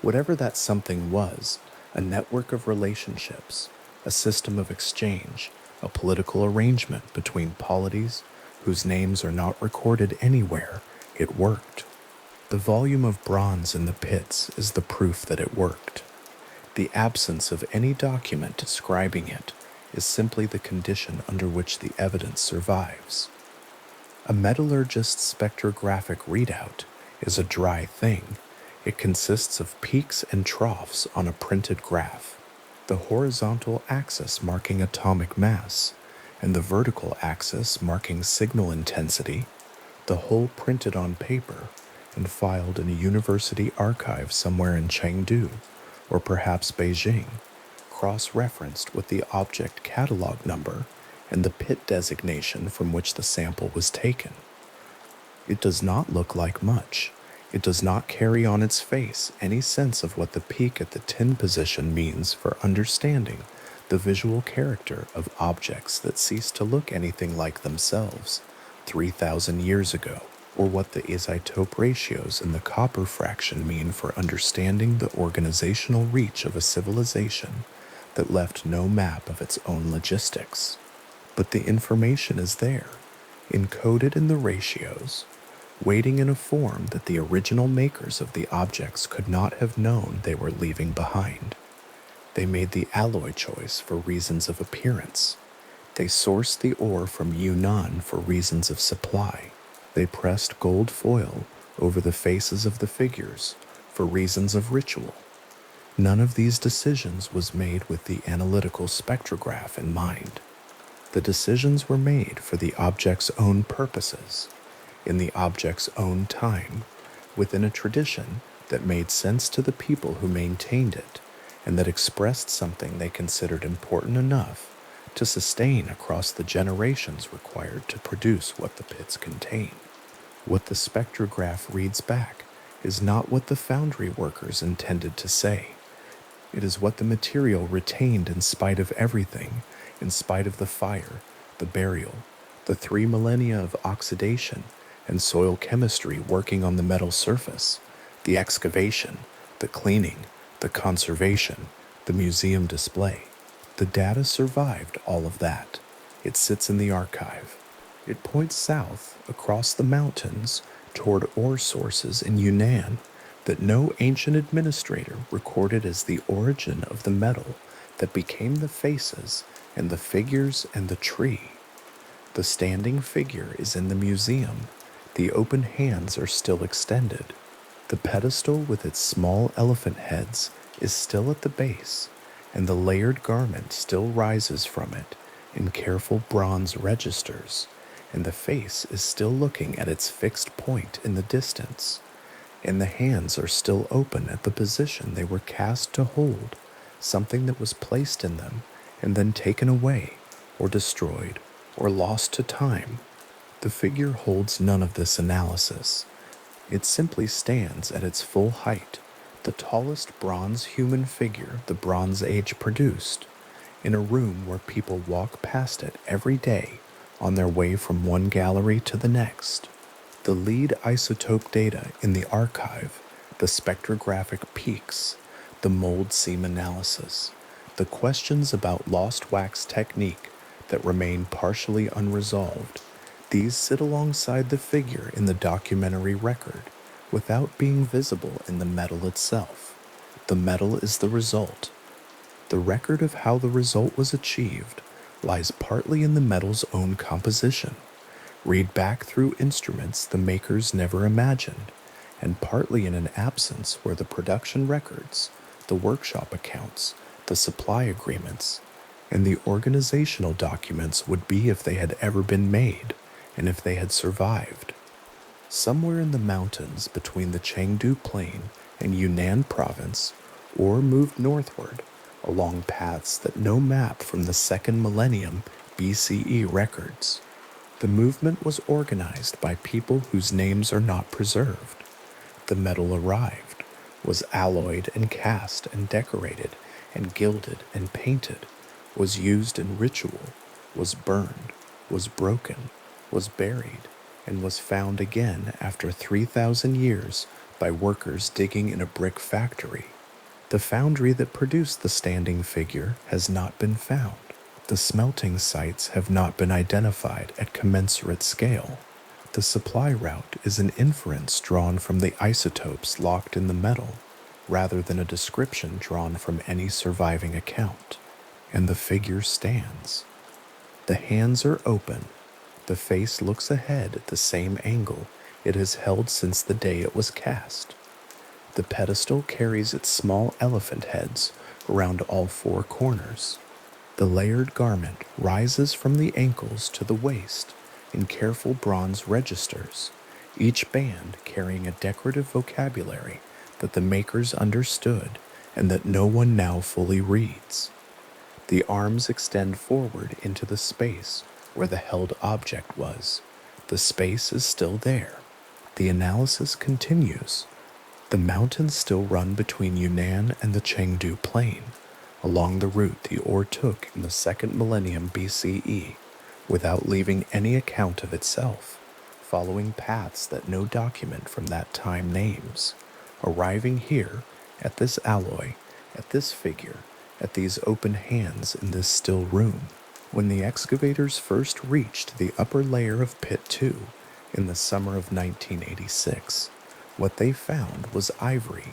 Speaker 1: Whatever that something was, a network of relationships, a system of exchange, a political arrangement between polities whose names are not recorded anywhere, it worked. The volume of bronze in the pits is the proof that it worked. The absence of any document describing it is simply the condition under which the evidence survives. A metallurgist's spectrographic readout is a dry thing. It consists of peaks and troughs on a printed graph, the horizontal axis marking atomic mass, and the vertical axis marking signal intensity, the whole printed on paper and filed in a university archive somewhere in Chengdu, or perhaps Beijing, cross-referenced with the object catalog number and the pit designation from which the sample was taken. It does not look like much. It does not carry on its face any sense of what the peak at the 10 position means for understanding the visual character of objects that ceased to look anything like themselves 3,000 years ago, or what the isotope ratios and the copper fraction mean for understanding the organizational reach of a civilization that left no map of its own logistics. But the information is there, encoded in the ratios, waiting in a form that the original makers of the objects could not have known they were leaving behind. They made the alloy choice for reasons of appearance. They sourced the ore from Yunnan for reasons of supply. They pressed gold foil over the faces of the figures for reasons of ritual. None of these decisions was made with the analytical spectrograph in mind. The decisions were made for the object's own purposes, in the object's own time, within a tradition that made sense to the people who maintained it, and that expressed something they considered important enough to sustain across the generations required to produce what the pits contain. What the spectrograph reads back is not what the foundry workers intended to say. It is what the material retained in spite of everything, in spite of the fire, the burial, the 3 millennia of oxidation and soil chemistry working on the metal surface, the excavation, the cleaning, the conservation, the museum display. The data survived all of that. It sits in the archive. It points south across the mountains toward ore sources in Yunnan that no ancient administrator recorded as the origin of the metal that became the faces and the figures and the tree. The standing figure is in the museum. The open hands are still extended. The pedestal with its small elephant heads is still at the base, and the layered garment still rises from it in careful bronze registers, and the face is still looking at its fixed point in the distance, and the hands are still open at the position they were cast to hold something that was placed in them and then taken away, or destroyed, or lost to time. The figure holds none of this analysis. It simply stands at its full height, the tallest bronze human figure the Bronze Age produced, in a room where people walk past it every day on their way from one gallery to the next. The lead isotope data in the archive, the spectrographic peaks, the mold seam analysis, the questions about lost wax technique that remain partially unresolved, these sit alongside the figure in the documentary record without being visible in the metal itself. The metal is the result. The record of how the result was achieved lies partly in the metal's own composition. Read back through instruments the makers never imagined, and partly in an absence where the production records, the workshop accounts, the supply agreements, and the organizational documents would be if they had ever been made, and if they had survived. Somewhere in the mountains between the Chengdu Plain and Yunnan Province, or moved northward along paths that no map from the second millennium BCE records. The movement was organized by people whose names are not preserved. The metal arrived, was alloyed and cast and decorated and gilded and painted, was used in ritual, was burned, was broken, was buried, and was found again after 3,000 years by workers digging in a brick factory. The foundry that produced the standing figure has not been found. The smelting sites have not been identified at commensurate scale. The supply route is an inference drawn from the isotopes locked in the metal, rather than a description drawn from any surviving account. And the figure stands. The hands are open. The face looks ahead at the same angle it has held since the day it was cast. The pedestal carries its small elephant heads around all four corners. The layered garment rises from the ankles to the waist in careful bronze registers, each band carrying a decorative vocabulary that the makers understood and that no one now fully reads. The arms extend forward into the space where the held object was. The space is still there. The analysis continues. The mountains still run between Yunnan and the Chengdu Plain, along the route the ore took in the second millennium BCE, without leaving any account of itself, following paths that no document from that time names, arriving here, at this alloy, at this figure, at these open hands in this still room. When the excavators first reached the upper layer of Pit 2 in the summer of 1986, what they found was ivory,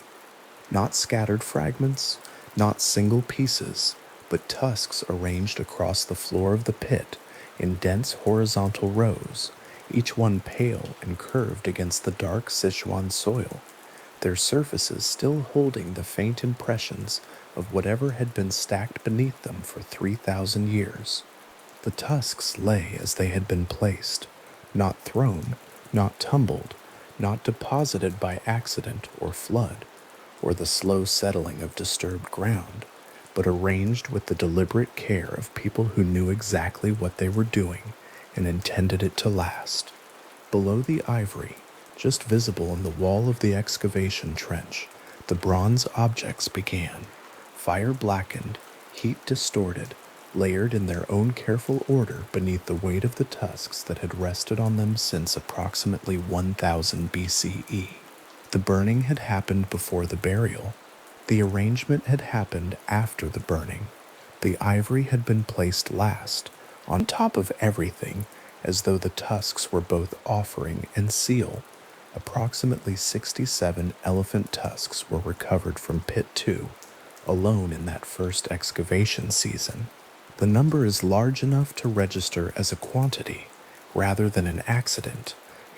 Speaker 1: not scattered fragments, not single pieces, but tusks arranged across the floor of the pit in dense horizontal rows, each one pale and curved against the dark Sichuan soil, their surfaces still holding the faint impressions of whatever had been stacked beneath them for 3,000 years. The tusks lay as they had been placed, not thrown, not tumbled, not deposited by accident or flood, or the slow settling of disturbed ground, but arranged with the deliberate care of people who knew exactly what they were doing and intended it to last. Below the ivory, just visible in the wall of the excavation trench, the bronze objects began, fire blackened, heat distorted, layered in their own careful order beneath the weight of the tusks that had rested on them since approximately 1000 BCE. The burning had happened before the burial. The arrangement had happened after the burning. The ivory had been placed last, on top of everything, as though the tusks were both offering and seal. Approximately 67 elephant tusks were recovered from Pit 2, alone in that first excavation season. The number is large enough to register as a quantity, rather than an accident,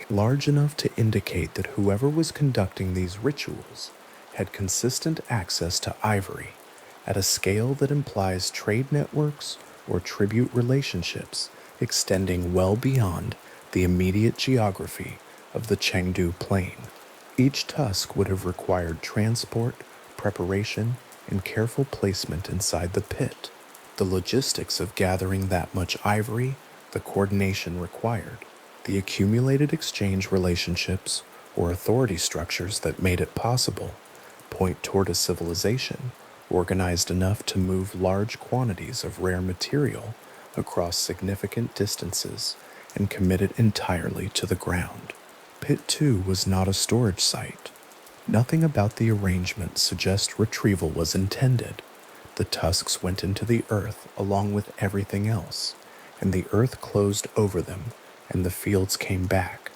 Speaker 1: large enough to indicate that whoever was conducting these rituals had consistent access to ivory at a scale that implies trade networks or tribute relationships extending well beyond the immediate geography of the Chengdu Plain. Each tusk would have required transport, preparation, and careful placement inside the pit. The logistics of gathering that much ivory, the coordination required, the accumulated exchange relationships or authority structures that made it possible, point toward a civilization organized enough to move large quantities of rare material across significant distances and committed entirely to the ground. Pit 2 was not a storage site. Nothing about the arrangement suggests retrieval was intended. The tusks went into the earth along with everything else, and the earth closed over them, and the fields came back.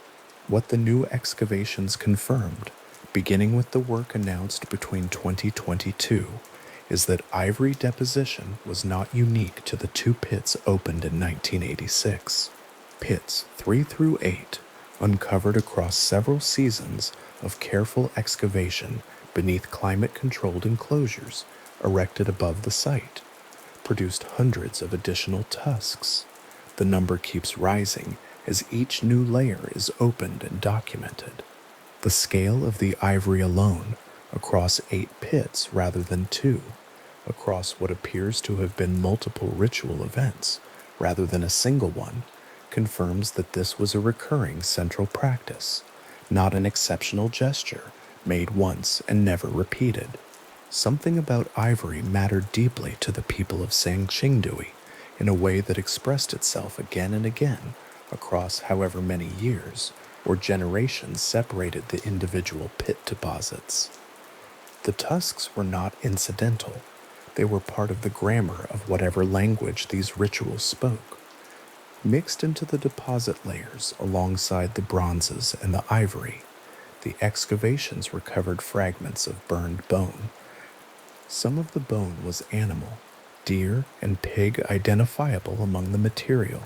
Speaker 1: What the new excavations confirmed, beginning with the work announced between 2022, is that ivory deposition was not unique to the two pits opened in 1986. Pits 3 through 8, uncovered across several seasons of careful excavation beneath climate-controlled enclosures erected above the site, produced hundreds of additional tusks. The number keeps rising as each new layer is opened and documented. The scale of the ivory alone, across 8 pits rather than 2, across what appears to have been multiple ritual events rather than a single one, confirms that this was a recurring central practice, not an exceptional gesture made once and never repeated. Something about ivory mattered deeply to the people of Sanxingdui in a way that expressed itself again and again across however many years or generations separated the individual pit deposits. The tusks were not incidental. They were part of the grammar of whatever language these rituals spoke. Mixed into the deposit layers alongside the bronzes and the ivory, the excavations recovered fragments of burned bone. Some of the bone was animal, deer and pig identifiable among the material,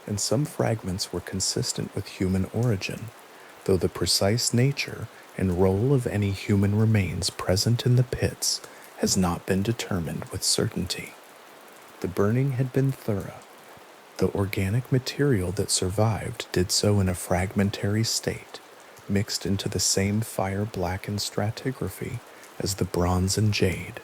Speaker 1: and some fragments were consistent with human origin, though the precise nature and role of any human remains present in the pits has not been determined with certainty. The burning had been thorough. The organic material that survived did so in a fragmentary state, mixed into the same fire-blackened stratigraphy as the bronze and jade.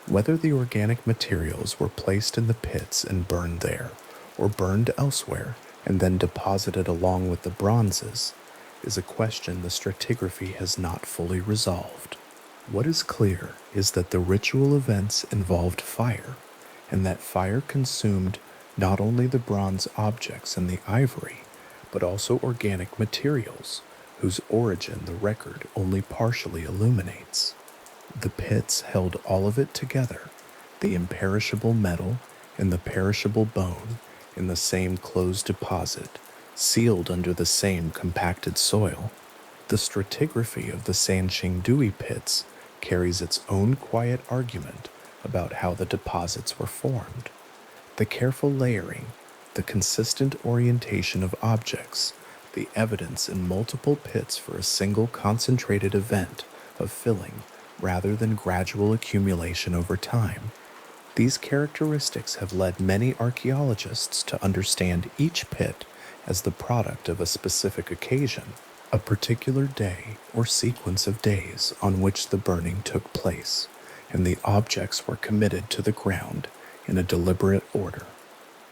Speaker 1: Whether the organic materials were placed in the pits and burned there, or burned elsewhere and then deposited along with the bronzes, is a question the stratigraphy has not fully resolved. What is clear is that the ritual events involved fire, and that fire consumed not only the bronze objects and the ivory, but also organic materials, whose origin the record only partially illuminates. The pits held all of it together, the imperishable metal and the perishable bone, in the same closed deposit, sealed under the same compacted soil. The stratigraphy of the Sanxingdui pits carries its own quiet argument about how the deposits were formed. The careful layering, the consistent orientation of objects, the evidence in multiple pits for a single concentrated event of filling rather than gradual accumulation over time. These characteristics have led many archaeologists to understand each pit as the product of a specific occasion, a particular day or sequence of days on which the burning took place, and the objects were committed to the ground in a deliberate order.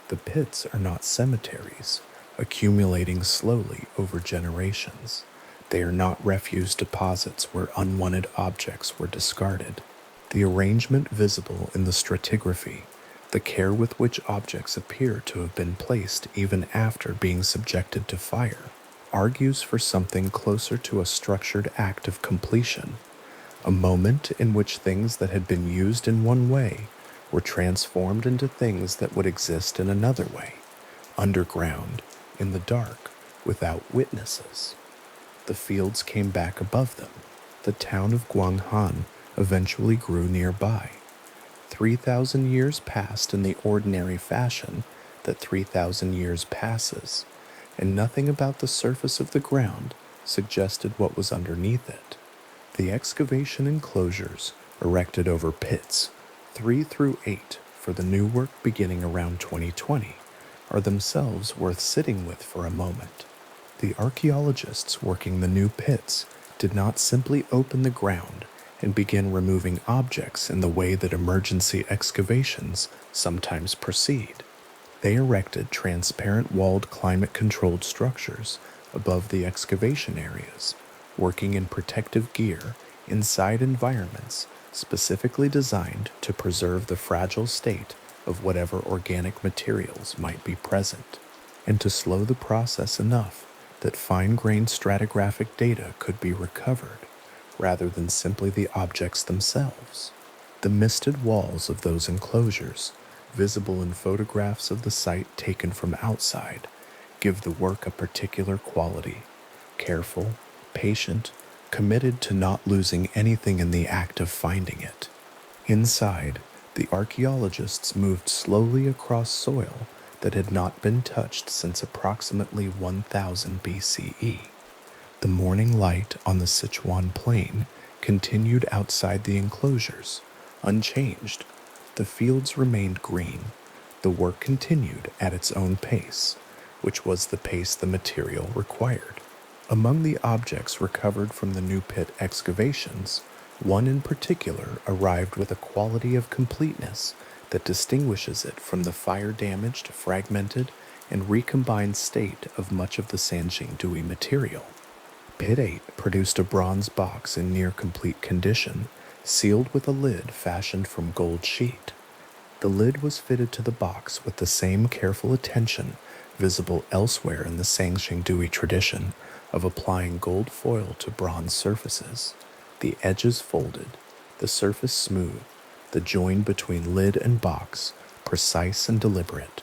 Speaker 1: The pits are not cemeteries, accumulating slowly over generations. They are not refuse deposits where unwanted objects were discarded. The arrangement visible in the stratigraphy, the care with which objects appear to have been placed even after being subjected to fire, argues for something closer to a structured act of completion, a moment in which things that had been used in one way were transformed into things that would exist in another way, underground, in the dark, without witnesses. The fields came back above them. The town of Guanghan eventually grew nearby. 3,000 years passed in the ordinary fashion that 3,000 years passes, and nothing about the surface of the ground suggested what was underneath it. The excavation enclosures, erected over pits 3 through 8 for the new work beginning around 2020, are themselves worth sitting with for a moment. The archaeologists working the new pits did not simply open the ground and begin removing objects in the way that emergency excavations sometimes proceed. They erected transparent walled climate-controlled structures above the excavation areas, working in protective gear inside environments specifically designed to preserve the fragile state of whatever organic materials might be present, and to slow the process enough that fine-grained stratigraphic data could be recovered, rather than simply the objects themselves. The misted walls of those enclosures, visible in photographs of the site taken from outside, give the work a particular quality: careful, patient, committed to not losing anything in the act of finding it. Inside, the archaeologists moved slowly across soil that had not been touched since approximately 1000 BCE. The morning light on the Sichuan plain continued outside the enclosures, unchanged. The fields remained green. The work continued at its own pace, which was the pace the material required. Among the objects recovered from the new pit excavations, one in particular arrived with a quality of completeness that distinguishes it from the fire-damaged, fragmented, and recombined state of much of the Sanxingdui material. Pit 8 produced a bronze box in near-complete condition, sealed with a lid fashioned from gold sheet. The lid was fitted to the box with the same careful attention visible elsewhere in the Sanxingdui tradition of applying gold foil to bronze surfaces. The edges folded, the surface smooth, the join between lid and box precise and deliberate.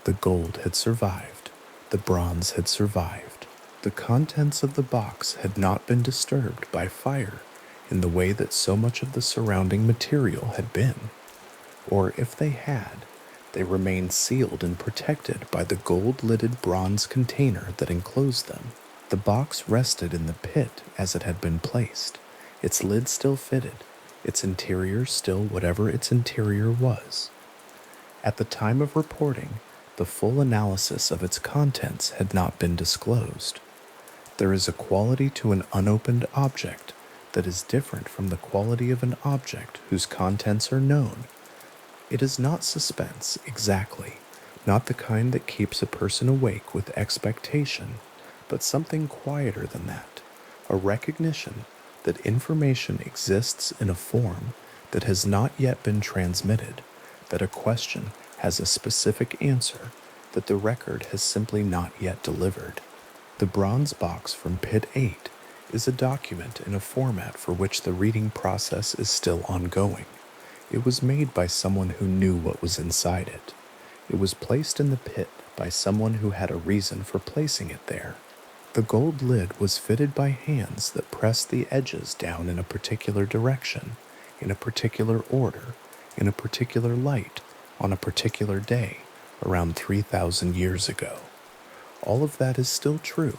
Speaker 1: The gold had survived. The bronze had survived. The contents of the box had not been disturbed by fire in the way that so much of the surrounding material had been. Or if they had, they remained sealed and protected by the gold-lidded bronze container that enclosed them. The box rested in the pit as it had been placed, its lid still fitted, its interior still whatever its interior was. At the time of reporting, the full analysis of its contents had not been disclosed. There is a quality to an unopened object that is different from the quality of an object whose contents are known. It is not suspense, exactly, not the kind that keeps a person awake with expectation, but something quieter than that, a recognition that information exists in a form that has not yet been transmitted, that a question has a specific answer, that the record has simply not yet delivered. The bronze box from Pit 8 is a document in a format for which the reading process is still ongoing. It was made by someone who knew what was inside it. It was placed in the pit by someone who had a reason for placing it there. The gold lid was fitted by hands that pressed the edges down in a particular direction, in a particular order, in a particular light, on a particular day, around 3,000 years ago. All of that is still true.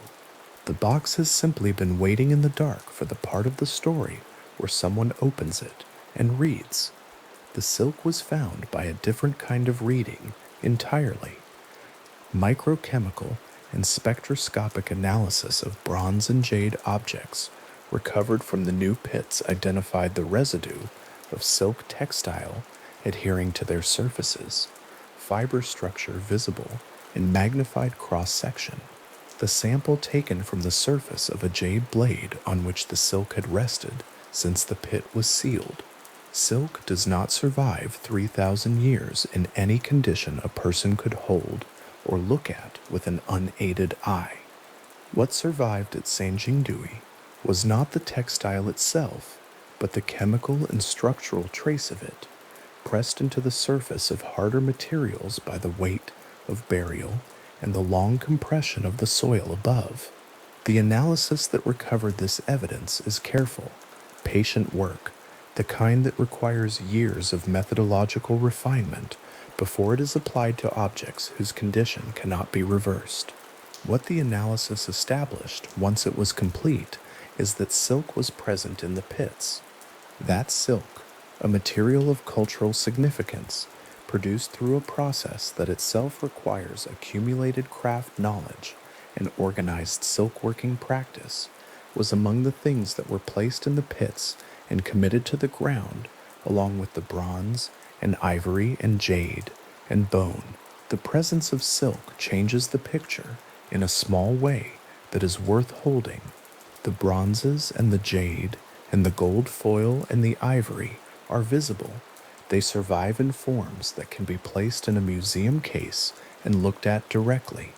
Speaker 1: The box has simply been waiting in the dark for the part of the story where someone opens it and reads. The silk was found by a different kind of reading entirely. Microchemical and spectroscopic analysis of bronze and jade objects recovered from the new pits identified the residue of silk textile adhering to their surfaces, fiber structure visible in magnified cross-section. The sample taken from the surface of a jade blade on which the silk had rested since the pit was sealed. Silk does not survive 3,000 years in any condition a person could hold or look at with an unaided eye. What survived at Sanxingdui was not the textile itself, but the chemical and structural trace of it, pressed into the surface of harder materials by the weight of burial and the long compression of the soil above. The analysis that recovered this evidence is careful, patient work, the kind that requires years of methodological refinement before it is applied to objects whose condition cannot be reversed. What the analysis established once it was complete is that silk was present in the pits. That silk, a material of cultural significance, produced through a process that itself requires accumulated craft knowledge and organized silk-working practice, was among the things that were placed in the pits and committed to the ground, along with the bronze and ivory and jade and bone. The presence of silk changes the picture in a small way that is worth holding. The bronzes and the jade and the gold foil and the ivory are visible. They survive in forms that can be placed in a museum case and looked at directly.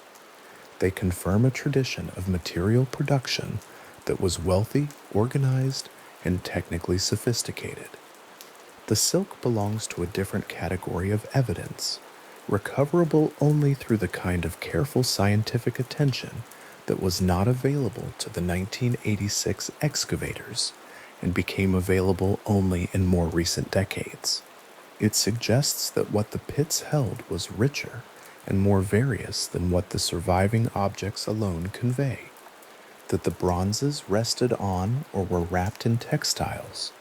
Speaker 1: They confirm a tradition of material production that was wealthy, organized, and technically sophisticated. The silk belongs to a different category of evidence, recoverable only through the kind of careful scientific attention that was not available to the 1986 excavators and became available only in more recent decades. It suggests that what the pits held was richer and more various than what the surviving objects alone convey, that the bronzes rested on or were wrapped in textiles,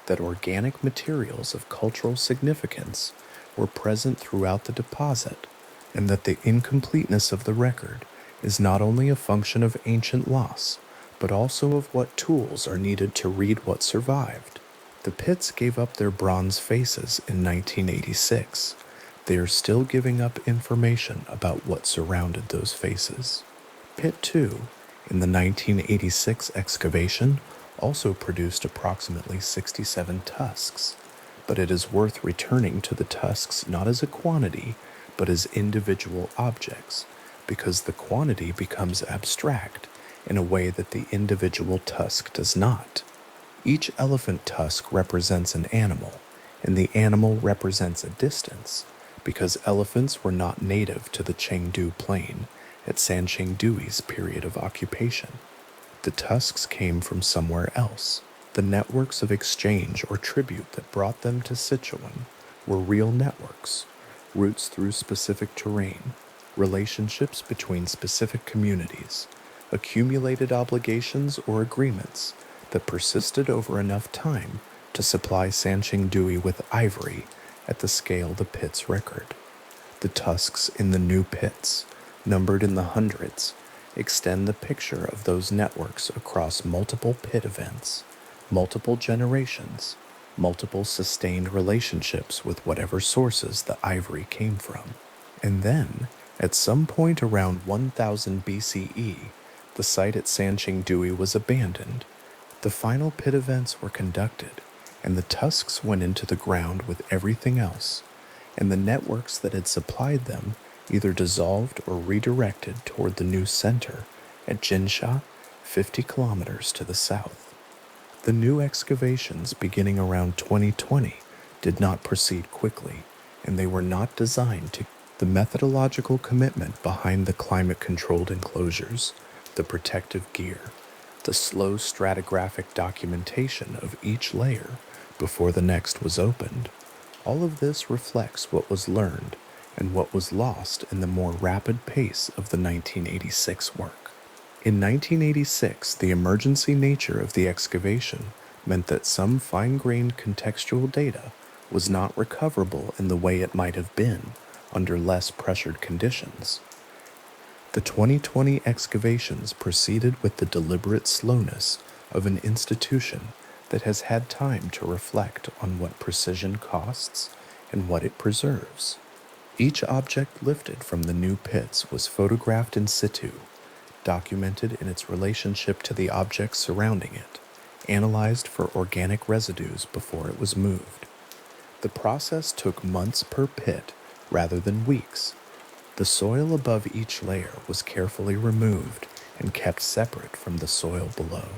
Speaker 1: that organic materials of cultural significance were present throughout the deposit, and that the incompleteness of the record is not only a function of ancient loss, but also of what tools are needed to read what survived. The pits gave up their bronze faces in 1986. They are still giving up information about what surrounded those faces. Pit 2, in the 1986 excavation, also produced approximately 67 tusks, but it is worth returning to the tusks not as a quantity, but as individual objects, because the quantity becomes abstract in a way that the individual tusk does not. Each elephant tusk represents an animal, and the animal represents a distance, because elephants were not native to the Chengdu Plain at Sanxingdui's period of occupation. The tusks came from somewhere else. The networks of exchange or tribute that brought them to Sichuan were real networks, routes through specific terrain, relationships between specific communities, accumulated obligations or agreements that persisted over enough time to supply Sanxingdui with ivory at the scale the pits record. The tusks in the new pits, numbered in the hundreds, extend the picture of those networks across multiple pit events, multiple generations, multiple sustained relationships with whatever sources the ivory came from. And then, at some point around 1000 BCE, the site at Sanxingdui was abandoned. The final pit events were conducted, and the tusks went into the ground with everything else, and the networks that had supplied them either dissolved or redirected toward the new center at Jinsha, 50 kilometers to the south. The new excavations beginning around 2020 did not proceed quickly, and they were not designed to. The methodological commitment behind the climate-controlled enclosures, the protective gear, the slow stratigraphic documentation of each layer before the next was opened, all of this reflects what was learned and what was lost in the more rapid pace of the 1986 work. In 1986, the emergency nature of the excavation meant that some fine-grained contextual data was not recoverable in the way it might have been under less pressured conditions. The 2020 excavations proceeded with the deliberate slowness of an institution that has had time to reflect on what precision costs and what it preserves. Each object lifted from the new pits was photographed in situ, documented in its relationship to the objects surrounding it, analyzed for organic residues before it was moved. The process took months per pit rather than weeks. The soil above each layer was carefully removed and kept separate from the soil below.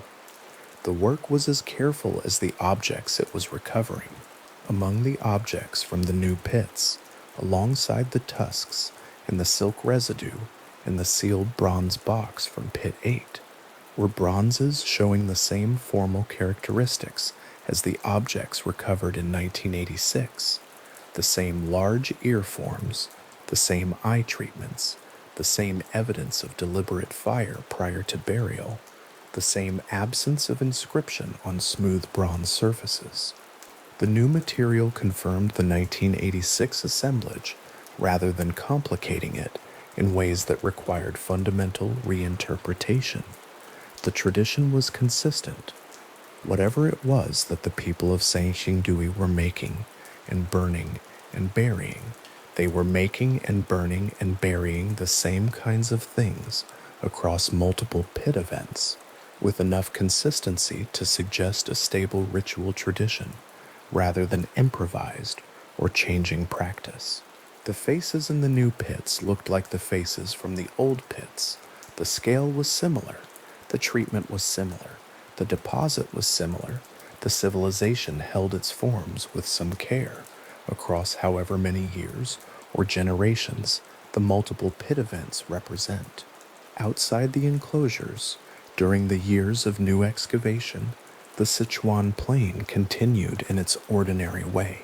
Speaker 1: The work was as careful as the objects it was recovering. Among the objects from the new pits, alongside the tusks and the silk residue and the sealed bronze box from Pit 8, were bronzes showing the same formal characteristics as the objects recovered in 1986, the same large ear forms, the same eye treatments, the same evidence of deliberate fire prior to burial, the same absence of inscription on smooth bronze surfaces. The new material confirmed the 1986 assemblage rather than complicating it in ways that required fundamental reinterpretation. The tradition was consistent. Whatever it was that the people of Sanxingdui were making and burning and burying, they were making and burning and burying the same kinds of things across multiple pit events, with enough consistency to suggest a stable ritual tradition, rather than improvised or changing practice. The faces in the new pits looked like the faces from the old pits. The scale was similar, the treatment was similar, the deposit was similar, the civilization held its forms with some care across however many years or generations the multiple pit events represent. Outside the enclosures, during the years of new excavation, the Sichuan plain continued in its ordinary way.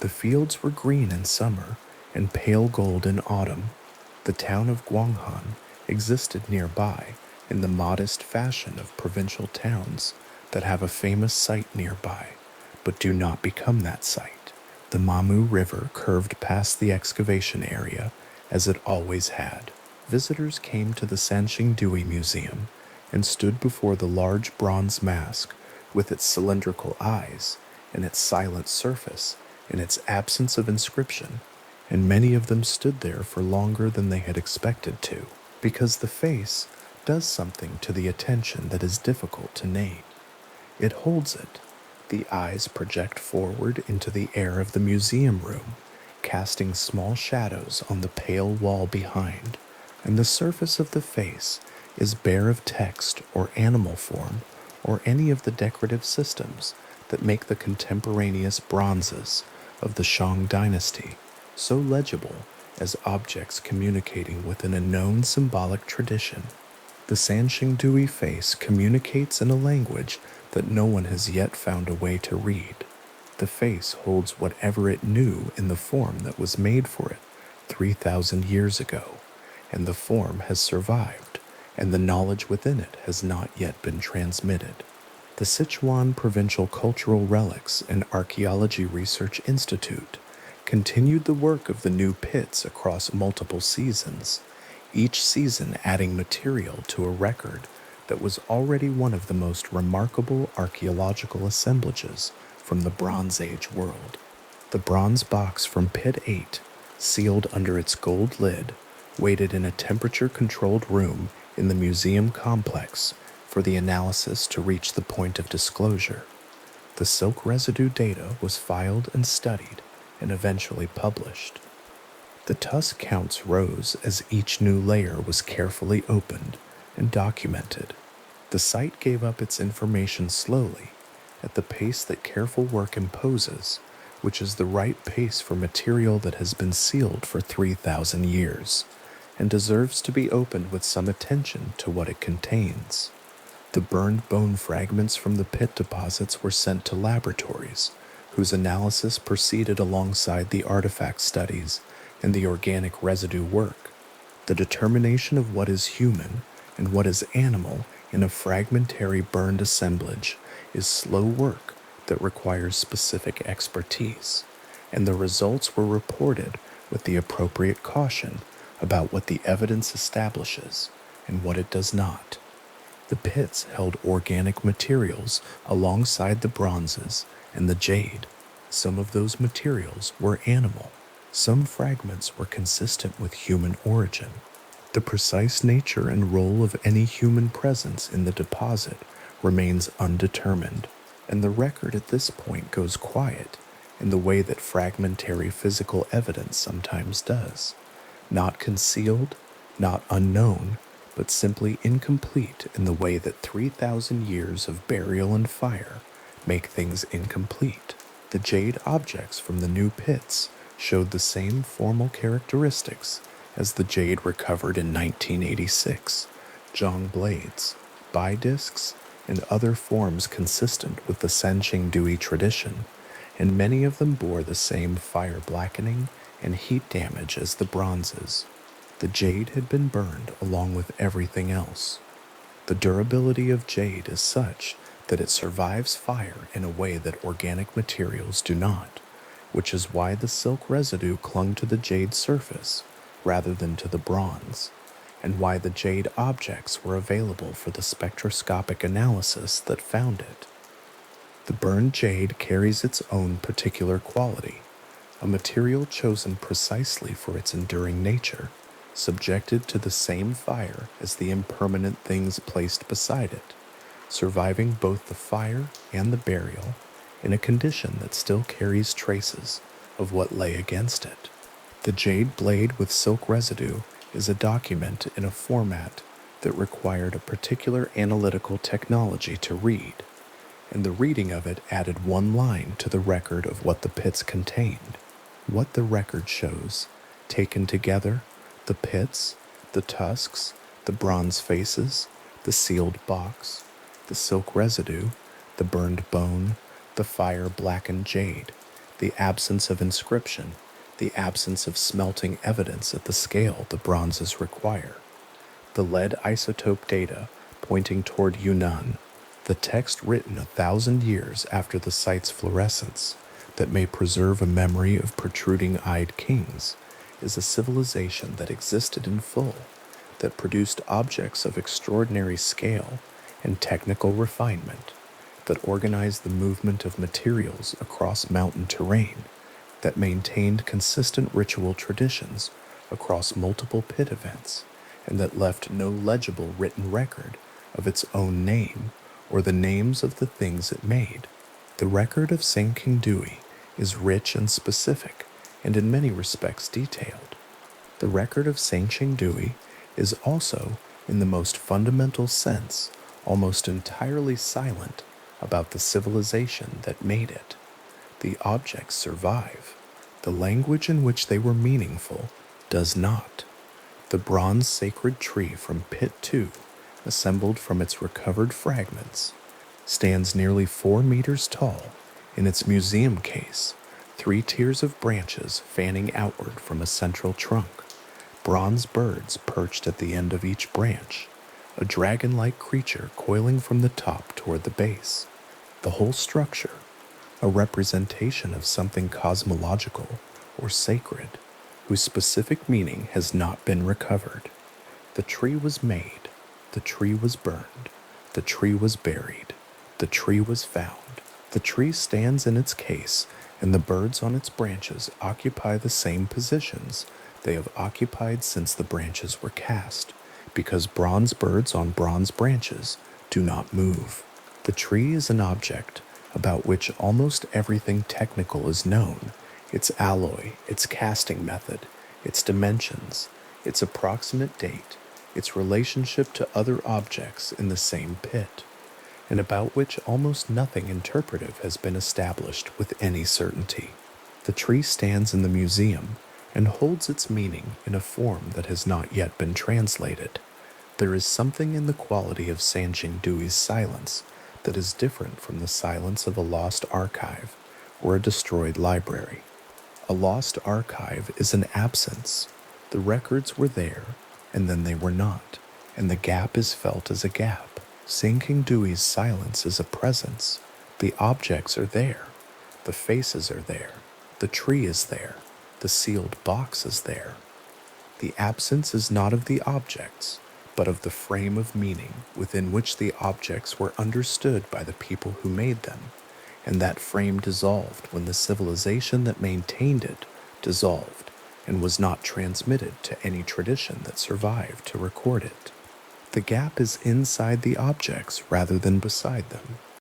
Speaker 1: The fields were green in summer and pale gold in autumn. The town of Guanghan existed nearby in the modest fashion of provincial towns that have a famous site nearby, but do not become that site. The Mamu River curved past the excavation area as it always had. Visitors came to the Sanxingdui Museum and stood before the large bronze mask with its cylindrical eyes and its silent surface and its absence of inscription, and many of them stood there for longer than they had expected to, because the face does something to the attention that is difficult to name. It holds it. The eyes project forward into the air of the museum room, casting small shadows on the pale wall behind, and the surface of the face is bare of text or animal form or any of the decorative systems that make the contemporaneous bronzes of the Shang dynasty so legible as objects communicating within a known symbolic tradition. The Sanxingdui face communicates in a language that no one has yet found a way to read. The face holds whatever it knew in the form that was made for it 3,000 years ago, and the form has survived, and the knowledge within it has not yet been transmitted. The Sichuan Provincial Cultural Relics and Archaeology Research Institute continued the work of the new pits across multiple seasons, each season adding material to a record that was already one of the most remarkable archaeological assemblages from the Bronze Age world. The bronze box from Pit 8, sealed under its gold lid, waited in a temperature-controlled room in the museum complex for the analysis to reach the point of disclosure. The silk residue data was filed and studied and eventually published. The tusk counts rose as each new layer was carefully opened and documented. The site gave up its information slowly, at the pace that careful work imposes, which is the right pace for material that has been sealed for 3,000 years, and deserves to be opened with some attention to what it contains. The burned bone fragments from the pit deposits were sent to laboratories, whose analysis proceeded alongside the artifact studies and the organic residue work. The determination of what is human and what is animal in a fragmentary burned assemblage is slow work that requires specific expertise, and the results were reported with the appropriate caution about what the evidence establishes and what it does not. The pits held organic materials alongside the bronzes and the jade. Some of those materials were animal. Some fragments were consistent with human origin. The precise nature and role of any human presence in the deposit remains undetermined, and the record at this point goes quiet in the way that fragmentary physical evidence sometimes does. Not concealed, not unknown, but simply incomplete in the way that 3,000 years of burial and fire make things incomplete. The jade objects from the new pits showed the same formal characteristics as the jade recovered in 1986, jong blades, bidiscs, and other forms consistent with the Sanxingdui tradition, and many of them bore the same fire blackening and heat damage as the bronzes. The jade had been burned along with everything else. The durability of jade is such that it survives fire in a way that organic materials do not, which is why the silk residue clung to the jade surface rather than to the bronze, and why the jade objects were available for the spectroscopic analysis that found it. The burned jade carries its own particular quality, a material chosen precisely for its enduring nature, subjected to the same fire as the impermanent things placed beside it, surviving both the fire and the burial in a condition that still carries traces of what lay against it. The jade blade with silk residue is a document in a format that required a particular analytical technology to read, and the reading of it added one line to the record of what the pits contained. What the record shows, taken together, the pits, the tusks, The bronze faces, the sealed box, the silk residue, the burned bone, the fire-blackened jade, the absence of inscription, the absence of smelting evidence at the scale the bronzes require, the lead isotope data pointing toward Yunnan, the text written 1,000 years after the site's fluorescence that may preserve a memory of protruding-eyed kings, is a civilization that existed in full, that produced objects of extraordinary scale and technical refinement, that organized the movement of materials across mountain terrain, that maintained consistent ritual traditions across multiple pit events, and that left no legible written record of its own name or the names of the things it made. The record of Sanxingdui is rich and specific, and in many respects detailed. The record of Sanxingdui is also, in the most fundamental sense, almost entirely silent about the civilization that made it. The objects survive. The language in which they were meaningful does not. The bronze sacred tree from Pit 2, assembled from its recovered fragments, stands nearly 4 meters tall in its museum case, 3 tiers of branches fanning outward from a central trunk, bronze birds perched at the end of each branch, a dragon-like creature coiling from the top toward the base. The whole structure, a representation of something cosmological or sacred, whose specific meaning has not been recovered. The tree was made, the tree was burned, the tree was buried, the tree was found. The tree stands in its case, and the birds on its branches occupy the same positions they have occupied since the branches were cast, because bronze birds on bronze branches do not move. The tree is an object about which almost everything technical is known: its alloy, its casting method, its dimensions, its approximate date, its relationship to other objects in the same pit, and about which almost nothing interpretive has been established with any certainty. The tree stands in the museum and holds its meaning in a form that has not yet been translated. There is something in the quality of Sanxingdui's silence that is different from the silence of a lost archive or a destroyed library. A lost archive is an absence. The records were there, and then they were not, and the gap is felt as a gap. Sanxingdui's silence is a presence. The objects are there. The faces are there. The tree is there. The sealed box is there. The absence is not of the objects, but of the frame of meaning within which the objects were understood by the people who made them, and that frame dissolved when the civilization that maintained it dissolved and was not transmitted to any tradition that survived to record it. The gap is inside the objects rather than beside them.